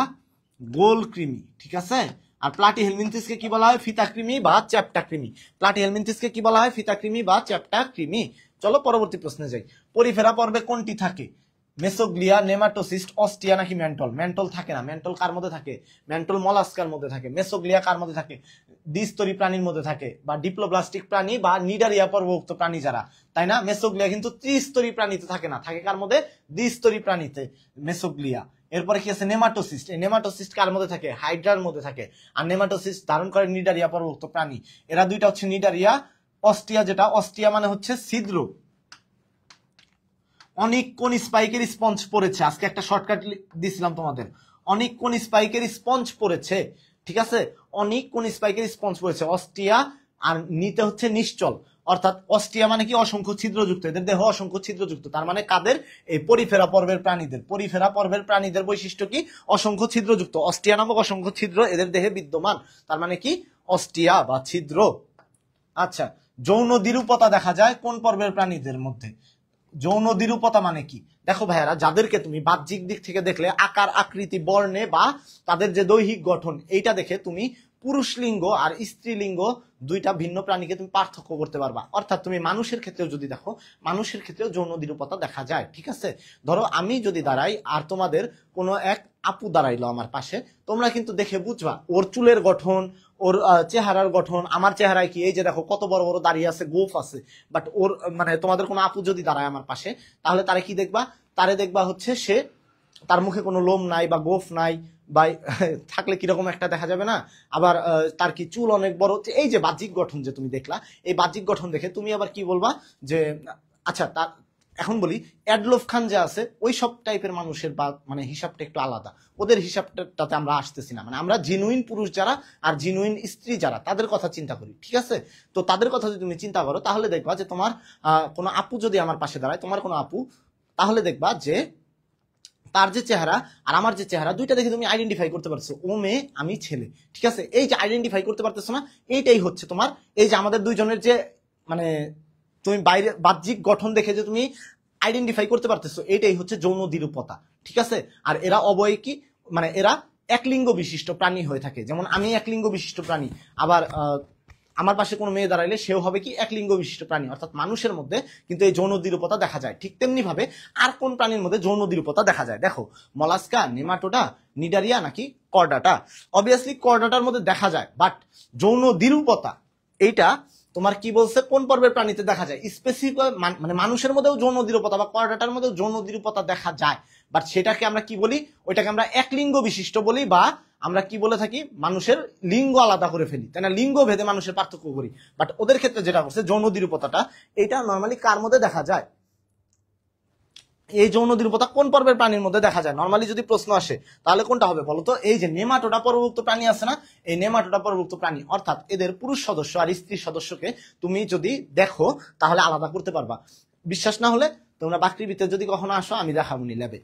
গোলকৃমি। ঠিক আছে, আর প্লাটিহেলমিনথিসকে কি বলা হয়? ফিতাকৃমি বা চ্যাপ্টাকৃমি। প্লাটিহেলমিনথিসকে কি বলা হয়? ফিতাকৃমি বা চ্যাপ্টাকৃমি। চলো পরবর্তী প্রশ্নে যাই। পরিফেরা পর্বে কোনটি থাকে? মেসোগ্লিয়া, নেমাটোসিস্ট, অস্টিয়া নাকি মেন্টল? মেন্টল থাকে না। মেন্টল কার মধ্যে থাকে? মেন্টল মলাস্কার মধ্যে থাকে। মেসোগ্লিয়া কার মধ্যে থাকে? দ্বিস্তরী প্রাণীর মধ্যে থাকে, বা ডিপ্লোব্লাস্টিক প্রাণী বা নিডারিয়া পর্বভুক্ত প্রাণী যারা, তাই না? মেসোগ্লিয়া কিন্তু ত্রিস্তরী প্রাণীতে থাকে না, থাকে কার মধ্যে? দ্বিস্তরী প্রাণীতে মেসোগ্লিয়া। এরপরে কি আছে? নেমাটোসিস্ট। এই নেমাটোসিস্ট কার মধ্যে থাকে? হাইড্রার মধ্যে থাকে। আর নেমাটোসিস্ট ধারণ করে নিডারিয়া পর্বভুক্ত প্রাণী। এরা দুইটা হচ্ছে নিডারিয়া। অস্টিয়া যেটা, অস্টিয়া মানে হচ্ছে ছিদ্র। অনেক কোন স্পাইকের স্পঞ্জ পড়েছে? আজকে একটা শর্টকাট দিছিলাম তোমাদের। অনেক কোন স্পাইকের স্পঞ্জ পড়েছে। ঠিক আছে, অনেক কোন স্পাইকের স্পঞ্জ পড়েছে। অস্টিয়া, আর নিতে হচ্ছে নিশ্চল। অর্থাৎ অস্টিয়া মানে কি অসংখ্য ছিদ্রযুক্ত, এদের দেহ অসংখ্য ছিদ্রযুক্ত। তার মানে কাদের? এই পরিফেরা পর্বের প্রাণীদের। পরিফেরা পর্বের প্রাণীদের বৈশিষ্ট্য কি? অসংখ্য ছিদ্রযুক্ত। অস্টিয়া নামক অসংখ্য ছিদ্র এদের দেহে বিদ্যমান, তার মানে কি? অস্টিয়া বা ছিদ্র। আচ্ছা, যৌন দ্বিরূপতা দেখা যায় কোন পর্বের প্রাণীদের মধ্যে? যৌন দ্বিরূপতা মানে কি? দেখো ভাইয়ারা, যাদেরকে তুমি বাহ্যিক দিক থেকে দেখলে আকার আকৃতি বর্ণে বা তাদের যে দৈহিক গঠন এইটা দেখে তুমি পুরুষ লিঙ্গ আর স্ত্রীলিঙ্গ দুইটা ভিন্ন প্রাণীকে তুমি পার্থক্য করতে পারবা। অর্থাৎ তুমি মানুষের ক্ষেত্রেও যদি দেখো, মানুষের ক্ষেত্রেও যৌন দ্বিরূপতা দেখা যায়। ঠিক আছে, ধরো আমি যদি দাঁড়াই আর তোমাদের কোনো এক আপু দাঁড়াইলো আমার পাশে, তোমরা কিন্তু দেখে বুঝবা ওর চুলের গঠন, ওর চেহারার গঠন, আমার চেহারায় কি, এই যে দেখো কত বড় বড় দাঁড়িয়ে আছে, গোফ আছে। বাট ওর মানে তোমাদের কোনো আপু যদি দাঁড়ায় আমার পাশে, তাহলে তারে কি দেখবা? তারে দেখবা হচ্ছে সে, তার মুখে কোনো লোম নাই বা গোফ নাই, বা থাকলে কিরকম একটা দেখা যাবে না? আবার তার কি চুল অনেক বড়। এই যে বাহ্যিক গঠন যে তুমি দেখলা, এই বাহ্যিক গঠন দেখে তুমি আবার কি বলবা যে আচ্ছা, তার এখন বলি অ্যাডলফ খান যে আছে ওই সব টাইপের মানুষের বা মানে হিসাবটা একটু আলাদা, ওদের হিসাবটাতে আমরা আসতেছি না। মানে আমরা জেনুইন পুরুষ যারা আর জেনুইন স্ত্রী যারা, তাদের কথা চিন্তা করি। ঠিক আছে, তো তাদের কথা যদি তুমি চিন্তা করো তাহলে দেখবা যে তোমার কোনো আপু যদি আমার পাশে দাঁড়ায়, তোমার কোনো আপু, তাহলে দেখবা যে তার যে চেহারা আর আমার যে চেহারা, দুইটা দেখে তুমি আইডেন্টিফাই করতে পারছো ও মেয়ে আমি ছেলে। ঠিক আছে, এই যে আইডেন্টিফাই করতে পারতেছো না, এইটাই হচ্ছে তোমার এই যে আমাদের দুইজনের যে মানে তুমি বাইরে বাহ্যিক গঠন দেখে যে তুমি আইডেন্টিফাই করতে পারতেছো, এইটাই হচ্ছে যৌন দ্বিরূপতা। ঠিক আছে, আর এরা অবয়কী, মানে এরা একলিঙ্গ বিশিষ্ট প্রাণী হয়ে থাকে। যেমন আমি একলিঙ্গ বিশিষ্ট প্রাণী, আবার আমার পাশে কোনো মেয়ে দাঁড়াইলে সেও হবে কি একলিঙ্গ বিশিষ্ট প্রাণী। অর্থাৎ মানুষের মধ্যে কিন্তু এই যৌন দ্বিরূপতা দেখা যায়। ঠিক তেমনি ভাবে আর কোন প্রাণীর মধ্যে যৌন দ্বিরূপতা দেখা যায়? দেখো, মলাস্কা, নেমাটোডা, নিডারিয়া নাকি কর্ডাটা? অবভিয়াসলি কর্ডাটার মধ্যে দেখা যায়, বাট যৌন দ্বিরূপতা এইটা তোমার কি বলছে কোন পর্বের প্রাণীতে দেখা যায়? স্পেসিফিক মানে মানুষের মধ্যেও যৌন দ্বিরূপতা বা কর্ডাটার মধ্যেও যৌন দ্বিরূপতা দেখা যায়, বাট সেটাকে আমরা কি বলি? ওইটাকে আমরা একলিঙ্গ বিশিষ্ট বলি, বা আমরা কি বলে থাকি? মানুষের লিঙ্গ আলাদা করে ফেলি, তাই না? লিঙ্গ ভেদে মানুষের পার্থক্য করি। বাট ওদের ক্ষেত্রে যেটা করছে যৌন দ্বিরূপতাটা, এটা নর্মালি কার মধ্যে দেখা যায়? এই যৌন দ্বিরূপতা কোন পর্বের প্রাণীর মধ্যে দেখা যায়? নর্মালি যদি প্রশ্ন আসে তাহলে কোনটা হবে বলতো? এই যে নেমাটোডা পর্বভুক্ত প্রাণী আছে না, এই নেমাটোডা পর্বভুক্ত প্রাণী, অর্থাৎ এদের পুরুষ সদস্য আর স্ত্রী সদস্যকে তুমি যদি দেখো তাহলে আলাদা করতে পারবা। বিশ্বাস না হলে তোমরা বাকরির ভিতরে যদি কখনো আসো, আমি দেখাবো নি ল্যাবে,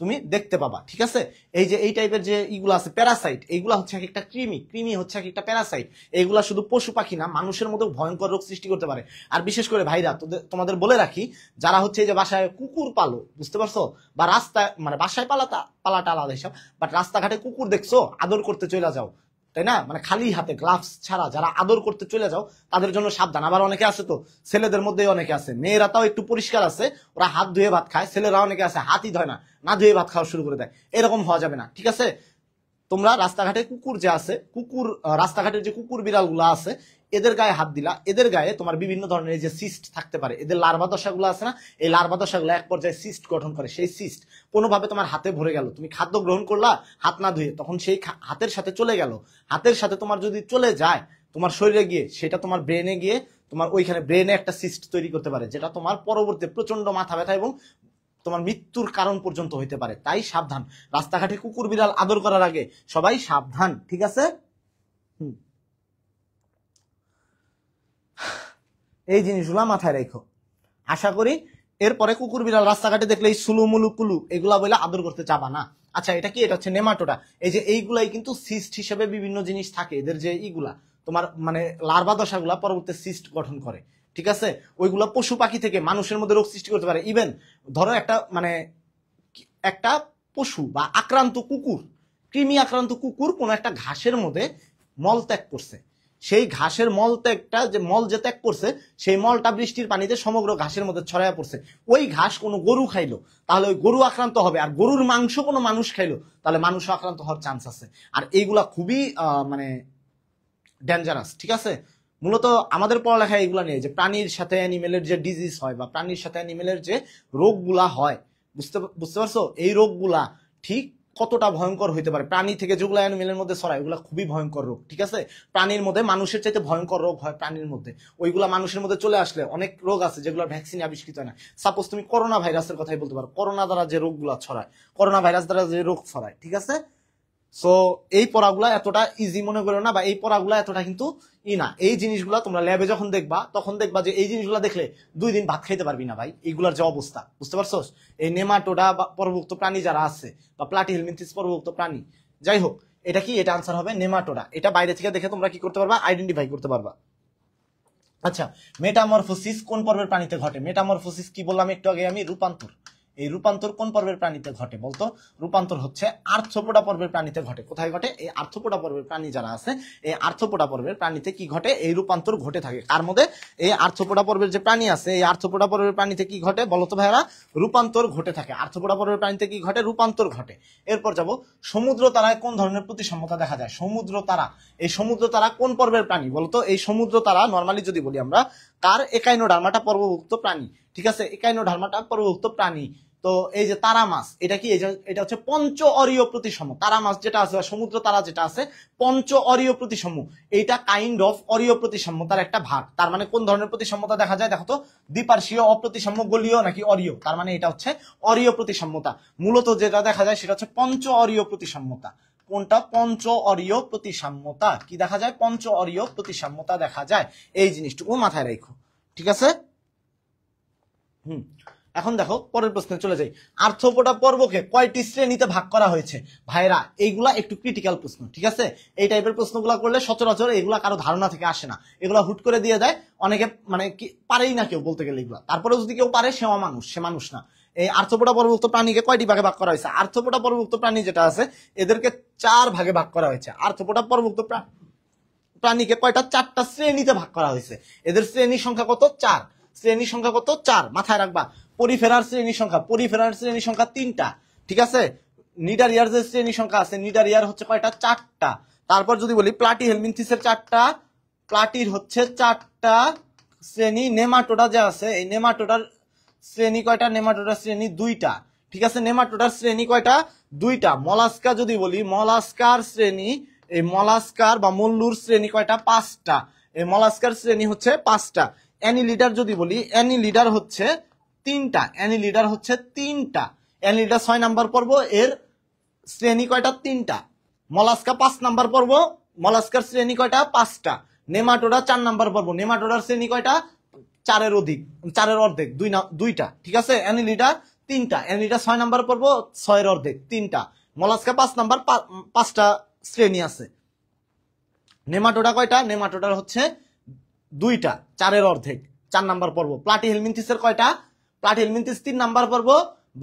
তুমি দেখতে পাবা। ঠিক আছে, এই যে এই টাইপের যে ইগুলো আছে প্যারাসাইট, এইগুলা হচ্ছে এক একটা কৃমি, কৃমি হচ্ছে এক একটা প্যারাসাইট। এইগুলা শুধু পশু পাখি না, মানুষের মধ্যে ভয়ঙ্কর রোগ সৃষ্টি করতে পারে। আর বিশেষ করে ভাইরা, তোমাদের বলে রাখি, যারা হচ্ছে এই যে বাসায় কুকুর পালো, বুঝতে পারছো, বা রাস্তায় মানে বাসায় পালাটা আলাদা হিসাব, বাট রাস্তাঘাটে কুকুর দেখছো, আদর করতে চলে যাও, তাই না? মানে খালি হাতে গ্লাভস ছাড়া যারা আদর করতে চলে যাও, তাদের জন্য সাবধান। আবার অনেকে আছে তো, ছেলেদের মধ্যে অনেকে আছে, মেয়েরা তাও একটু পরিষ্কার আছে, ওরা হাত ধুয়ে ভাত খায়, ছেলেরা অনেকে আছে হাতই ধয় না, না ধুয়ে ভাত খাওয়া শুরু করে দেয়। এরকম হওয়া যাবে না। ঠিক আছে, তোমরা রাস্তাঘাটে কুকুর যে আছে, কুকুর রাস্তাঘাটের যে কুকুর বিড়াল গুলা আছে, এদের গায়ে হাত দিলা, এদের গায়ে তোমার বিভিন্ন ধরনের যে সিস্ট থাকতে পারে, এদের লার্ভা দশাগুলো আছে না, এই লার্ভা দশাগুলো এক পর্যায়ে সিস্ট গঠন করে। সেই সিস্ট কোনোভাবে তোমার হাতে ভরে গেল, তুমি খাদ্য গ্রহণ করলা হাত না ধুয়ে, তখন সেই হাতের সাথে চলে গেল, হাতের সাথে তোমার যদি চলে যায় তোমার শরীরে গিয়ে, সেটা তোমার ব্রেনে গিয়ে তোমার ওইখানে ব্রেনে একটা সিস্ট তৈরি করতে পারে, যেটা তোমার পরবর্তী প্রচন্ড মাথা ব্যথা এবং তোমার মৃত্যুর কারণ পর্যন্ত হইতে পারে। তাই সাবধান, রাস্তাঘাটে কুকুর বিড়াল আদর করার আগে সবাই সাবধান। ঠিক আছে, এই জিনিসগুলো মাথায় রেখো। আশা করি এরপরে কুকুর বিড়াল রাস্তাঘাটে দেখলে এই সুলু মুলু কুলু এগুলা বলে আদর করতে চাবা না। আচ্ছা, এটা কি? এটা হচ্ছে নেমাটোডা। এই যে এইগুলাই কিন্তু সিস্ট হিসেবে বিভিন্ন জিনিস থাকে, এদের যে ইগুলা তোমার মানে লার্ভা দশাগুলা পরবর্তী সিস্ট গঠন করে। ঠিক আছে, ওইগুলা পশু পাখি থেকে মানুষের মধ্যে রোগ সৃষ্টি করতে পারে। ইভেন ধরো একটা মানে একটা পশু বা আক্রান্ত কুকুর, কৃমি আক্রান্ত কুকুর কোন একটা ঘাসের মধ্যে মল ত্যাগ করছে, সেই ঘাসের মল ত্যাগটা যে মল যে ত্যাগ করছে, সেই মলটা বৃষ্টির পানিতে সমগ্র ঘাসের মধ্যে ছড়াইয়া পড়ছে। ওই ঘাস কোনো গরু খাইলো তাহলে ওই গরু আক্রান্ত হবে, আর গরুর মাংস কোনো মানুষ খাইলো তাহলে মানুষ আক্রান্ত হওয়ার চান্স আছে। আর এইগুলা খুবই মানে ডেঞ্জারাস। ঠিক আছে, মূলত আমাদের পড়ালেখা এইগুলা নিয়ে, যে প্রাণীর সাথে অ্যানিমেলের যে ডিজিজ হয় বা প্রাণীর সাথে অ্যানিমেলের যে রোগগুলা হয়, বুঝতে পারছো? এই রোগগুলা ঠিক কতটা ভয়ঙ্কর হইতে পারে। প্রাণী থেকে যেগুলো অ্যানিমেলের মধ্যে ছড়ায় ওগুলো খুবই ভয়ঙ্কর রোগ। ঠিক আছে, প্রাণীর মধ্যে মানুষের চাইতে ভয়ঙ্কর রোগ হয় প্রাণীর মধ্যে। ওইগুলা মানুষের মধ্যে চলে আসলে অনেক রোগ আছে যেগুলোর ভ্যাকসিন আবিষ্কৃত হয় না। সাপোজ তুমি করোনা ভাইরাসের কথাই বলতে পারো, করোনা দ্বারা যে রোগগুলা ছড়ায়, করোনা ভাইরাস দ্বারা যে রোগ ছড়ায়। ঠিক আছে, সো এই পড়াগুলা এতটা ইজি মনে করো না, বা এই পড়াগুলা এতটা কিন্তু না। এই জিনিসগুলা তোমরা ল্যাবে যখন দেখবা তখন দেখবা যে এই জিনিসগুলা দেখলে 2 দিন ভাত খাইতে পারবি না ভাই, এইগুলার যে অবস্থা, বুঝতে পারছো? এই নেমাটোডা বা পর্বভুক্ত প্রাণী যারা আছে, বা প্লাটিহেলমিনথিস পর্বভুক্ত প্রাণী, যাই হোক, এটা কি, এটা আনসার হবে নেমাটোডা। এটা বাইরে থেকে দেখে তোমরা কি করতে পারবা, আইডেন্টিফাই করতে পারবা। আচ্ছা, মেটামরফোসিস কোন পর্বের প্রাণীতে ঘটে? মেটামরফোসিস কি বললাম একটু আগে আমি, রূপান্তর। এই রূপান্তর কোন পর্বের প্রাণীতে ঘটে বলতো? রূপান্তর হচ্ছে আর্থ্রোপোডা পর্বের প্রাণীতে ঘটে। কোথায় ঘটে? এই আর্থ্রোপোডা পর্বের প্রাণী যারা আছে, এই আর্থ্রোপোডা পর্বের প্রাণীতে কি ঘটে? এই রূপান্তর ঘটে থাকে। কার মধ্যে? এই আর্থ্রোপোডা পর্বের যে প্রাণী আছে, এই আর্থ্রোপোডা পর্বের প্রাণীতে কি ঘটে বলতো ভাইরা? রূপান্তর ঘটে থাকে। আর্থ্রোপোডা পর্বের প্রাণীতে কি ঘটে? রূপান্তর ঘটে। এরপর যাব, সমুদ্র তারায় কোন ধরনের প্রতিসাম্যতা দেখা যায়? সমুদ্র তারা, এই সমুদ্র তারা কোন পর্বের প্রাণী বলতো? এই সমুদ্র তারা নরমালি যদি বলি আমরা, কার? একাইনোডার্মাটা পর্বভুক্ত প্রাণী, ঠিক আছে? একাইনোডার্মাটা পর্বভুক্ত প্রাণী। তো এই যে তারা মাছ, এটা কি? এটা হচ্ছে পঞ্চ অরীয় প্রতিসম। তারা মাছ যেটা আছে, সমুদ্র তারা যেটা আছে, পঞ্চ অরীয় প্রতিসম। এইটা কাইন্ড অফ অরীয় প্রতিসাম্যতার একটা ভাগ। তার মানে কোন ধরনের প্রতিসাম্যতা দেখা যায় দেখো তো? দ্বিপার্শ্বীয়, অপ্রতিসাম্য, গোলীয় নাকি অরীয়? তার মানে এটা হচ্ছে অরীয় প্রতিসাম্যতা। মূলত যেটা দেখা যায় সেটা হচ্ছে পঞ্চ অরীয় প্রতিসাম্যতা। কোনটা? পঞ্চ অরীয় প্রতিসাম্যতা। কি দেখা যায়? পঞ্চ অরীয় প্রতিসাম্যতা দেখা যায়। এই জিনিসটুকু মাথায় রাখো, ঠিক আছে? এখন দেখো পরের প্রশ্নে চলে যাই। আর্থ্রোপোডা পর্বকে কয়টি শ্রেণীতে ভাগ করা হয়েছে? ভাইরা, এইগুলা একটু ক্রিটিক্যাল প্রশ্ন, ঠিক আছে? এই টাইপের প্রশ্নগুলা করলে সচরাচর এগুলা কারো ধারণা থেকে আসে না, এগুলা হুট করে দিয়ে দেয় অনেকে, মানে পারেই না কেউ বলতে গেলে এগুলা। তারপরে যদি কেউ পারে সেও মানুষ, সে মানুষ না। এই আর্থ্রোপোডা পর্বভুক্ত প্রাণীকে কয়টি ভাগে ভাগ করা হয়েছে? আর্থ্রোপোডা পর্বভুক্ত প্রাণী যেটা আছে, এদেরকে 4 ভাগে ভাগ করা হয়েছে। আর্থ্রোপোডা পর্বভুক্ত প্রাণীকে কয়টা? 4টা শ্রেণীতে ভাগ করা হয়েছে। এদের শ্রেণী সংখ্যা কত? 4। শ্রেণী সংখ্যা কত? 4। মাথায় রাখবা। পরিফেরার শ্রেণী সংখ্যা, পরিফেরার শ্রেণী সংখ্যা 3টা, ঠিক আছে? নিডারিয়ার যে শ্রেণী সংখ্যা আছে, নিডারিয়ার হচ্ছে কয়টা? 4টা। তারপর যদি বলি প্লাটিহেলমিনথিসের 4টা, প্লাটির হচ্ছে 4টা শ্রেণী। নেমাটোডা যে আছে, এই নেমাটোডার শ্রেণী কয়টা? নেমাটোডার শ্রেণী 2টা, ঠিক আছে? নেমাটোডার শ্রেণী কয়টা? 2টা। মলাস্কা যদি বলি, মলাস্কার শ্রেণী, এই মলাস্কার বা মল্লুর শ্রেণী কয়টা? 5টা। এই মলাস্কার শ্রেণী হচ্ছে 5টা। অ্যানিলিডার যদি বলি, অ্যানিলিডার হচ্ছে 3টা। অ্যানিলিডার হচ্ছে 3টা। অ্যানিলিডার 6 নাম্বার পর্ব, এর শ্রেণী কয়টা? 3টা। মলাস্কা 5 নাম্বার পর্ব, মলাস্কার শ্রেণী কয়টা? 5টা। নেমাটোডা 4 নাম্বার পর্ব, নেমাটোডার শ্রেণী কয়টা? 4-এর অধিক, 4-এর অর্ধেক, 2টা, ঠিক আছে? অ্যানিলিডা 3টা। অ্যানিলিডা 6 নাম্বার পর্ব, 6-এর অর্ধেক, 3টা। মলাস্কা 5 নাম্বার, 5টা শ্রেণী আছে। নেমাটোডা কয়টা? নেমাটোডার হচ্ছে 2টা, 4-এর অর্ধেক, 4 নাম্বার পর্ব। প্লাটিহেলমিনথিসের কয়টা? প্লাটিহেলমিনথিস 3 নাম্বার পর্ব,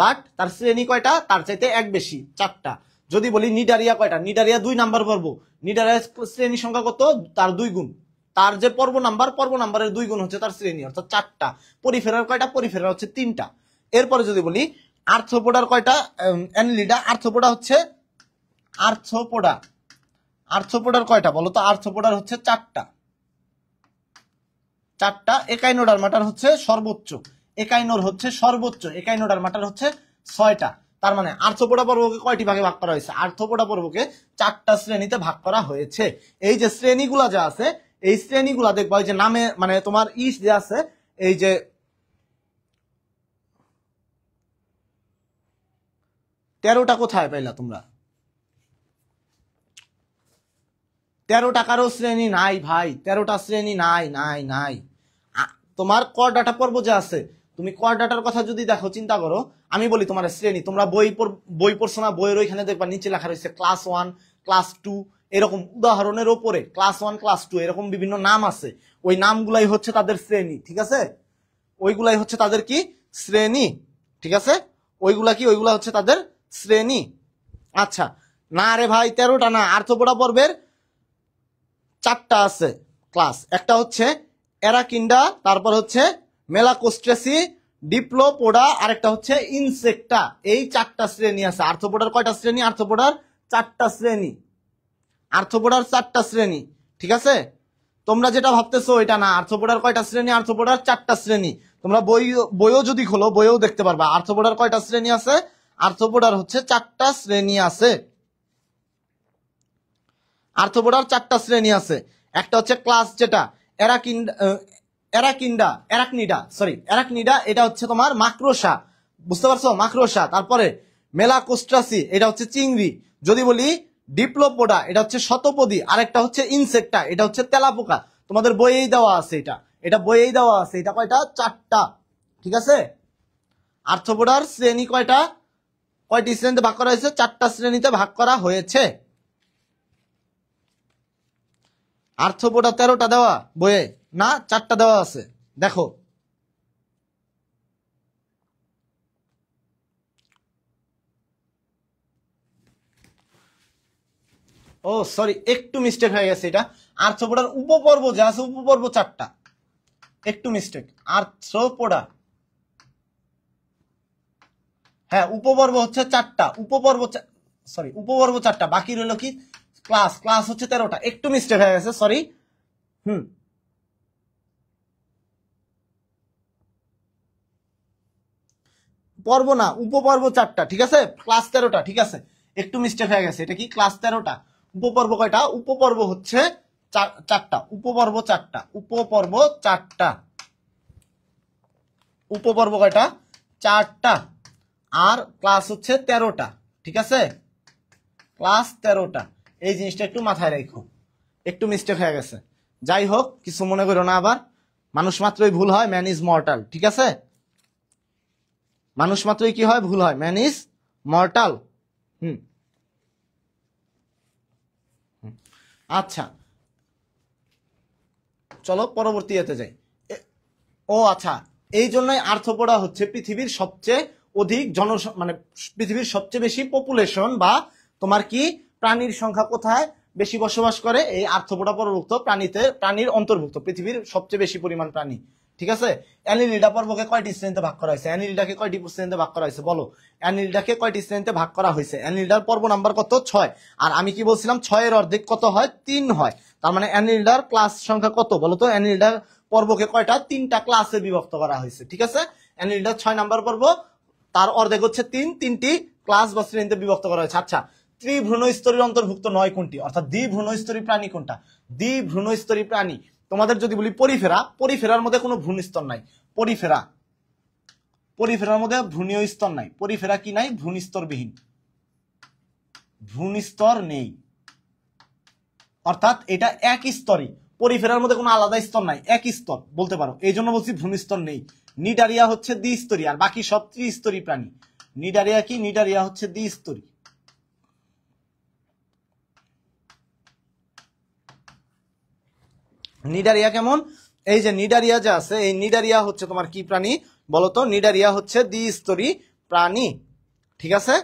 বাট তার শ্রেণী কয়টা? তার চাইতে 1 বেশি, 4টা। যদি বলি নিডারিয়া কয়টা? নিডারিয়া 2 নাম্বার পর্ব। নিডারিয়া শ্রেণী সংখ্যা কত? তার 2 গুণ। তার যে পর্ব নাম্বারের 2 গুণ হচ্ছে তার শ্রেণী, অর্থাৎ 4টা। পরিফেরার কয়টা? পরিফেরার হচ্ছে 3টা। এরপরে যদি বলি আর্থ্রোপোডার কয়টা? অ্যানিলিডা। আর্থ্রোপোডা হচ্ছে, আর্থ্রোপোডার কয়টা বলো তো? আর্থ্রোপোডার হচ্ছে 4টা। একাইনোডার্মাটার হচ্ছে সর্বোচ্চ, একাইনোর হচ্ছে সর্বোচ্চ, একাইনোডার্মাটার হচ্ছে 6টা। তার মানে আর্থ্রোপোডা পর্বকে কয়টি ভাগে ভাগ করা হয়েছে? আর্থ্রোপোডা পর্বকে 4টা শ্রেণীতে ভাগ করা হয়েছে। এই যে শ্রেণীগুলা যা আছে, এই শ্রেণীগুলা দেখবা, এই যে নামে, মানে তোমার ইস যে আছে, এই যে 13টা কোথায় পাইলা তোমরা? 13 টাকারও শ্রেণী নাই ভাই, 13টা শ্রেণী নাই, নাই, নাই। তোমার করডাটা পর্ব যে আছে, তুমি করডাটার কথা যদি দেখো, চিন্তা করো, আমি বলি তোমার শ্রেণী, তোমরা বই পড়ছো না? বইয়ের ওইখানে দেখবা নিচে লেখা রয়েছে ক্লাস 1, ক্লাস 2, এরকম উদাহরণের ওপরে ক্লাস 1, ক্লাস 2 এরকম বিভিন্ন নাম আছে। ওই নামগুলাই হচ্ছে তাদের শ্রেণী, ঠিক আছে? ওইগুলাই হচ্ছে তাদের কি? শ্রেণী, ঠিক আছে? ওইগুলা কি? ওইগুলা হচ্ছে তাদের শ্রেণী। আচ্ছা, না রে ভাই, 13টা না। আর্থ্রোপোডা পর্বের 4টা আছে ক্লাস। একটা হচ্ছে এরাকিন্ডা, তারপর হচ্ছে মেলাকোস্ট্রেসি, ডিপ্লোপোডা, আরেকটা হচ্ছে ইনসেক্টা। এই 4টা শ্রেণী আছে। আর্থ্রোপোডার কয়টা শ্রেণী? আর্থ্রোপোডার 4টা শ্রেণী। আর্থ্রোপোডার 4টা শ্রেণী, ঠিক আছে? তোমরা যেটা ভাবতেছো এটা না। আর্থ্রোপোডার কয়টা শ্রেণী? আর্থ্রোপোডার 4টা শ্রেণী। তোমরা বইও যদি খোলো, বইও দেখতে পারবা আর্থ্রোপোডার কয়টা শ্রেণী আছে। আর্থ্রোপোডার হচ্ছে 4টা শ্রেণী আছে। আর্থ্রোপোডার 4টা শ্রেণী আছে। একটা হচ্ছে ক্লাস যেটা এরাকনিডা, এটা হচ্ছে তোমার মাকড়সা, বুঝতে পারছো? মাকড়সা। তারপরে মেলাকোস্ট্রাসি, এটা হচ্ছে চিংড়ি। যদি বলি ডিপ্লোপোডা এটা হচ্ছে শতপদী, আরেকটা হচ্ছে ইনসেক্টা এটা হচ্ছে তেলাপোকা। তোমাদের বইয়েই দেওয়া আছে, এটা বইয়েই দেওয়া আছে। এটা কয়টা? 4টা। ঠিক আছে, আর্থ্রোপোডার শ্রেণী কয়টা? কয়টি শ্রেণীতে ভাগ করা হয়েছে? 4টা শ্রেণীতে ভাগ করা হয়েছে। আর্থ্রোপোডা 13টা দেওয়া বইয়ে না, 4টা দেওয়া আছে, দেখো। ও সরি, একটু মিস্টেক হয়ে গেছে। এটা আর্থ্রোপোডার উপপর্ব যা আছে, উপপর্ব 4টা, একটু মিস্টেক। আর্থ্রোপোডা, হ্যাঁ উপপর্ব হচ্ছে 4টা, উপপর্ব সরি উপপর্ব 4টা, বাকি রইল কি ক্লাস, ক্লাস হচ্ছে 13টা, একটু মিস্টেক হয়ে গেছে, সরি। পর্ব না, উপপর্ব 4টা, ঠিক আছে, ক্লাস 13টা, ঠিক আছে, একটু মিস্টেক হয়ে গেছে। এটা কি ক্লাস 13টা, উপপর্ব কয়টা? উপপর্ব হচ্ছে 4টা, উপপর্ব 4টা, উপপর্ব 4টা, উপপর্ব কয়টা? 4টা, আর ক্লাস হচ্ছে 13টা, ঠিক আছে, ক্লাস 13টা। এই জিনিসটা একটু মাথায় রাখো, একটু মিস্টেক হয়ে গেছে। যাই হোক, কিছু মনে করো না আবার, মানুষ মাত্রই ভুল হয়, ম্যান ইজ মর্টাল, ঠিক আছে, মানুষ মাত্রই কি হয়? ভুল হয়, ম্যান ইজ মর্টাল। আচ্ছা চলো পরবর্তী এতে যাই। ও আচ্ছা, এই জন্যই আর্থ্রোপোডা হচ্ছে পৃথিবীর সবচেয়ে অধিক মানে পৃথিবীর সবচেয়ে বেশি পপুলেশন বা তোমার কি প্রাণীর সংখ্যা কোথায় বেশি বসবাস করে? এই আর্থ্রোপোডা পর্বভুক্ত প্রাণীর অন্তর্ভুক্ত, পৃথিবীর সবচেয়ে বেশি পরিমাণ প্রাণী, ঠিক আছে। অ্যানিলিডা পর্বকে কয়টি শ্রেণীতে ভাগ করা হয়েছে? অ্যানিলিডাকে কয়টি শ্রেণীতে ভাগ করা হয়েছে বলো? অ্যানিলিডাকে কয়টি শ্রেণীতে ভাগ করা হয়েছে? অ্যানিলিডার পর্ব নাম্বার কত? 6। আর আমি কি বলছিলাম? 6-এর অর্ধেক কত হয়? 3 হয়। তার মানে অ্যানিলিডার ক্লাস সংখ্যা কত বলো তো? অ্যানিলিডার পর্বকে কয়টা? 3টা ক্লাসে বিভক্ত করা হয়েছে, ঠিক আছে। অ্যানিলিডার 6 নাম্বার পর্ব, তার অর্ধেক হচ্ছে 3টি ক্লাস বা শ্রেণীতে বিভক্ত করা হয়েছে। আচ্ছা, ত্রিভ্রূণস্তরীর অন্তর্ভুক্ত নয় কোনটি? অর্থাৎ দ্বিভ্রূণস্তরী প্রাণী কোনটা? দ্বিভ্রূণস্তরী প্রাণী তোমাদের যদি বলি পরিফেরা, পরিফেরার মধ্যে কোনো ভ্রূণস্তর নাই। পরিফেরার মধ্যে ভ্রূণীয় স্তর নাই। পরিফেরা কি নাই? ভ্রূণস্তরবিহীন, ভ্রূণস্তর নেই, অর্থাৎ এটা এক স্তরই। পরিফেরার মধ্যে কোনো আলাদা স্তর নাই, এক স্তর বলতে পারো, এই জন্য বলছি ভ্রূণস্তর নেই। নিডারিয়া হচ্ছে দ্বিস্তরী, আর বাকি সব ত্রিস্তরী প্রাণী। নিডারিয়া কি? নিডারিয়া হচ্ছে দ্বিস্তরী। নিডারিয়া কেমন? এই যে নিডারিয়া যে আছে, এই নিডারিয়া হচ্ছে তোমার কি প্রাণী বলতো? নিডারিয়া হচ্ছে দ্বিস্তরী প্রাণী, ঠিক আছে।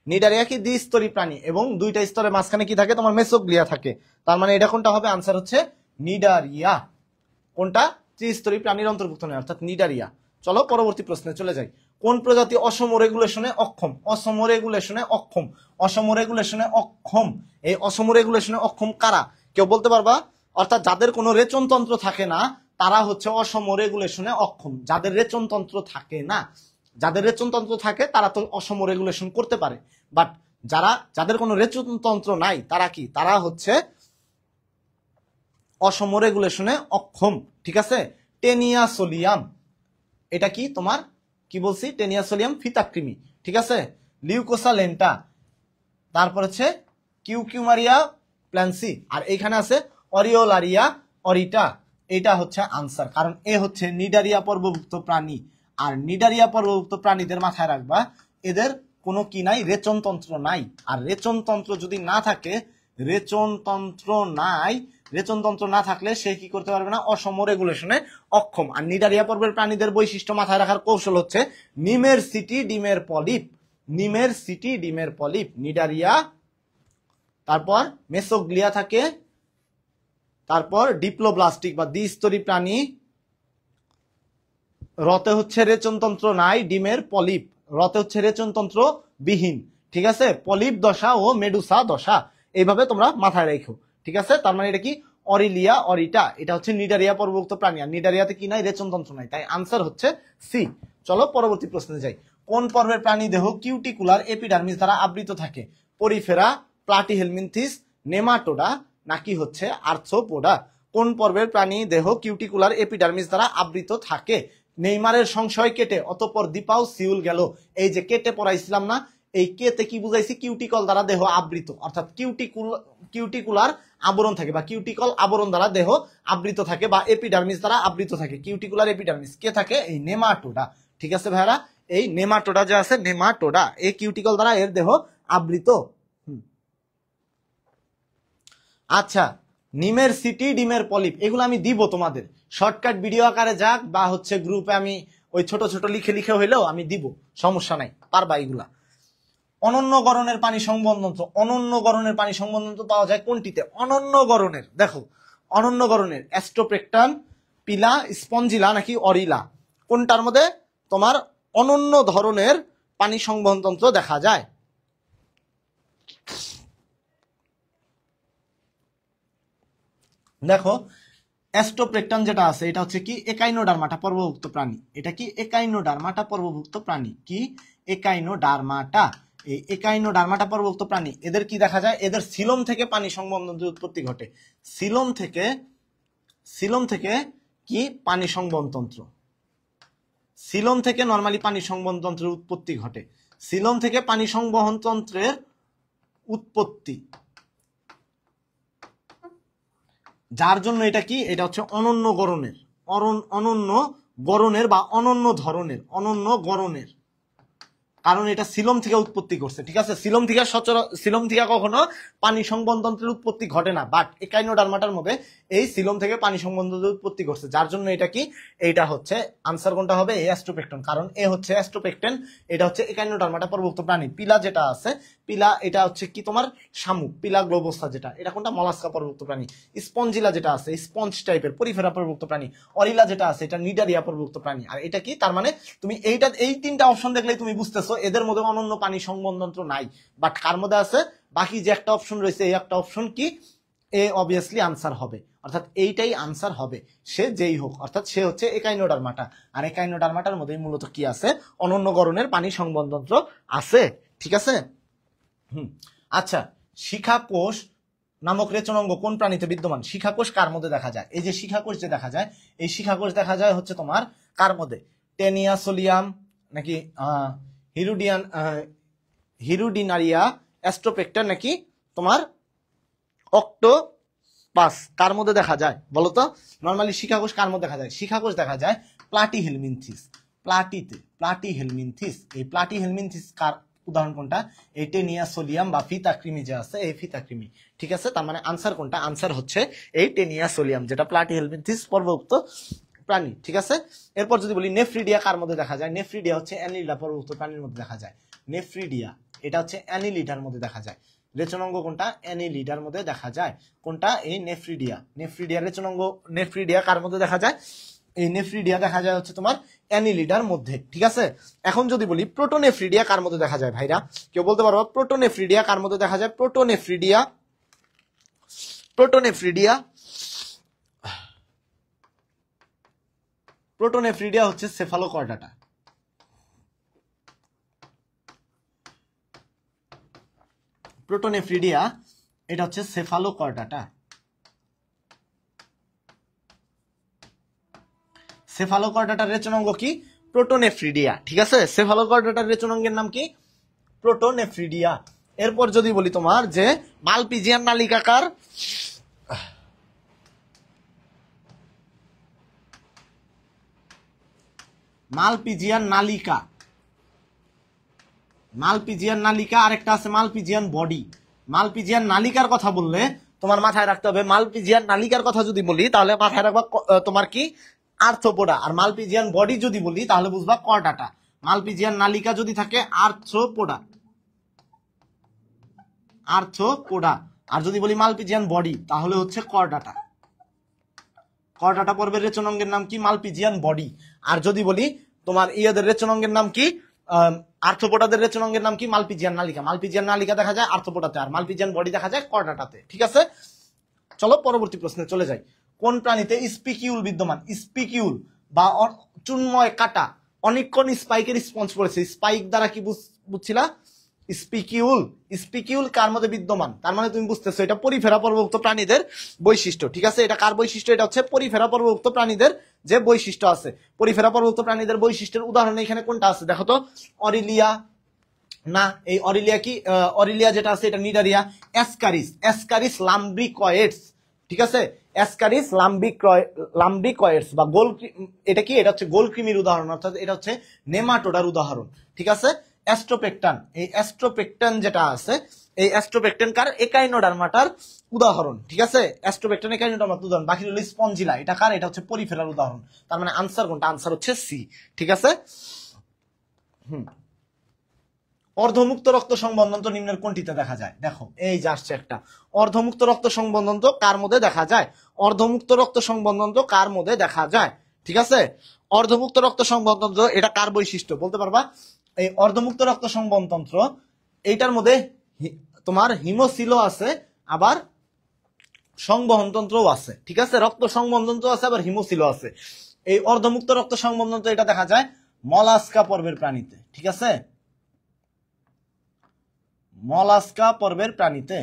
নিডারিয়া কি? দ্বিস্তরী প্রাণী, এবং 2টা স্তরের মাঝখানে কি থাকে? তোমার মেসোগ্লিয়া থাকে। তার মানে এটা কোনটা হবে? আনসার হচ্ছে নিডারিয়া। কোনটা? ত্রিস্তরী প্রাণীর অন্তর্ভুক্ত নয়, অর্থাৎ নিডারিয়া। চলো পরবর্তী প্রশ্নে চলে যাই। কোন প্রজাতি অসম রেগুলেশনে অক্ষম? অসম রেগুলেশনে অক্ষম, অসম রেগুলেশনে অক্ষম। এই অসম রেগুলেশনে অক্ষম কারা? কেউ বলতে পারবা? অর্থাৎ যাদের কোনো রেচনতন্ত্র থাকে না, তারা হচ্ছে অসম রেগুলেশনে অক্ষম। যাদের রেচনতন্ত্র থাকে না, যাদের রেচনতন্ত্র থাকে তারা তো অসম রেগুলেশন করতে পারে, বাট যাদের কোনো রেচনতন্ত্র নাই তারা কি? তারা হচ্ছে অসম রেগুলেশনে অক্ষম, ঠিক আছে। টেনিয়াসোলিয়াম, এটা কি তোমার কি বলছি? টেনিয়াসোলিয়াম ফিতাকৃমি, ঠিক আছে। লিউকোসা লেন্টা, তারপর হচ্ছে কিউকিউমারিয়া প্ল্যান্সি, আর এইখানে আছে অরিওলারিয়া অরিটা। এটা হচ্ছে আনসার, কারণ এ হচ্ছে নিডারিয়া পর্বভুক্ত প্রাণী। আর নিডারিয়া পর্বভুক্ত প্রাণীদের মাথায় রাখবা, এদের কোনো কি নাই? রেচনতন্ত্র নাই। আর রেচনতন্ত্র যদি না থাকে, রেচনতন্ত্র না থাকলে সে কি করতে পারবে না? অসম রেগুলেশনে অক্ষম। আর নিডারিয়া পর্বের প্রাণীদের বৈশিষ্ট্য মাথায় রাখার কৌশল হচ্ছে নিমের সিটি ডিমের পলিপ, নিমের সিটি ডিমের পলিপ নিডারিয়া। তারপর মেসোগ্লিয়া থাকে, তারপর ডিপ্লোব্লাস্টিক বা দ্বিস্তরী প্রাণী, রতে হচ্ছে রেচনতন্ত্র নাই, ডিমের পলিপ, রতে হচ্ছে রেচনতন্ত্র বিহীন, ঠিক আছে। পলিপ দশা ও মেডুসা দশা, এইভাবে তোমরা মাথায় রেখো, ঠিক আছে। তার মানে এটা কি? অরিলিয়া অরিটা, এটা হচ্ছে নিডারিয়া পর্বভুক্ত প্রাণী। আর নিডারিয়াতে কি নাই? রেচনতন্ত্র নাই, তাই আনসার হচ্ছে সি। চলো পরবর্তী প্রশ্নে যাই। কোন পর্বের প্রাণী দেহ কিউটিকুলার এপিডার্মিস দ্বারা আবৃত থাকে? পরিফেরা, প্লাটিহেলমিনথিস, নেমাটোডা, নাকি হচ্ছে আর্থ্রোপোডা? কোন পর্বের প্রাণী দেহ কিউটিকুলার এপিডার্মিস দ্বারা আবৃত থাকে? নেইমারের সংশয় কেটে অতঃপর দীপাও সিউল গেল, এই যে কেটে পড়াইছিলাম না, এই কে তে কি বুঝাইছি, কিউটিকল দ্বারা দেহ আবৃত, অর্থাৎ কিউটিকুলার আবরণ থাকে বা কিউটিকল আবরণ দ্বারা দেহ আবৃত থাকে বা এপিডার্মিস দ্বারা আবৃত থাকে। কিউটিকুলার এপিডার্মিস কে থাকে, এই নেমাটোডা। ঠিক আছে ভাইরা, এই নেমাটোডা যে আছে, নেমাটোডা, এই কিউটিকল দ্বারা এর দেহ আবৃত। আচ্ছা, নিমের সিটি, ডিমের পলিপ, এগুলো আমি দিব তোমাদের শর্টকাট ভিডিও আকারে যাক বা হচ্ছে গ্রুপে আমি ওই ছোট ছোট লিখে লিখে হইলেও আমি দিব, সমস্যা নাই, পারবা এগুলা। অনন্য গড়নের পানি সংবহনতন্ত্র, অনন্য গড়নের পানি সংবহনতন্ত্র পাওয়া যায় কোনটিতে? অনন্য গড়নের, দেখো অনন্য গড়নের অ্যাস্ট্রোপেক্টন, পিলা, স্পঞ্জিলা নাকি অরিলা, কোনটার মধ্যে তোমার অনন্য ধরনের পানি সংবহনতন্ত্র দেখা যায়? দেখো অ্যাস্ট্রোপ্লেকটন যেটা আছে এটা হচ্ছে কি একাইনোডার্মাটা পর্বভুক্ত প্রাণী। এটা কি একাইনোডার্মাটা পর্বভুক্ত প্রাণী, কি একাইনোডার্মাটা, এই একাইনোডার্মাটা পর্বভুক্ত প্রাণী। এদের কি দেখা যায়, এদের সিলোম থেকে পানি সংবহনতন্ত্রের উৎপত্তি ঘটে। সিলোম থেকে কি পানি সংবহনতন্ত্র, সিলোম থেকে নরমালি পানি সংবহনতন্ত্রের উৎপত্তি ঘটে। সিলোম থেকে পানি সংবহনতন্ত্রের উৎপত্তি, যার জন্য এটা কি, এটা হচ্ছে অনন্য গড়নের, অনন্য গড়নের বা অনন্য ধরনের, অনন্য গড়নের, কারণ এটা সিলোম থেকে উৎপত্তি করছে। ঠিক আছে, সিলোম থেকে কখনো পানি সংবহনতন্ত্রের উৎপত্তি ঘটে না, বাট একাইনোডার্মাটার মধ্যে এই সিলোম থেকে পানি সংবহনতন্ত্রের উৎপত্তি করছে, যার জন্য এটা কি, এইটা হচ্ছে আনসার কোনটা হবে, এই অ্যাস্ট্রোপেক্টন, কারণ এ হচ্ছে অ্যাস্ট্রোপেক্টন, এটা হচ্ছে একাইনোডার্মাটা পর্বভুক্ত প্রাণী। পিলা যেটা আছে, পিলা এটা হচ্ছে কি তোমার শামুক, পিলা গ্লোবোসা যেটা, এটা কোনটা মলাস্কা পর্বভুক্ত প্রাণী। স্পঞ্জিলা যেটা আছে স্পঞ্জ টাইপের পরিফেরা পর্বভুক্ত প্রাণী। অরিলা যেটা আছে এটা নিডারিয়া পর্বভুক্ত প্রাণী। আর এটা কি, তার মানে তুমি এই তিনটা অপশন দেখলেই তুমি বুঝতেছো এদের মধ্যে অনন্য পানি সংবহনতন্ত্র নাই, বাট কার মধ্যে আছে, বাকি যে একটা অপশন রয়েছে এই একটা অপশন কি, এ অবভিয়াসলি আনসার হবে, অর্থাৎ এইটাই আনসার হবে, সে যেই হোক, অর্থাৎ সে হচ্ছে একাইনোডার্মাটা। আর একাইনোডার্মাটার মধ্যে মূলত কি আছে, অনন্য গড়নের পানি সংবহনতন্ত্র আছে। ঠিক আছে। আচ্ছা, শিখাকোষ নামক রেচনাঙ্গ কোন প্রাণীতে বিদ্যমান? শিখাকোষ কার মধ্যে দেখা যায়? এই যে শিখাকোষ যে দেখা যায়, এই শিখাকোষ দেখা যায় হচ্ছে তোমার কার মধ্যে, টেনিয়াসোলিয়াম নাকি হিরুডিনারিয়া, অ্যাস্ট্রোপেক্টর নাকি তোমার অক্টোপাস, কার মধ্যে দেখা যায় বলো তো? নরমালি শিখাকোষ কার মধ্যে দেখা যায়? শিখাকোষ দেখা যায় প্লাটিহেলমিনথিস, প্লাটিহেলমিনথিস। এই প্লাটিহেলমিনথিস কার উদাহরণ কোনটা? এই টেনিয়াসোলিয়াম বা ফিতাকৃমি যে আছে, এই ফিতাকৃমি। ঠিক আছে, তার মানে আনসার কোনটা? আনসার হচ্ছে এই টেনিয়াসোলিয়াম, যেটা প্লাটিহেলমিনথিস পর্বভুক্ত প্রাণী। ঠিক আছে, এরপর যদি বলি নেফ্রিডিয়া কার মধ্যে দেখা যায়? নেফ্রিডিয়া হচ্ছে অ্যানিলিডা পর্বভুক্ত প্রাণীর মধ্যে দেখা যায়। নেফ্রিডিয়া এটা হচ্ছে অ্যানিলিডার মধ্যে দেখা যায়। রেচনাঙ্গ কোনটা? অ্যানিলিডার মধ্যে দেখা যায়। কোনটা? এই নেফ্রিডিয়া। নেফ্রিডিয়া রেচনাঙ্গ, নেফ্রিডিয়া কার মধ্যে দেখা যায়? এই নেফ্রিডিয়া দেখা যায় হচ্ছে তোমার অ্যানিলিডার মধ্যে। ঠিক আছে, এখন যদি বলি প্রোটোনেফ্রিডিয়া কার মধ্যে দেখা যায়? ভাইরা কেউ বলতে পারবো প্রোটোনেফ্রিডিয়া কার মধ্যে দেখা যায়? প্রোটোনেফ্রিডিয়া প্রোটোনেফ্রিডিয়া হচ্ছে সেফালোকর্ডাটা। প্রোটোনেফ্রিডিয়া এটা হচ্ছে সেফালোকর্ডাটা। সেফালোকর্ডাটার রেচনাঙ্গ কি? প্রোটোনেফ্রিডিয়া। ঠিক আছে, সেফালোকর্ডাটার রেচনাঙ্গের নাম কি? প্রোটোনেফ্রিডিয়া। এরপর যদি বলি তোমার যে মালপিজিয়ান নালিকাকার, মালপিজিয়ান নালিকা, আরেকটা আছে মালপিজিয়ান বডি। মালপিজিয়ান নালিকার কথা বললে তোমার মাথায় রাখতে হবে, মালপিজিয়ান নালিকার কথা যদি বলি তাহলে মাথায় রাখবা তোমার কি? আর্থ্রোপোডা। আর মালপিজিয়ান বডি যদি বলি তাহলে বুঝবা কর্ডাটা। মালপিজিয়ান নালিকা যদি থাকে আর্থ্রোপোডা, আর যদি বলি মালপিজিয়ান বডি তাহলে হচ্ছে কর্ডাটা। কর্ডাটা পর্বের রেচনাঙ্গের নাম কি? Malpighian body. আর যদি বলি তোমার ইয়াদের রেচনাঙ্গের নাম কি? আর্থ্রোপোডাদের রেচনাঙ্গের নাম কি? মালপিজিয়ান নালিকা। মালপিজিয়ান নালিকা দেখা যায় আর্থ্রোপোডাতে, আর মালপিজিয়ান বডি দেখা যায় কর্ডাটাতে। ঠিক আছে, চলো পরবর্তী প্রশ্নে চলে যাই। কোন প্রাণীতে স্পিকিউল বিদ্যমান? স্পিকিউল বা চুনময় কাটা, অনেকক্ষণ স্পাইকের স্পঞ্জ পড়েছে। স্পাইক দ্বারা কি বুঝছিলা? স্পিকিউল কার মধ্যে বিদ্যমান? তার মানে তুমি বুঝতেছো এটা পরিফেরা পর্বভুক্ত প্রাণীদের বৈশিষ্ট্য। ঠিক আছে, এটা কার বৈশিষ্ট্য? এটা হচ্ছে পরিফেরা পর্বভুক্ত প্রাণীদের যে বৈশিষ্ট্য আছে। পরিফেরা পর্বভুক্ত প্রাণীদের বৈশিষ্ট্যের উদাহরণ এখানে কোনটা আছে দেখো তো? অরিলিয়া, না, এই অরিলিয়া কি, অরিলিয়া যেটা আছে এটা নিডারিয়া। অ্যাসকারিস, অ্যাসকারিস লাম্ব্রিকয়েডস, ঠিক আছে, অ্যাসকারিস লাম্ব্রিকয়েডস বা গোল, এটা কি, এটা হচ্ছে গোলকৃমির উদাহরণ, অর্থাৎ এটা হচ্ছে নেমাটোডার উদাহরণ, ঠিক আছে। অ্যাস্ট্রোপেকটান, এই অ্যাস্ট্রোপেকটান যেটা আছে, এই অ্যাস্ট্রোপেকটান কার, একাইনোডার্মাটার উদাহরণ, ঠিক আছে। অ্যাস্ট্রোপেকটান একাইনোডার্মাটার উদাহরণ। বাকি হলো স্পঞ্জিলা, এটা কার, এটা হচ্ছে পরিফেরার উদাহরণ। তার মানে আনসার কোনটা, আনসার হচ্ছে সি, ঠিক আছে। অর্ধমুক্ত রক্ত সংবন্ধন নিম্নের কোনটিতে দেখা যায়? দেখো এই যে আসছে একটা অর্ধমুক্ত রক্ত সংবন্ধন, কার মধ্যে দেখা যায়? অর্ধমুক্ত রক্ত সংবন্ধন কার মধ্যে দেখা যায়, ঠিক আছে। অর্ধমুক্ত রক্ত সংবন্ধন এটা কার বৈশিষ্ট্য বলতে পারবা? এই অর্ধমুক্ত রক্ত সংবহনতন্ত্র, এইটার মধ্যে তোমার হিমোসিলও আছে, আবার সংবহনতন্ত্রও আছে, ঠিক আছে। রক্ত সংবহনতন্ত্র আছে, আবার হিমোসিলও আছে। এই অর্ধমুক্ত রক্ত সংবহনতন্ত্র এটা দেখা যায় মলাস্কা পর্বের প্রাণীতে, ঠিক আছে, মলাস্কা পর্বের প্রাণীতে।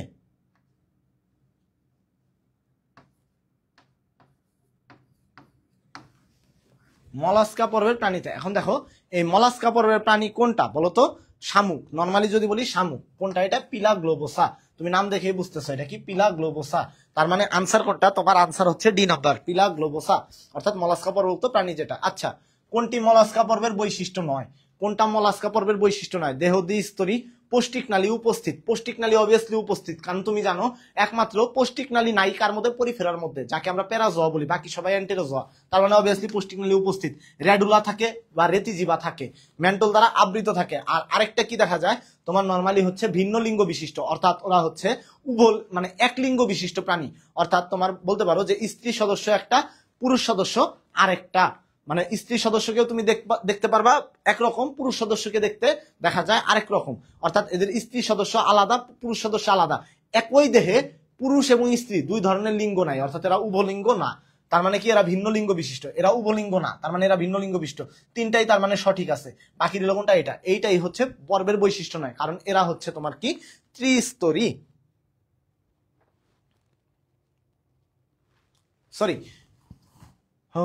মলাস্কা পর্বের প্রাণীতে। এখন দেখো এই মলাস্কা পর্বের প্রাণী কোনটা বলতো? শামুক। নরমালি যদি বলি শামুক, কোনটা? এটা পিলাগ্লোবোসা। তুমি নাম দেখেই বুঝতেছো এটা কি, পিলাগ্লোবোসা। তার মানে আনসার কোনটা? তোমার আনসার হচ্ছে ডি নাম্বার, পিলাগ্লোবোসা, অর্থাৎ মলাস্কা পর্বভুক্ত প্রাণী যেটা। আচ্ছা, কোনটি মলাস্কা পর্বের বৈশিষ্ট্য নয়? কোনটা মলাস্কা পর্বের বৈশিষ্ট্য নয়? দেহ দ্বিস্তরী, পৌষ্টিক নালী উপস্থিত। পৌষ্টিক নালী অবভিয়াসলি উপস্থিত, কারণ তুমি জানো একমাত্র পৌষ্টিক নালী নাই কার মধ্যে? পরিফেরার মধ্যে, যাকে আমরা প্যারাজোয়া বলি, বাকি সবাই অ্যান্টেরোজোয়া। তার মানে অবভিয়াসলি পৌষ্টিক নালী উপস্থিত। রেডুলা থাকে বা রেতিজিবা থাকে, মেন্টল দ্বারা আবৃত থাকে। আর আরেকটা কি দেখা যায় তোমার? নরমালি হচ্ছে ভিন্ন লিঙ্গ বিশিষ্ট, অর্থাৎ ওরা হচ্ছে মানে এক লিঙ্গ বিশিষ্ট প্রাণী। অর্থাৎ তোমার বলতে পারো যে স্ত্রী সদস্য একটা, পুরুষ সদস্য আরেকটা। মানে স্ত্রী সদস্যকেও তুমি দেখতে পারবা একরকম, পুরুষ সদস্যকে দেখতে দেখা যায় আরেক রকম। অর্থাৎ এদের স্ত্রী সদস্য আলাদা, পুরুষ সদস্য আলাদা। একই দেহে পুরুষ এবং স্ত্রী দুই ধরনের লিঙ্গ নাই, অর্থাৎ এরা উভলিঙ্গ না। তার মানে কি এরা ভিন্ন লিঙ্গ বিশিষ্ট। এরা উভলিঙ্গ না, তার মানে এরা ভিন্ন লিঙ্গ বিশিষ্ট। তিনটাই তার মানে সঠিক আছে। বাকি রইল কোনটা? এটা। এইটাই হচ্ছে পর্বের বৈশিষ্ট্য নয়, কারণ এরা হচ্ছে তোমার কি, ত্রিস্তরী। সরি, ও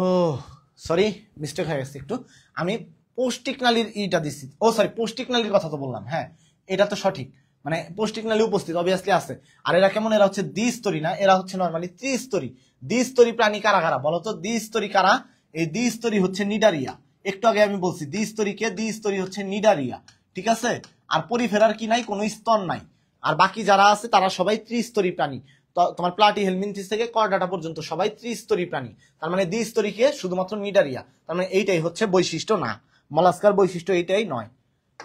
সরি, মিস্টেক হয়ে গেছে একটু। আমি পৌষ্টিক নালীর ইটা দিচ্ছি, ও সরি, পৌষ্টিক নালীর কথা তো বললাম, হ্যাঁ এটা তো সঠিক। মানে পৌষ্টিক নালী উপস্থিত অবভিয়াসলি আছে। আর এরা কেমন? এরা হচ্ছে দ্বিস্তরী না, এরা হচ্ছে নরমালি ত্রিস্তরী। দ্বিস্তরী প্রাণী কারা কারা বলতো? দ্বিস্তরী কারা? এই দ্বিস্তরী হচ্ছে নিডারিয়া। একটু আগে আমি বলছি দ্বিস্তরীকে, দ্বিস্তরী হচ্ছে নিডারিয়া, ঠিক আছে। আর পরিফেরার কি নাই? কোনো স্তর নাই। আর বাকি যারা আছে তারা সবাই ত্রিস্তরী প্রাণী। তোমার প্লাটি হেলমিনথিস থেকে কর্ডাটা পর্যন্ত সবাই ত্রিস্তরী প্রাণী। তার মানে দ্বিস্তরীকে শুধুমাত্র নিডারিয়া। তার মানে এইটাই হচ্ছে বৈশিষ্ট্য না, মলাস্কার বৈশিষ্ট্য এইটাই নয়।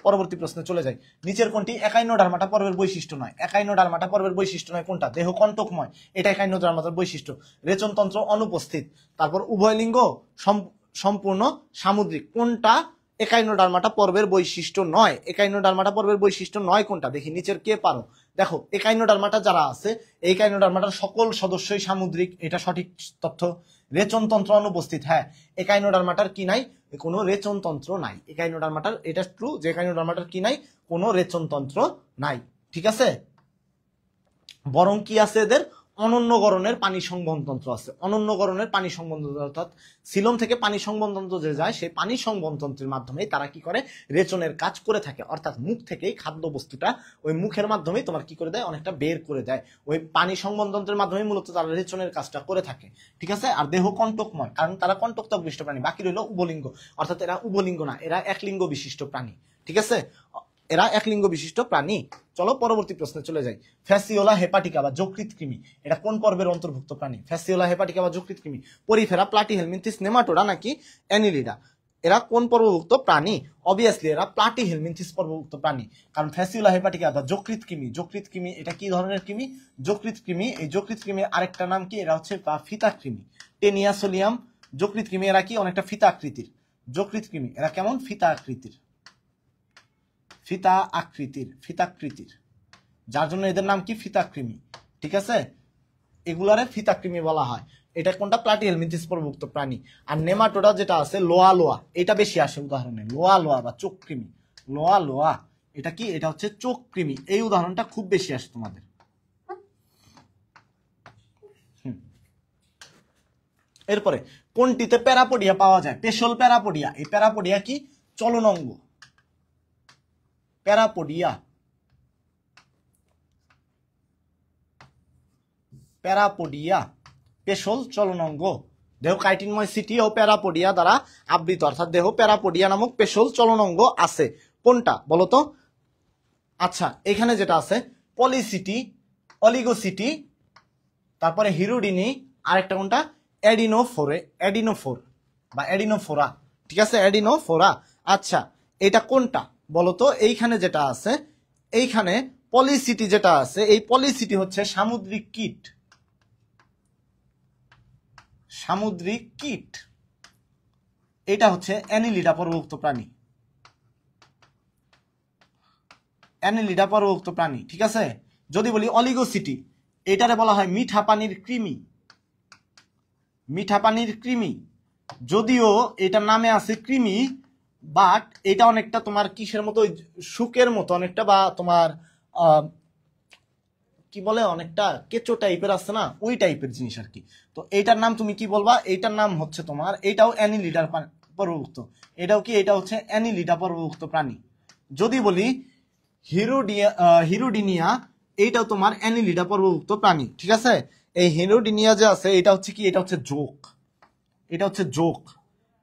পরবর্তী প্রশ্নে চলে যাই। নিচের কোনটি একাইনোডার্মাটা পর্বের বৈশিষ্ট্য নয়? একাইনোডার্মাটা পর্বের বৈশিষ্ট্য নয় কোনটা? দেহ কণ্টকময়, এটা একাইনোডার্মাটার বৈশিষ্ট্য। রেচনতন্ত্র অনুপস্থিত, তারপর উভয় লিঙ্গ সম্পূর্ণ সামুদ্রিক। কোনটা একাইনোডার্মাটা পর্বের বৈশিষ্ট্য নয়? একাইনোডার্মাটা পর্বের বৈশিষ্ট্য নয় কোনটা? দেখি নিচের কে পারো। দেখো একাইনোডার্মাটা যারা আছে, এই একাইনোডার্মাটার সকল সদস্যই সামুদ্রিক, এটা সঠিক তথ্য। রেচনতন্ত্র অনুপস্থিত, হ্যাঁ একাইনোডার্মাটার কি নাই? কোনো রেচনতন্ত্র নাই। একাইনোডার্মাটার এটা ট্রু যে একাইনোডার্মাটার কি নাই? কোনো রেচনতন্ত্র নাই, ঠিক আছে। বরং কি আছে এদের? অনন্য গড়নের পানি সংবহনতন্ত্র আছে। অনন্য গড়নের পানি সংবহনতন্ত্র, অর্থাৎ সিলম থেকে পানি সংবহনতন্ত্র যে যায়, সেই পানি সংবহনতন্ত্রের মাধ্যমে তারা কি করে? রেচনের কাজ করে থাকে। অর্থাৎ মুখ থেকেই খাদ্য বস্তুটা ওই মুখের মাধ্যমেই তোমার কি করে দেয়? অনেকটা বের করে দেয়। ওই পানি সংবহনতন্ত্রের মাধ্যমে মূলত তারা রেচনের কাজটা করে থাকে, ঠিক আছে। আর দেহ কণ্টকময়, কারণ তারা কণ্টকত্বক বিশিষ্ট প্রাণী। বাকি রইল উভলিঙ্গ, অর্থাৎ এরা উভলিঙ্গ না, এরা এক লিঙ্গ বিশিষ্ট প্রাণী, ঠিক আছে। এরা এক লিঙ্গ বিশিষ্ট প্রাণী। চলো পরবর্তী প্রশ্নে চলে যাই। ফ্যাসিওলা হেপাটিকা বা যকৃৎ কৃমি, এটা কোন পর্বের অন্তর্ভুক্ত প্রাণী? ফ্যাসিওলা হেপাটিকা বা যকৃৎ কৃমি, পরিফেরা, প্লাটিহেলমিনথিস, নেমাটোডা নাকি অ্যানিলিডা? এরা কোন পর্বভুক্ত প্রাণী? অবভিয়াসলি এরা প্লাটিহেলমিনথিস পর্বভুক্ত প্রাণী। কারণ ফ্যাসিওলা হেপাটিকা বা যকৃৎ কৃমি, যকৃৎ কৃমি এটা কি ধরনের কৃমি? যকৃৎ কৃমি। এই যকৃৎ কৃমির আরেকটা নাম কি? এরা হচ্ছে ফিতা কৃমি, টেনিয়াসোলিয়াম যকৃৎ কৃমি। এরা কি? অনেকটা ফিতা আকৃতির। যকৃৎ কৃমি এরা কেমন? ফিতা আকৃতির, ফিতাকৃতির, যার জন্য এদের নাম কি? ফিতাকৃমি, ঠিক আছে। এগুলারে ফিতাকৃমি বলা হয়। এটা কোনটা? প্লাটিহেলমিনথিস পর্বভুক্ত প্রাণী। আর নেমাটোডা যেটা আছে লোয়া লোয়া, এটা বেশি আসে উদাহরণে। লোয়া লোয়া বা চোখ কৃমি, লোয়া লোয়া এটা কি? এটা হচ্ছে চোখ কৃমি। এই উদাহরণটা খুব বেশি আসে তোমাদের। এরপরে কোনটিতে প্যারাপোডিয়া পাওয়া যায়? পেশল প্যারাপোডিয়া। এই প্যারাপোডিয়া কি? চলন অঙ্গ। প্যারাপোডিয়া, প্যারাপোডিয়া পেশল চলনাঙ্গ, দেহ কাইটিনময় সিটি ও প্যারাপোডিয়া দ্বারা আবৃত, অর্থাৎ দেহ প্যারাপোডিয়া নামক পেশল চলনাঙ্গ আছে। কোনটা বলতো? আচ্ছা, এখানে যেটা আছে পলিসিটি, অলিগোসিটি, তারপরে হিরোডিনি, আরেকটা কোনটা অ্যাডিনোফোর বা অ্যাডিনোফোরা, ঠিক আছে, অ্যাডিনোফোরা। আচ্ছা, এটা কোনটা বলতো? এইখানে যেটা আছে, এইখানে পলিসিটি যেটা আছে, এই পলিসিটি হচ্ছে সামুদ্রিক কীট, সামুদ্রিক কীট। এটা হচ্ছে অ্যানিলিডা পর্বভুক্ত প্রাণী, অ্যানিলিডা পর্বভুক্ত প্রাণী, ঠিক আছে। যদি বলি অলিগোসিটি, এটারে বলা হয় মিঠা পানির কৃমি, মিঠা পানির কৃমি। যদিও এটার নামে আছে কৃমি, বাট এটা অনেকটা তোমার কিসের মতো, শুকের মতো অনেকটা, বা তোমার কি বলে, অনেকটা কেঁচো টাইপের আছে না, ওই টাইপের জিনিস আর কি। তো এইটার নাম তুমি কি বলবা? এইটার নাম হচ্ছে তোমার, এটাও অ্যানিলিডার পর্বভুক্ত, এটাও কি, এটা হচ্ছে অ্যানিলিডা পর্বভুক্ত প্রাণী। যদি বলি হিরোডিনিয়া, এইটাও তোমার অ্যানিলিডা পর্বভুক্ত প্রাণী, ঠিক আছে। এই হিরোডিনিয়া যে আছে, এটা হচ্ছে কি, এটা হচ্ছে জোক, এটা হচ্ছে জোক।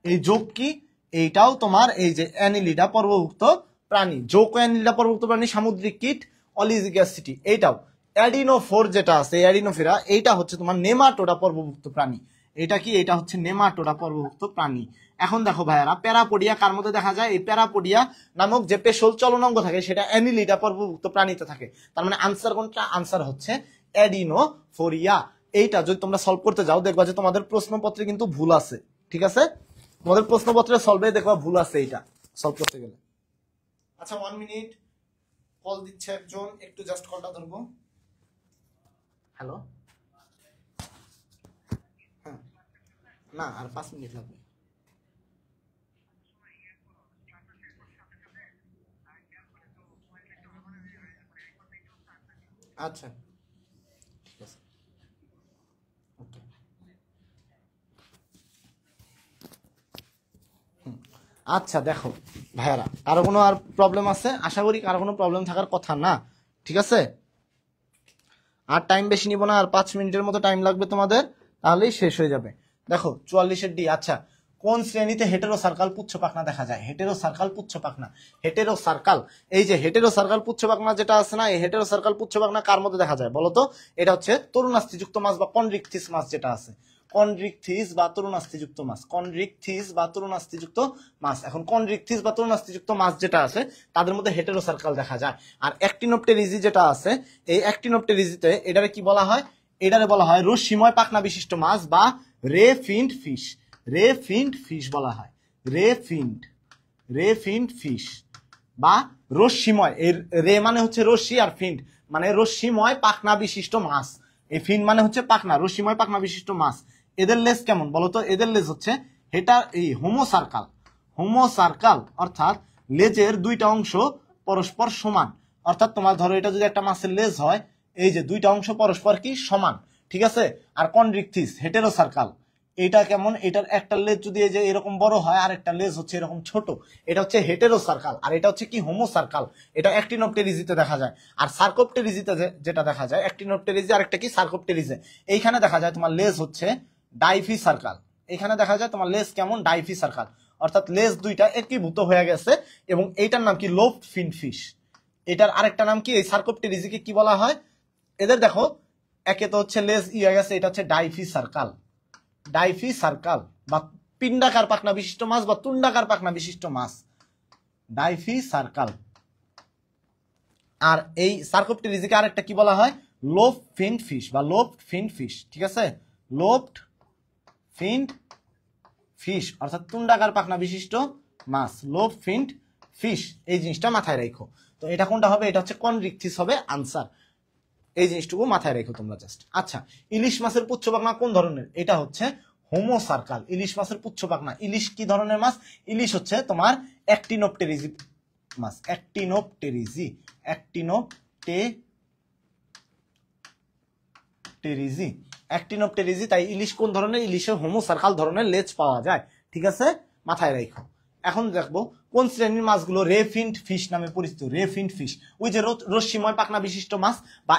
এই জোক কি, এইটাও তোমার এই যে অ্যানিলিডা পর্বভুক্ত প্রাণী, জোক অ্যানিলিডা পর্বভুক্ত প্রাণী, সামুদ্রিক কীট, অলিগোসিটি। এইটাও অ্যাডিনোফোর যেটা আছে, অ্যাডিনোফেরা, এইটা হচ্ছে তোমার নেমাটোডা পর্বভুক্ত প্রাণী। এটা কি, এটা হচ্ছে নেমাটোডা পর্বভুক্ত প্রাণী। এখন দেখো ভাইয়ারা, প্যারাপোডিয়া কার মধ্যে দেখা যায়? এই প্যারাপোডিয়া নামক যে পেশল চলনাঙ্গ থাকে, সেটা অ্যানিলিডা পর্বভুক্ত প্রাণীতে থাকে। তার মানে আনসার কোনটা? আনসার হচ্ছে অ্যাডিনোফোরিয়া। এইটা যদি তোমরা সলভ করতে যাও, দেখবা যে তোমাদের প্রশ্নপত্রে কিন্তু ভুল আছে, ঠিক আছে। তোমাদের প্রশ্নপত্রে সলভে দেখবা ভুল আছে এইটা সলভ করতে গেলে। আচ্ছা, 1 মিনিট, কল দিচ্ছে একজন, একটু জাস্ট কলটা ধরবো। হ্যালো, হ্যাঁ, না আর 5 মিনিট লাগবে। আচ্ছা, ঠিক আছে, ওকে। আচ্ছা দেখো ভাইয়ারা, কারো কোনো আর প্রবলেম আছে? আশা করি কারো কোনো প্রবলেম থাকার কথা না, ঠিক আছে। আর টাইম বেশি নিব না, আর 5 মিনিটের মতো টাইম লাগবে তোমাদের, তাহলেই শেষ হয়ে যাবে। দেখো 44-এর ডি। আচ্ছা, কোন শ্রেণীতে হেটেরো সার্কাল পুচ্ছ পাখনা দেখা যায়? হেটেরো সার্কাল পুচ্ছ পাখনা, হেটেরো সার্কাল, এই যে হেটেরো সার্কাল পুচ্ছ পাখনা যেটা আছে না, এই হেটেরো সার্কাল পুচ্ছ পাখনা কার মধ্যে দেখা যায় বলতো? এটা হচ্ছে তরুণাস্থিযুক্ত মাছ বা কনরিকথিস মাছ যেটা আছে, কনরিকথিস বা তরুণাস্থিযুক্ত মাছ, কনরিকথিস বা তরুণাস্থিযুক্ত মাছ। এখন কনরিকথিস বা তরুণাস্থিযুক্ত মাছ যেটা আছে, তাদের মধ্যে হেটেরো সার্কাল দেখা যায়। আর অ্যাক্টিনোপটেরিজি যেটা আছে, এই অ্যাক্টিনোপটেরিজিতে এটারে কি বলা হয়? এটারে বলা হয় রশ্মিময় পাখনা বিশিষ্ট মাছ বা রেফিন্ড ফিশ, রেফিন্ড ফিশ বলা হয়, রেফিন্ড, রেফিন্ড ফিশ বা রশ্মিময়। এর রে মানে হচ্ছে রশ্মি, আর ফিন্ড মানে রশ্মিময় পাখনা বিশিষ্ট মাছ। এই ফিন্ড মানে হচ্ছে পাখনা, রশ্মিময় পাখনা বিশিষ্ট মাছ। এদের লেজ কেমন বলতো? এদের লেজ হচ্ছে এটা এই হোমোসার্কাল, হোমোসার্কাল, অর্থাৎ লেজের দুইটা অংশ পরস্পর সমান। অর্থাৎ তোমার ধরো এটা যদি একটা মাছের লেজ হয়, এই যে দুইটা অংশ পরস্পর কি সমান, ঠিক আছে। আর কনরিকথিস হেটেরোসার্কাল, এটা কেমন? এটার একটা লেজ যদি এই যে এরকম বড় হয়, আর একটা লেজ হচ্ছে এরকম ছোট, এটা হচ্ছে হেটেরোসার্কাল। আর এটা হচ্ছে কি, হোমোসার্কাল। এটা অ্যাক্টিনোপটেরিজিতে দেখা যায়। আর সার্কোপটেরিজিতে যেটা দেখা যায়, অ্যাক্টিনোপটেরিজি আর একটা কি, সার্কোপটেরিজি, এইখানে দেখা যায় তোমার লেজ হচ্ছে ডাইফি সার্কাল। এখানে দেখা যায় তোমার লেজ কেমন, ডাইফি সার্কাল, অর্থাৎ লেজ দুইটা একীভূত হয়ে গেছে। এবং এইটার নাম কি, লোফট ফিন ফিশ। এটার আরেকটা নাম কি, এই সার্কোপটেরিজিকে কি বলা হয়? এদের দেখো, একে তো হচ্ছে লেজ হয়ে গেছে, এটা হচ্ছে ডাইফি সার্কাল, ডাইফি সার্কাল বা পিণ্ডাকার পাখনা বিশিষ্ট মাছ বা তুন্ডাকার পাখনা বিশিষ্ট মাছ, ডাইফি সার্কাল। আর এই সার্কোপটেরিজিকে আরেকটা কি বলা হয়? লোফ ফিন্ড ফিশ বা লোফট ফিন্ড ফিশ, ঠিক আছে, লোফট ফিন্ড ফিশ, অর্থাৎ তুন্ডাকার পাখনা বিশিষ্ট মাছ, লোফ ফিন্ড ফিশ। এই জিনিসটা মাথায় রাখো। তো এটা কোনটা হবে? এটা হচ্ছে কনরিকথিস হবে আনসার। এই জিনিসটুকু মাথায় রেখো তোমরা জাস্ট। আচ্ছা, ইলিশ মাছের পুচ্ছ পাখনা কোন ধরনের? এটা হচ্ছে হোমোসার্কাল। ইলিশ মাছের পুচ্ছ পাখনা, ইলিশ কি ধরনের মাছ? ইলিশ হচ্ছে তোমার অ্যাক্টিনোপটেরিজি মাছ, অ্যাক্টিনোপটেরিজি, অ্যাক্টিনোপটেরিজি, অ্যাক্টিনোপটেরিজি। তাই ইলিশ কোন ধরনের? ইলিশে হোমোসার্কাল ধরনের লেজ পাওয়া যায়, ঠিক আছে, মাথায় রেখো। এখন দেখবো কোন শ্রেণীর মাছগুলো রেফিন্ড ফিশ নামে পরিচিত। রেফিন্ড ফিশ ওই যে রশ্মিময় পাখনা বিশিষ্ট মাছ বা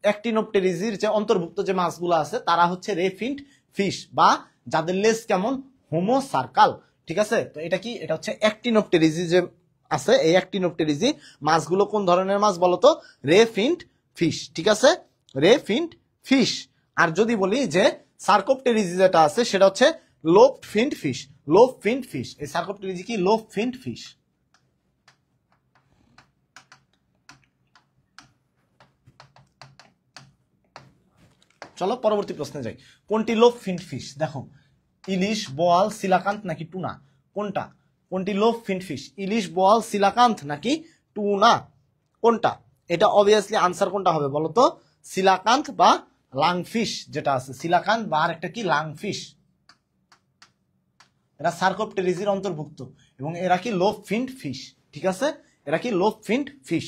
অ্যাক্টিনোপটেরিজির যে অন্তর্ভুক্ত যে মাছগুলো আছে তারা হচ্ছে রেফিন্ড ফিশ বা যাদের লেজ কেমন হোমো সার্কাল। ঠিক আছে, তো এটা কি, এটা হচ্ছে অ্যাক্টিনোপটেরিজি যে আছে, এই অ্যাক্টিনোপটেরিজি মাছগুলো কোন ধরনের মাছ বলতো? রেফিন্ড ফিশ। ঠিক আছে, রেফিন্ড ফিশ। আর যদি বলি যে সার্কোপটেরিজি যেটা আছে সেটা হচ্ছে লোভ ফিন্ড ফিশ। লোভ ফিন্ড ফিশ, এই সার্কোপটেরিজি কি? লোভ ফিন্ড ফিশ। চলো পরবর্তী প্রশ্নে যাই। কোনটি লোভ ফিন্ড ফিশ? দেখো, ইলিশ, বোয়াল, সিলাকান্ত নাকি টুনা? কোনটা? কোনটি লোভ ফিন্ড ফিশ? ইলিশ, বোয়াল, সিলাকান্ত নাকি টুনা? কোনটা? এটা অবভিয়াসলি আনসার কোনটা হবে বলতো? সিলাকান্ত বা লাংফিশ যেটা আছে, সিলাকান্ত বা আরেকটা কি লাংফিশ। এরা সার্কোপটেরিজির অন্তর্ভুক্ত এবং এরা কি লোভ ফিন্ড ফিশ। ঠিক আছে, এরা কি লোভ ফিন্ড ফিশ।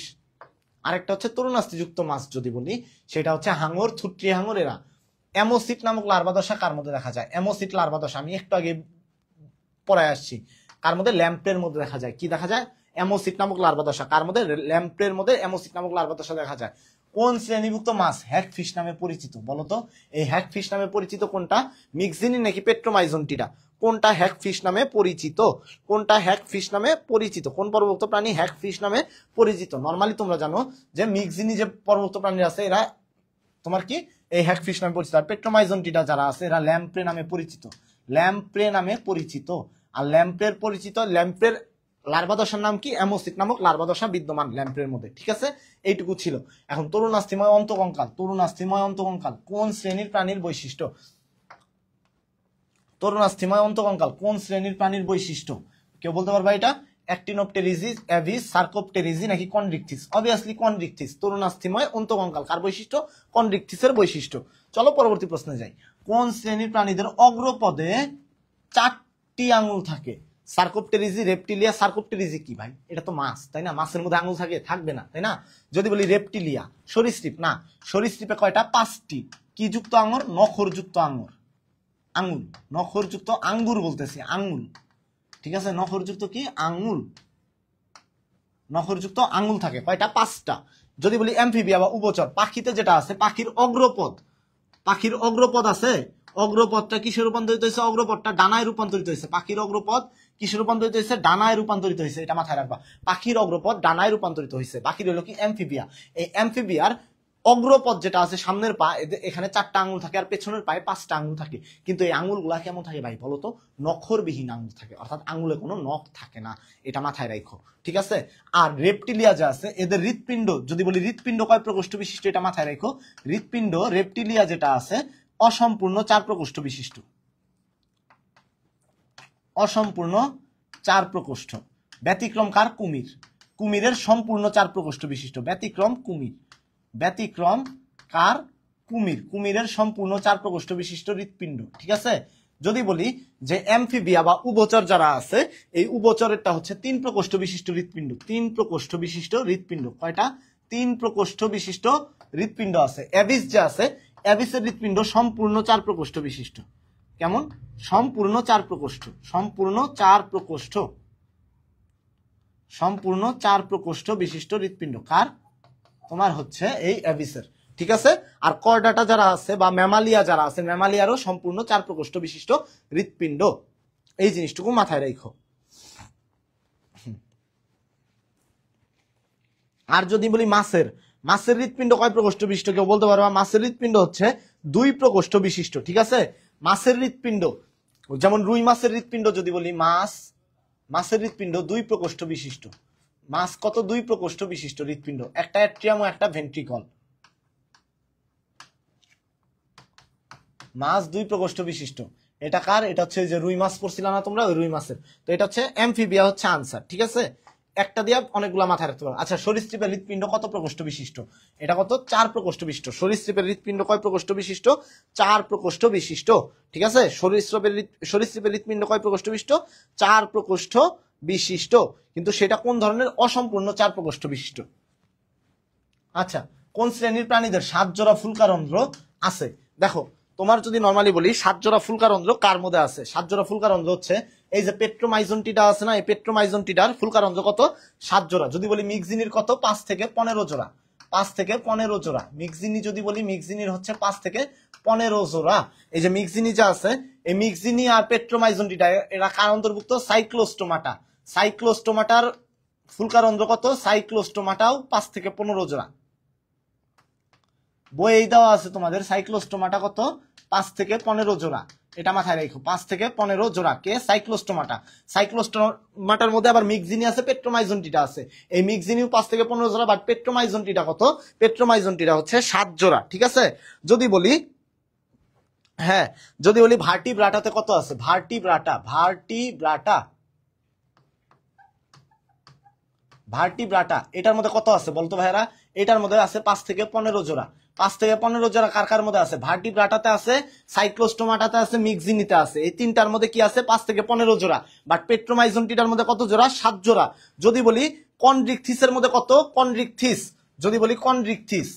আরেকটা হচ্ছে তরুণাস্থিযুক্ত মাছ যদি বলি সেটা হচ্ছে হাঙর, থুট্রি হাঙর। এরা অ্যামোসিট নামক লার্ভা দশা কার মধ্যে দেখা যায়? অ্যামোসিট লার্ভা দশা আমি একটু আগে পড়ায় আসছি। কার মধ্যে? ল্যাম্প্রের মধ্যে দেখা যায়। কি দেখা যায়? অ্যামোসিট নামক লার্ভা দশা। কার মধ্যে? ল্যাম্প্রের মধ্যে অ্যামোসিট নামক লার্ভা দশা দেখা যায়। কোন শ্রেণীভুক্ত মাছ হ্যাগফিশ নামে পরিচিত বলতো? এই হ্যাগফিশ নামে পরিচিত কোনটা? মিক্সিনি নাকি পেট্রোমাইজন্টিরা? কোনটা হ্যাগফিশ নামে পরিচিত? কোনটা হ্যাগফিশ নামে পরিচিত? কোন পর্বত প্রাণী হ্যাগফিশ নামে পরিচিত? নরমালি তোমরা জানো যে মিক্সিনি যে পর্বত প্রাণী আছে এরা তোমার কি এই হ্যাগফিশ নামে পরিচিত। আর পেট্রোমাইজন্টিরা যারা আছে এরা ল্যাম্প্রে নামে পরিচিত। ল্যাম্প্রে নামে পরিচিত। আর ল্যাম্প্রের পরিচিত, ল্যাম্প্রের লার্ভা দশার নাম কি? অ্যামোসিট নামক লার্ভা দশা বিদ্যমান ল্যাম্প্রের মধ্যে। ঠিক আছে, এইটুকু ছিল। এখন তরুণাস্থিময় অন্তকঙ্কাল। তরুণাস্থিময় অন্তকঙ্কাল কোন শ্রেণীর প্রাণীর বৈশিষ্ট্য? তরুণাস্থিময় অন্তকঙ্কাল কোন শ্রেণীর প্রাণীর বৈশিষ্ট্য? কেউ বলতে পারবা এটা? অ্যাক্টিনোপটেরিজিস, অ্যাভিস, সার্কোপটেরিজি নাকি কনড্রিকথিস? অবভিয়াসলি কনড্রিকথিস। তরুণাস্থিময় অন্তকঙ্কাল কার বৈশিষ্ট্য? কনড্রিকথিসের বৈশিষ্ট্য। চলো পরবর্তী প্রশ্নে যাই। কোন শ্রেণীর প্রাণীদের অগ্রপদে 4টি আঙুল থাকে? Sarcopterygii, Reptilia. সার্কোপটেরিজি কি ভাই? এটা তো মাছ, তাই না? মাছের মধ্যে আঙুল থাকে? থাকবে না, তাই না? যদি বলি রেপটিলিয়া, সরীসৃপ না। সরীসৃপে কয়টা? 5টি। কি যুক্ত আঙুর? নখরযুক্ত আঙুর। আঙুল, নখরযুক্ত আঙ্গুর বলতেছি, আঙুল। ঠিক আছে, নখরযুক্ত কি? আঙুল। নখরযুক্ত আঙুল থাকে কয়টা? 5টা। যদি বলি অ্যামফিবিয়া বা উভচর, পাখিতে যেটা আছে, পাখির অগ্রপদ, পাখির অগ্রপদ আছে, অগ্রপদটা কিসে রূপান্তরিত হয়েছে? অগ্রপদটা ডানায় রূপান্তরিত হয়েছে। পাখির অগ্রপদ কিসে রূপান্তরিত হয়েছে? ডানায় রূপান্তরিত হয়েছে। এটা মাথায় রাখবা, পাখির অগ্রপদ ডানায় রূপান্তরিত হয়েছে। পাখির হলো কি? অ্যামফিবিয়া। এই অ্যামফিবিয়ার অগ্রপদ যেটা আছে, সামনের পা, এখানে 4টা আঙুল থাকে আর পেছনের পায়ে 5টা আঙুল থাকে। কিন্তু এই আঙুলগুলা কেমন থাকে ভাই বলতো? নখরবিহীন আঙুল থাকে, অর্থাৎ আঙুলে কোনো নখ থাকে না। এটা মাথায় রাখো। ঠিক আছে, আর রেপটিলিয়া যে আছে এদের হৃৎপিণ্ড, যদি বলি হৃৎপিণ্ড কয় প্রকোষ্ঠ বিশিষ্ট? এটা মাথায় রাখো। হৃৎপিণ্ড রেপটিলিয়া যেটা আছে অসম্পূর্ণ 4 প্রকোষ্ঠ বিশিষ্ট। অসম্পূর্ণ 4 প্রকোষ্ঠ। ব্যতিক্রম কার? কুমির। কুমিরের সম্পূর্ণ 4 প্রকোষ্ঠ বিশিষ্ট। ব্যতিক্রম কুমির। ব্যতিক্রম কার? কুমির। কুমিরের সম্পূর্ণ 4 প্রকোষ্ঠ বিশিষ্ট হৃৎপিণ্ড। ঠিক আছে, যদি বলি যে অ্যামফিবিয়া বা উভচর যারা আছে, এই উভচরেরটা হচ্ছে 3 প্রকোষ্ঠ বিশিষ্ট হৃৎপিণ্ড। 3 প্রকোষ্ঠ বিশিষ্ট হৃৎপিণ্ড। কয়টা? 3 প্রকোষ্ঠ বিশিষ্ট হৃৎপিণ্ড আছে। অ্যাভিস যে আছে, অ্যাভিসের হৃৎপিণ্ড সম্পূর্ণ 4 প্রকোষ্ঠ বিশিষ্ট। কেমন? সম্পূর্ণ 4 প্রকোষ্ঠ। সম্পূর্ণ 4 প্রকোষ্ঠ। সম্পূর্ণ 4 প্রকোষ্ঠ বিশিষ্ট হৃৎপিণ্ড কার? তোমার হচ্ছে এই অ্যাভিসের। ঠিক আছে, আর কর্ডাটা যারা আছে বা ম্যামালিয়া যারা আছে, ম্যামালিয়ারও সম্পূর্ণ 4 প্রকোষ্ঠ বিশিষ্ট হৃৎপিণ্ড। এই জিনিসটুকু মাথায় রাখো। আর যদি বলি মাছের, মাছের হৃৎপিণ্ড কয় প্রকোষ্ঠ বিশিষ্ট? কেউ বলতে পারবা? মাছের হৃৎপিণ্ড হচ্ছে 2 প্রকোষ্ঠ বিশিষ্ট। ঠিক আছে, মাছের হৃৎপিণ্ড, যেমন রুই মাছের হৃৎপিণ্ড যদি বলি, মাছের হৃৎপিণ্ড 2 প্রকোষ্ঠ বিশিষ্ট। মাছ কত? 2 প্রকোষ্ঠ বিশিষ্ট হৃৎপিণ্ড, একটা অ্যাট্রিয়াম ও একটা ভেন্ট্রিকল। মাছ 2 প্রকোষ্ঠ বিশিষ্ট। এটা কার? এটা হচ্ছে যে রুই মাছ পড়ছিলাম না তোমরা, ওই রুই মাছের। তো এটা হচ্ছে অ্যামফিবিয়া হচ্ছে আনসার। ঠিক আছে, একটা দিয়ে অনেকগুলা মাথায় রাখতে পারো। আচ্ছা, সরীসৃপের হৃৎপিণ্ড কত প্রকোষ্ঠ বিশিষ্ট? এটা কত? 4 প্রকোষ্ঠ বিশিষ্ট। সরীসৃপের হৃৎপিণ্ড কয় প্রকোষ্ঠ বিশিষ্ট? 4 প্রকোষ্ঠ বিশিষ্ট। ঠিক আছে, সরীসৃপের হৃৎপিণ্ড কয় প্রকোষ্ঠ বিশিষ্ট? 4 প্রকোষ্ঠ বিশিষ্ট। কিন্তু সেটা কোন ধরনের? অসম্পূর্ণ 4 প্রকোষ্ঠ বিশিষ্ট। আচ্ছা, কোন শ্রেণীর প্রাণীদের 7 জোড়া ফুলকারন্ধ্র আছে? দেখো, তোমার যদি নরমালি বলি 7 জোড়া ফুলকারন্ধ্র কার মধ্যে আছে? 7 জোড়া ফুলকারন্ধ্র হচ্ছে এই যে পেট্রোমাইজনটিটা আছে না, এই পেট্রোমাইজনটিটার ফুলকারন্ধ্র কত? 7 জোড়া। যদি বলি মিক্সিনির কত? 5 থেকে 15 জোড়া। 5 থেকে 15 জোড়া মিক্সিনি। যদি বলি মিক্সিনির হচ্ছে 5 থেকে 15 জোড়া। এই যে মিক্সিনি যা আছে, এই মিক্সিনি আর পেট্রোমাইজনটিটা এরা কার অন্তর্ভুক্ত? সাইক্লোস্টোমাটা। সাইক্লোস্টোমাটার ফুলকারন্ধ্র কত? সাইক্লোস্টোমাটাও 5 থেকে 15 জোড়া। বই এই দেওয়া আছে তোমাদের সাইক্লোস্টোমাটা কত? 5 থেকে 15 জোড়া। এটা মাথায় রাখো, 5 থেকে 15 জোড়া কে? সাইক্লোস্টোমাটা। সাইক্লোস্টোমাটার মধ্যে আবার মিক্সিনি আছে, পেট্রোমাইজনটিটা আছে। এই মিক্সিনিও 5 থেকে 15 জোড়া, বাট পেট্রোমাইজনটিটা কত? পেট্রোমাইজনটিটা হচ্ছে 7 জোড়া। ঠিক আছে। যদি বলি, হ্যাঁ, যদি বলি ভার্টিব্রাটাতে কত আছে? ভার্টিব্রাটা, ভার্টিব্রাটা, ভার্টিব্রাটা এটার মধ্যে কত আছে বলতো ভাইরা? এটার মধ্যে আছে 5 থেকে 15 জোড়া। 5 থেকে 15 জোড়া কার কার মধ্যে আছে? ভার্টিব্রাটাতে আছে, সাইক্লোস্টোমাটাতে আছে, মিক্সিনিতে আছে। এই তিনটার মধ্যে কি আছে? 5 থেকে 15 জোড়া। বাট পেট্রোমাইজনটিটার মধ্যে কত জোড়া? 7 জোড়া। যদি বলি কনড্রিকথিসের মধ্যে কত? কনড্রিকথিস, যদি বলি কনড্রিকথিস,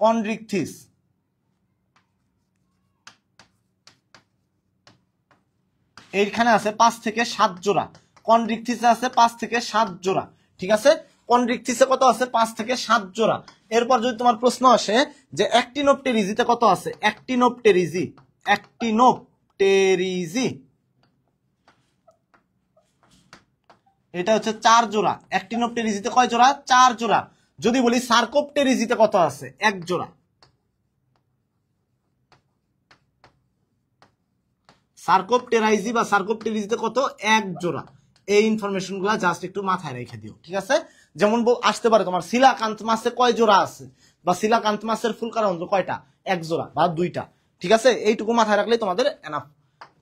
কনড্রিকথিস এইখানে আছে 5 থেকে 7 জোড়া। কনড্রিকথিসে আছে 5 থেকে 7 জোড়া। ঠিক আছে। কনড্রিকথিসে কত আছে? 5 থেকে 7 জোড়া। এরপর যদি তোমার প্রশ্ন আসে যে অ্যাক্টিনোপটেরিজিতে কত আছে? অ্যাক্টিনোপটেরিজি, অ্যাক্টিনোপটেরিজি এটা হচ্ছে 4 জোড়া। অ্যাক্টিনোপটেরিজিতে কয় জোড়া? 4 জোড়া। যদি বলি সার্কোপটেরিজিতে কত আছে? 1 জোড়া। সার্কোপটেরাইজি বা সার্কোপটেরিজিতে কত? 1 জোড়া। এই ইনফরমেশন গুলা জাস্ট একটু মাথায় রেখে দিও। ঠিক আছে। যেমন আসতে পারে তোমার সিলাকান্ত মাসে কয় জোড়া আছে, বা সিলাকান্ত মাসের ফুলকারন্ধ্র কয়টা? 1 জোড়া বা 2টা। ঠিক আছে। এইটুকু মাথায় রাখলে তোমাদের এনাফ।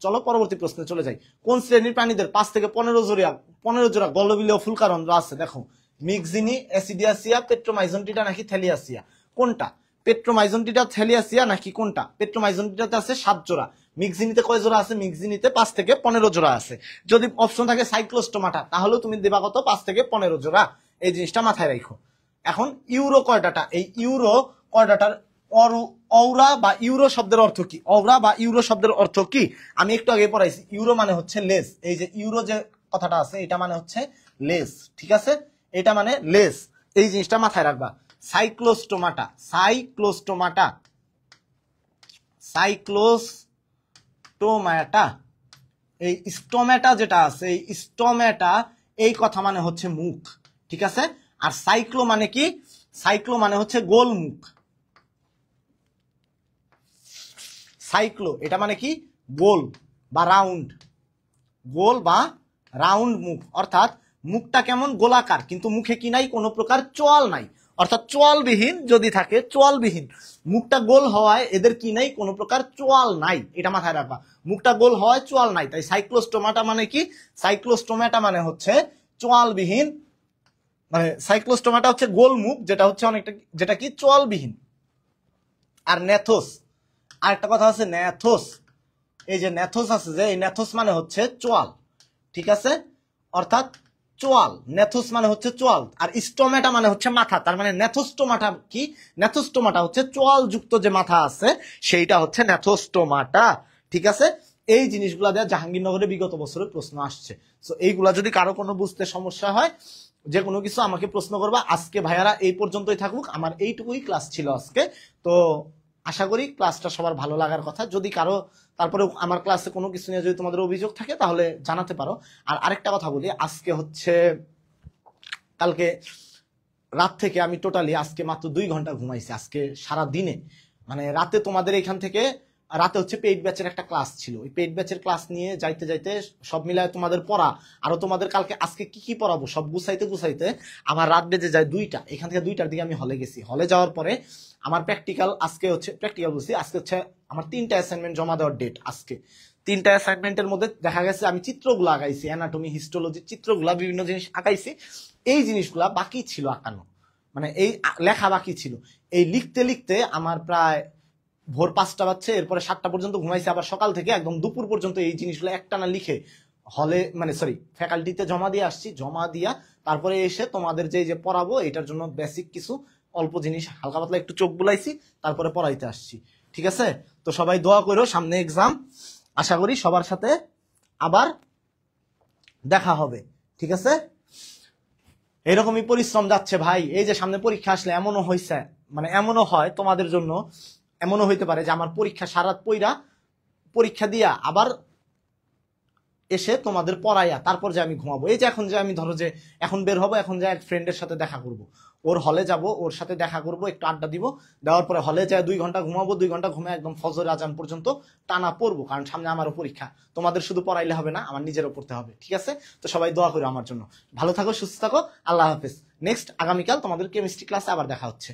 চলো পরবর্তী প্রশ্নে চলে যাই। কোন শ্রেণীর প্রাণীদের 5 থেকে 15 জোড়া গলবিলীয় ফুলকারন্ধ্র আছে? দেখো, মিক্সিনি, অ্যাসিডিয়াসিয়া, পেট্রোমাইজনটিটা নাকি থ্যালিয়াসিয়া? কোনটা? পেট্রোমাইজনটিটা, থ্যালিয়াসিয়া নাকি কোনটা? পেট্রোমাইজনটিটাতে আছে 7 জোড়া। মিক্সিনিতে কয় জোড়া আছে? মিক্সিনিতে 5 থেকে 15 জোড়া আছে। যদি অপশন থাকে সাইক্লোস্টোমাটা, তাহলেও তুমি দেবা কত? 5 থেকে 15 জোড়া। এই জিনিসটা মাথায় রাখো। এখন ইউরো কয়ডাটা? এই ইউরো কয়ডাটার অওরা বা ইউরো শব্দের অর্থ কি? অওরা বা ইউরো শব্দের অর্থ কি? আমি একটু আগে পড়াইছি। ইউরো মানে হচ্ছে লেস। এই যে ইউরো যে কথাটা আছে, এটা মানে হচ্ছে লেস। ঠিক আছে। এটা মানে লেস। এই জিনিসটা মাথায় রাখবা। সাইক্লোস্টোমাটা, সাইক্লোস্টোমাটা, সাইক্লোস্টোমাটা, এই স্টোমেটা যেটা আছে, এই স্টোমেটা এই কথা মানে হচ্ছে মুখ। ঠিক আছে। আর সাইক্লো মানে কি? সাইক্লো মানে হচ্ছে গোল মুখ। সাইক্লো এটা মানে কি? গোল বা রাউন্ড, গোল বা রাউন্ড মুখ। অর্থাৎ মুখটা কেমন? গোলাকার, কিন্তু মুখে কি নাই? কোনো প্রকার চোয়াল নাই। অর্থাৎ চোয়ালবিহীন যদি থাকে, চোয়ালবিহীন, মুখটা গোল হওয়ায় এদের কি নাই? কোনো প্রকার চোয়াল নাই। এটা মাথায় রাখবা। মুখটা গোল হওয়ায় চোয়াল নাই, তাই সাইক্লোস্টোমাটা মানে কি? সাইক্লোস্টোমাটা মানে হচ্ছে চোয়ালবিহীন, মানে সাইক্লোস্টোমাটা হচ্ছে গোল মুখ, যেটা হচ্ছে অনেকটা, যেটা কি? চোয়ালবিহীন। আর ন্যাথোস, আরেকটা কথা আছে ন্যাথোস। এই যে ন্যাথোস আছে, যে এই ন্যাথোস মানে হচ্ছে চোয়াল। ঠিক আছে। অর্থাৎ চোয়াল, ন্যাথোস মানে হচ্ছে চোয়াল, আর স্টোমেটা মানে হচ্ছে মাথা। তার মানে ন্যাথোস্টোমাটা কি? ন্যাথোস্টোমাটা হচ্ছে চোয়াল যুক্ত যে মাথা আছে, সেইটা হচ্ছে ন্যাথোস্টোমাটা। ঠিক আছে। এই জিনিসগুলা দেওয়া জাহাঙ্গীরনগরে বিগত বছরে প্রশ্ন আসছে। তো এইগুলা যদি কারো কোনো বুঝতে সমস্যা হয়, যে কোনো কিছু আমাকে প্রশ্ন করবা। আজকে ভাইয়ারা এই পর্যন্তই থাকুক, আমার এইটুকুই ক্লাস ছিল আজকে। তো আশা করি ক্লাসটা সবার ভালো লাগার কথা। যদি কারো তারপরে আমার ক্লাসে কোনো কিছু নিয়ে যদি তোমাদের অভিযোগ থাকে, তাহলে জানাতে পারো। আর আরেকটা কথা বলি, আজকে হচ্ছে কালকে রাত থেকে আমি টোটালি আজকে মাত্র 2 ঘন্টা ঘুমাইছি আজকে সারা দিনে। মানে রাতে তোমাদের এখান থেকে রাতে হচ্ছে পেইড ব্যাচের একটা ক্লাস ছিল। ওই পেইড ব্যাচের ক্লাস নিয়ে যাইতে যাইতে সব মিলায় তোমাদের পড়া, আরো তোমাদের কালকে আজকে কি কি পড়াবো সব গুছাইতে গুছাইতে আমার রাত বেজে যায় 2টা। এখান থেকে 2টার দিকে আমি হলে গেছি। হলে যাওয়ার পরে আমার প্র্যাকটিক্যাল আজকে হচ্ছে, প্র্যাকটিক্যাল বলছি, আজকে হচ্ছে আমার 3টা অ্যাসাইনমেন্ট জমা দেওয়ার ডেট। আজকে 3টা অ্যাসাইনমেন্টের মধ্যে দেখা গেছে আমি চিত্রগুলো আঁকাইছি, অ্যানাটমি, হিস্টোলজি চিত্রগুলা, বিভিন্ন জিনিস আঁকাইছি। এই জিনিসগুলা বাকি ছিল আঁকানো, মানে এই লেখা বাকি ছিল। এই লিখতে লিখতে আমার প্রায় ভোর 5টা বাজছে। এরপরে 7টা পর্যন্ত ঘুমাইছি, আবার সকাল থেকে একদম দুপুর পর্যন্ত এই জিনিসগুলো একটানা লিখে হলে, মানে সরি, ফ্যাকাল্টিতে জমা দিয়ে আসছি। জমা দিয়া তারপরে এসে তোমাদের যে পড়াবো, এটার জন্য বেসিক কিছু অল্প জিনিস হালকা পাতলা একটু চোখ বুলাইছি, তারপরে পড়াইতে আসছি। ঠিক আছে? তো সবাই দোয়া করো, সামনে এক্সাম, আশা করি সবার সাথে আবার দেখা হবে, ঠিক আছে? এরকমই পরিশ্রম যাচ্ছে ভাই। এই যে সামনে পরীক্ষা আসলে এমনও হয়েছে, মানে এমনও হয় তোমাদের জন্য, এমনও হইতে পারে যে আমার পরীক্ষা সারাত পইরা পরীক্ষা দিয়া আবার এসে তোমাদের পড়াইয়া তারপর যে আমি ঘুমাবো। এই যে এখন যে আমি ধরো যে এখন বের হবো, এখন যে এক ফ্রেন্ডের সাথে দেখা করব, ওর হলে যাব, ওর সাথে দেখা করব, একটু আড্ডা দিব, দেওয়ার পরে হলে যায় 2 ঘন্টা ঘুমাবো, 2 ঘন্টা ঘুমে একদম ফজর আজান পর্যন্ত টানা পড়বো, কারণ সামনে আমারও পরীক্ষা। তোমাদের শুধু পড়াইলে হবে না, আমার নিজেরও পড়তে হবে, ঠিক আছে? তো সবাই দোয়া করো আমার জন্য। ভালো থাকো, সুস্থ থাকো, আল্লাহ হাফেজ। নেক্সট আগামীকাল তোমাদের কেমিস্ট্রি ক্লাসে আবার দেখা হচ্ছে।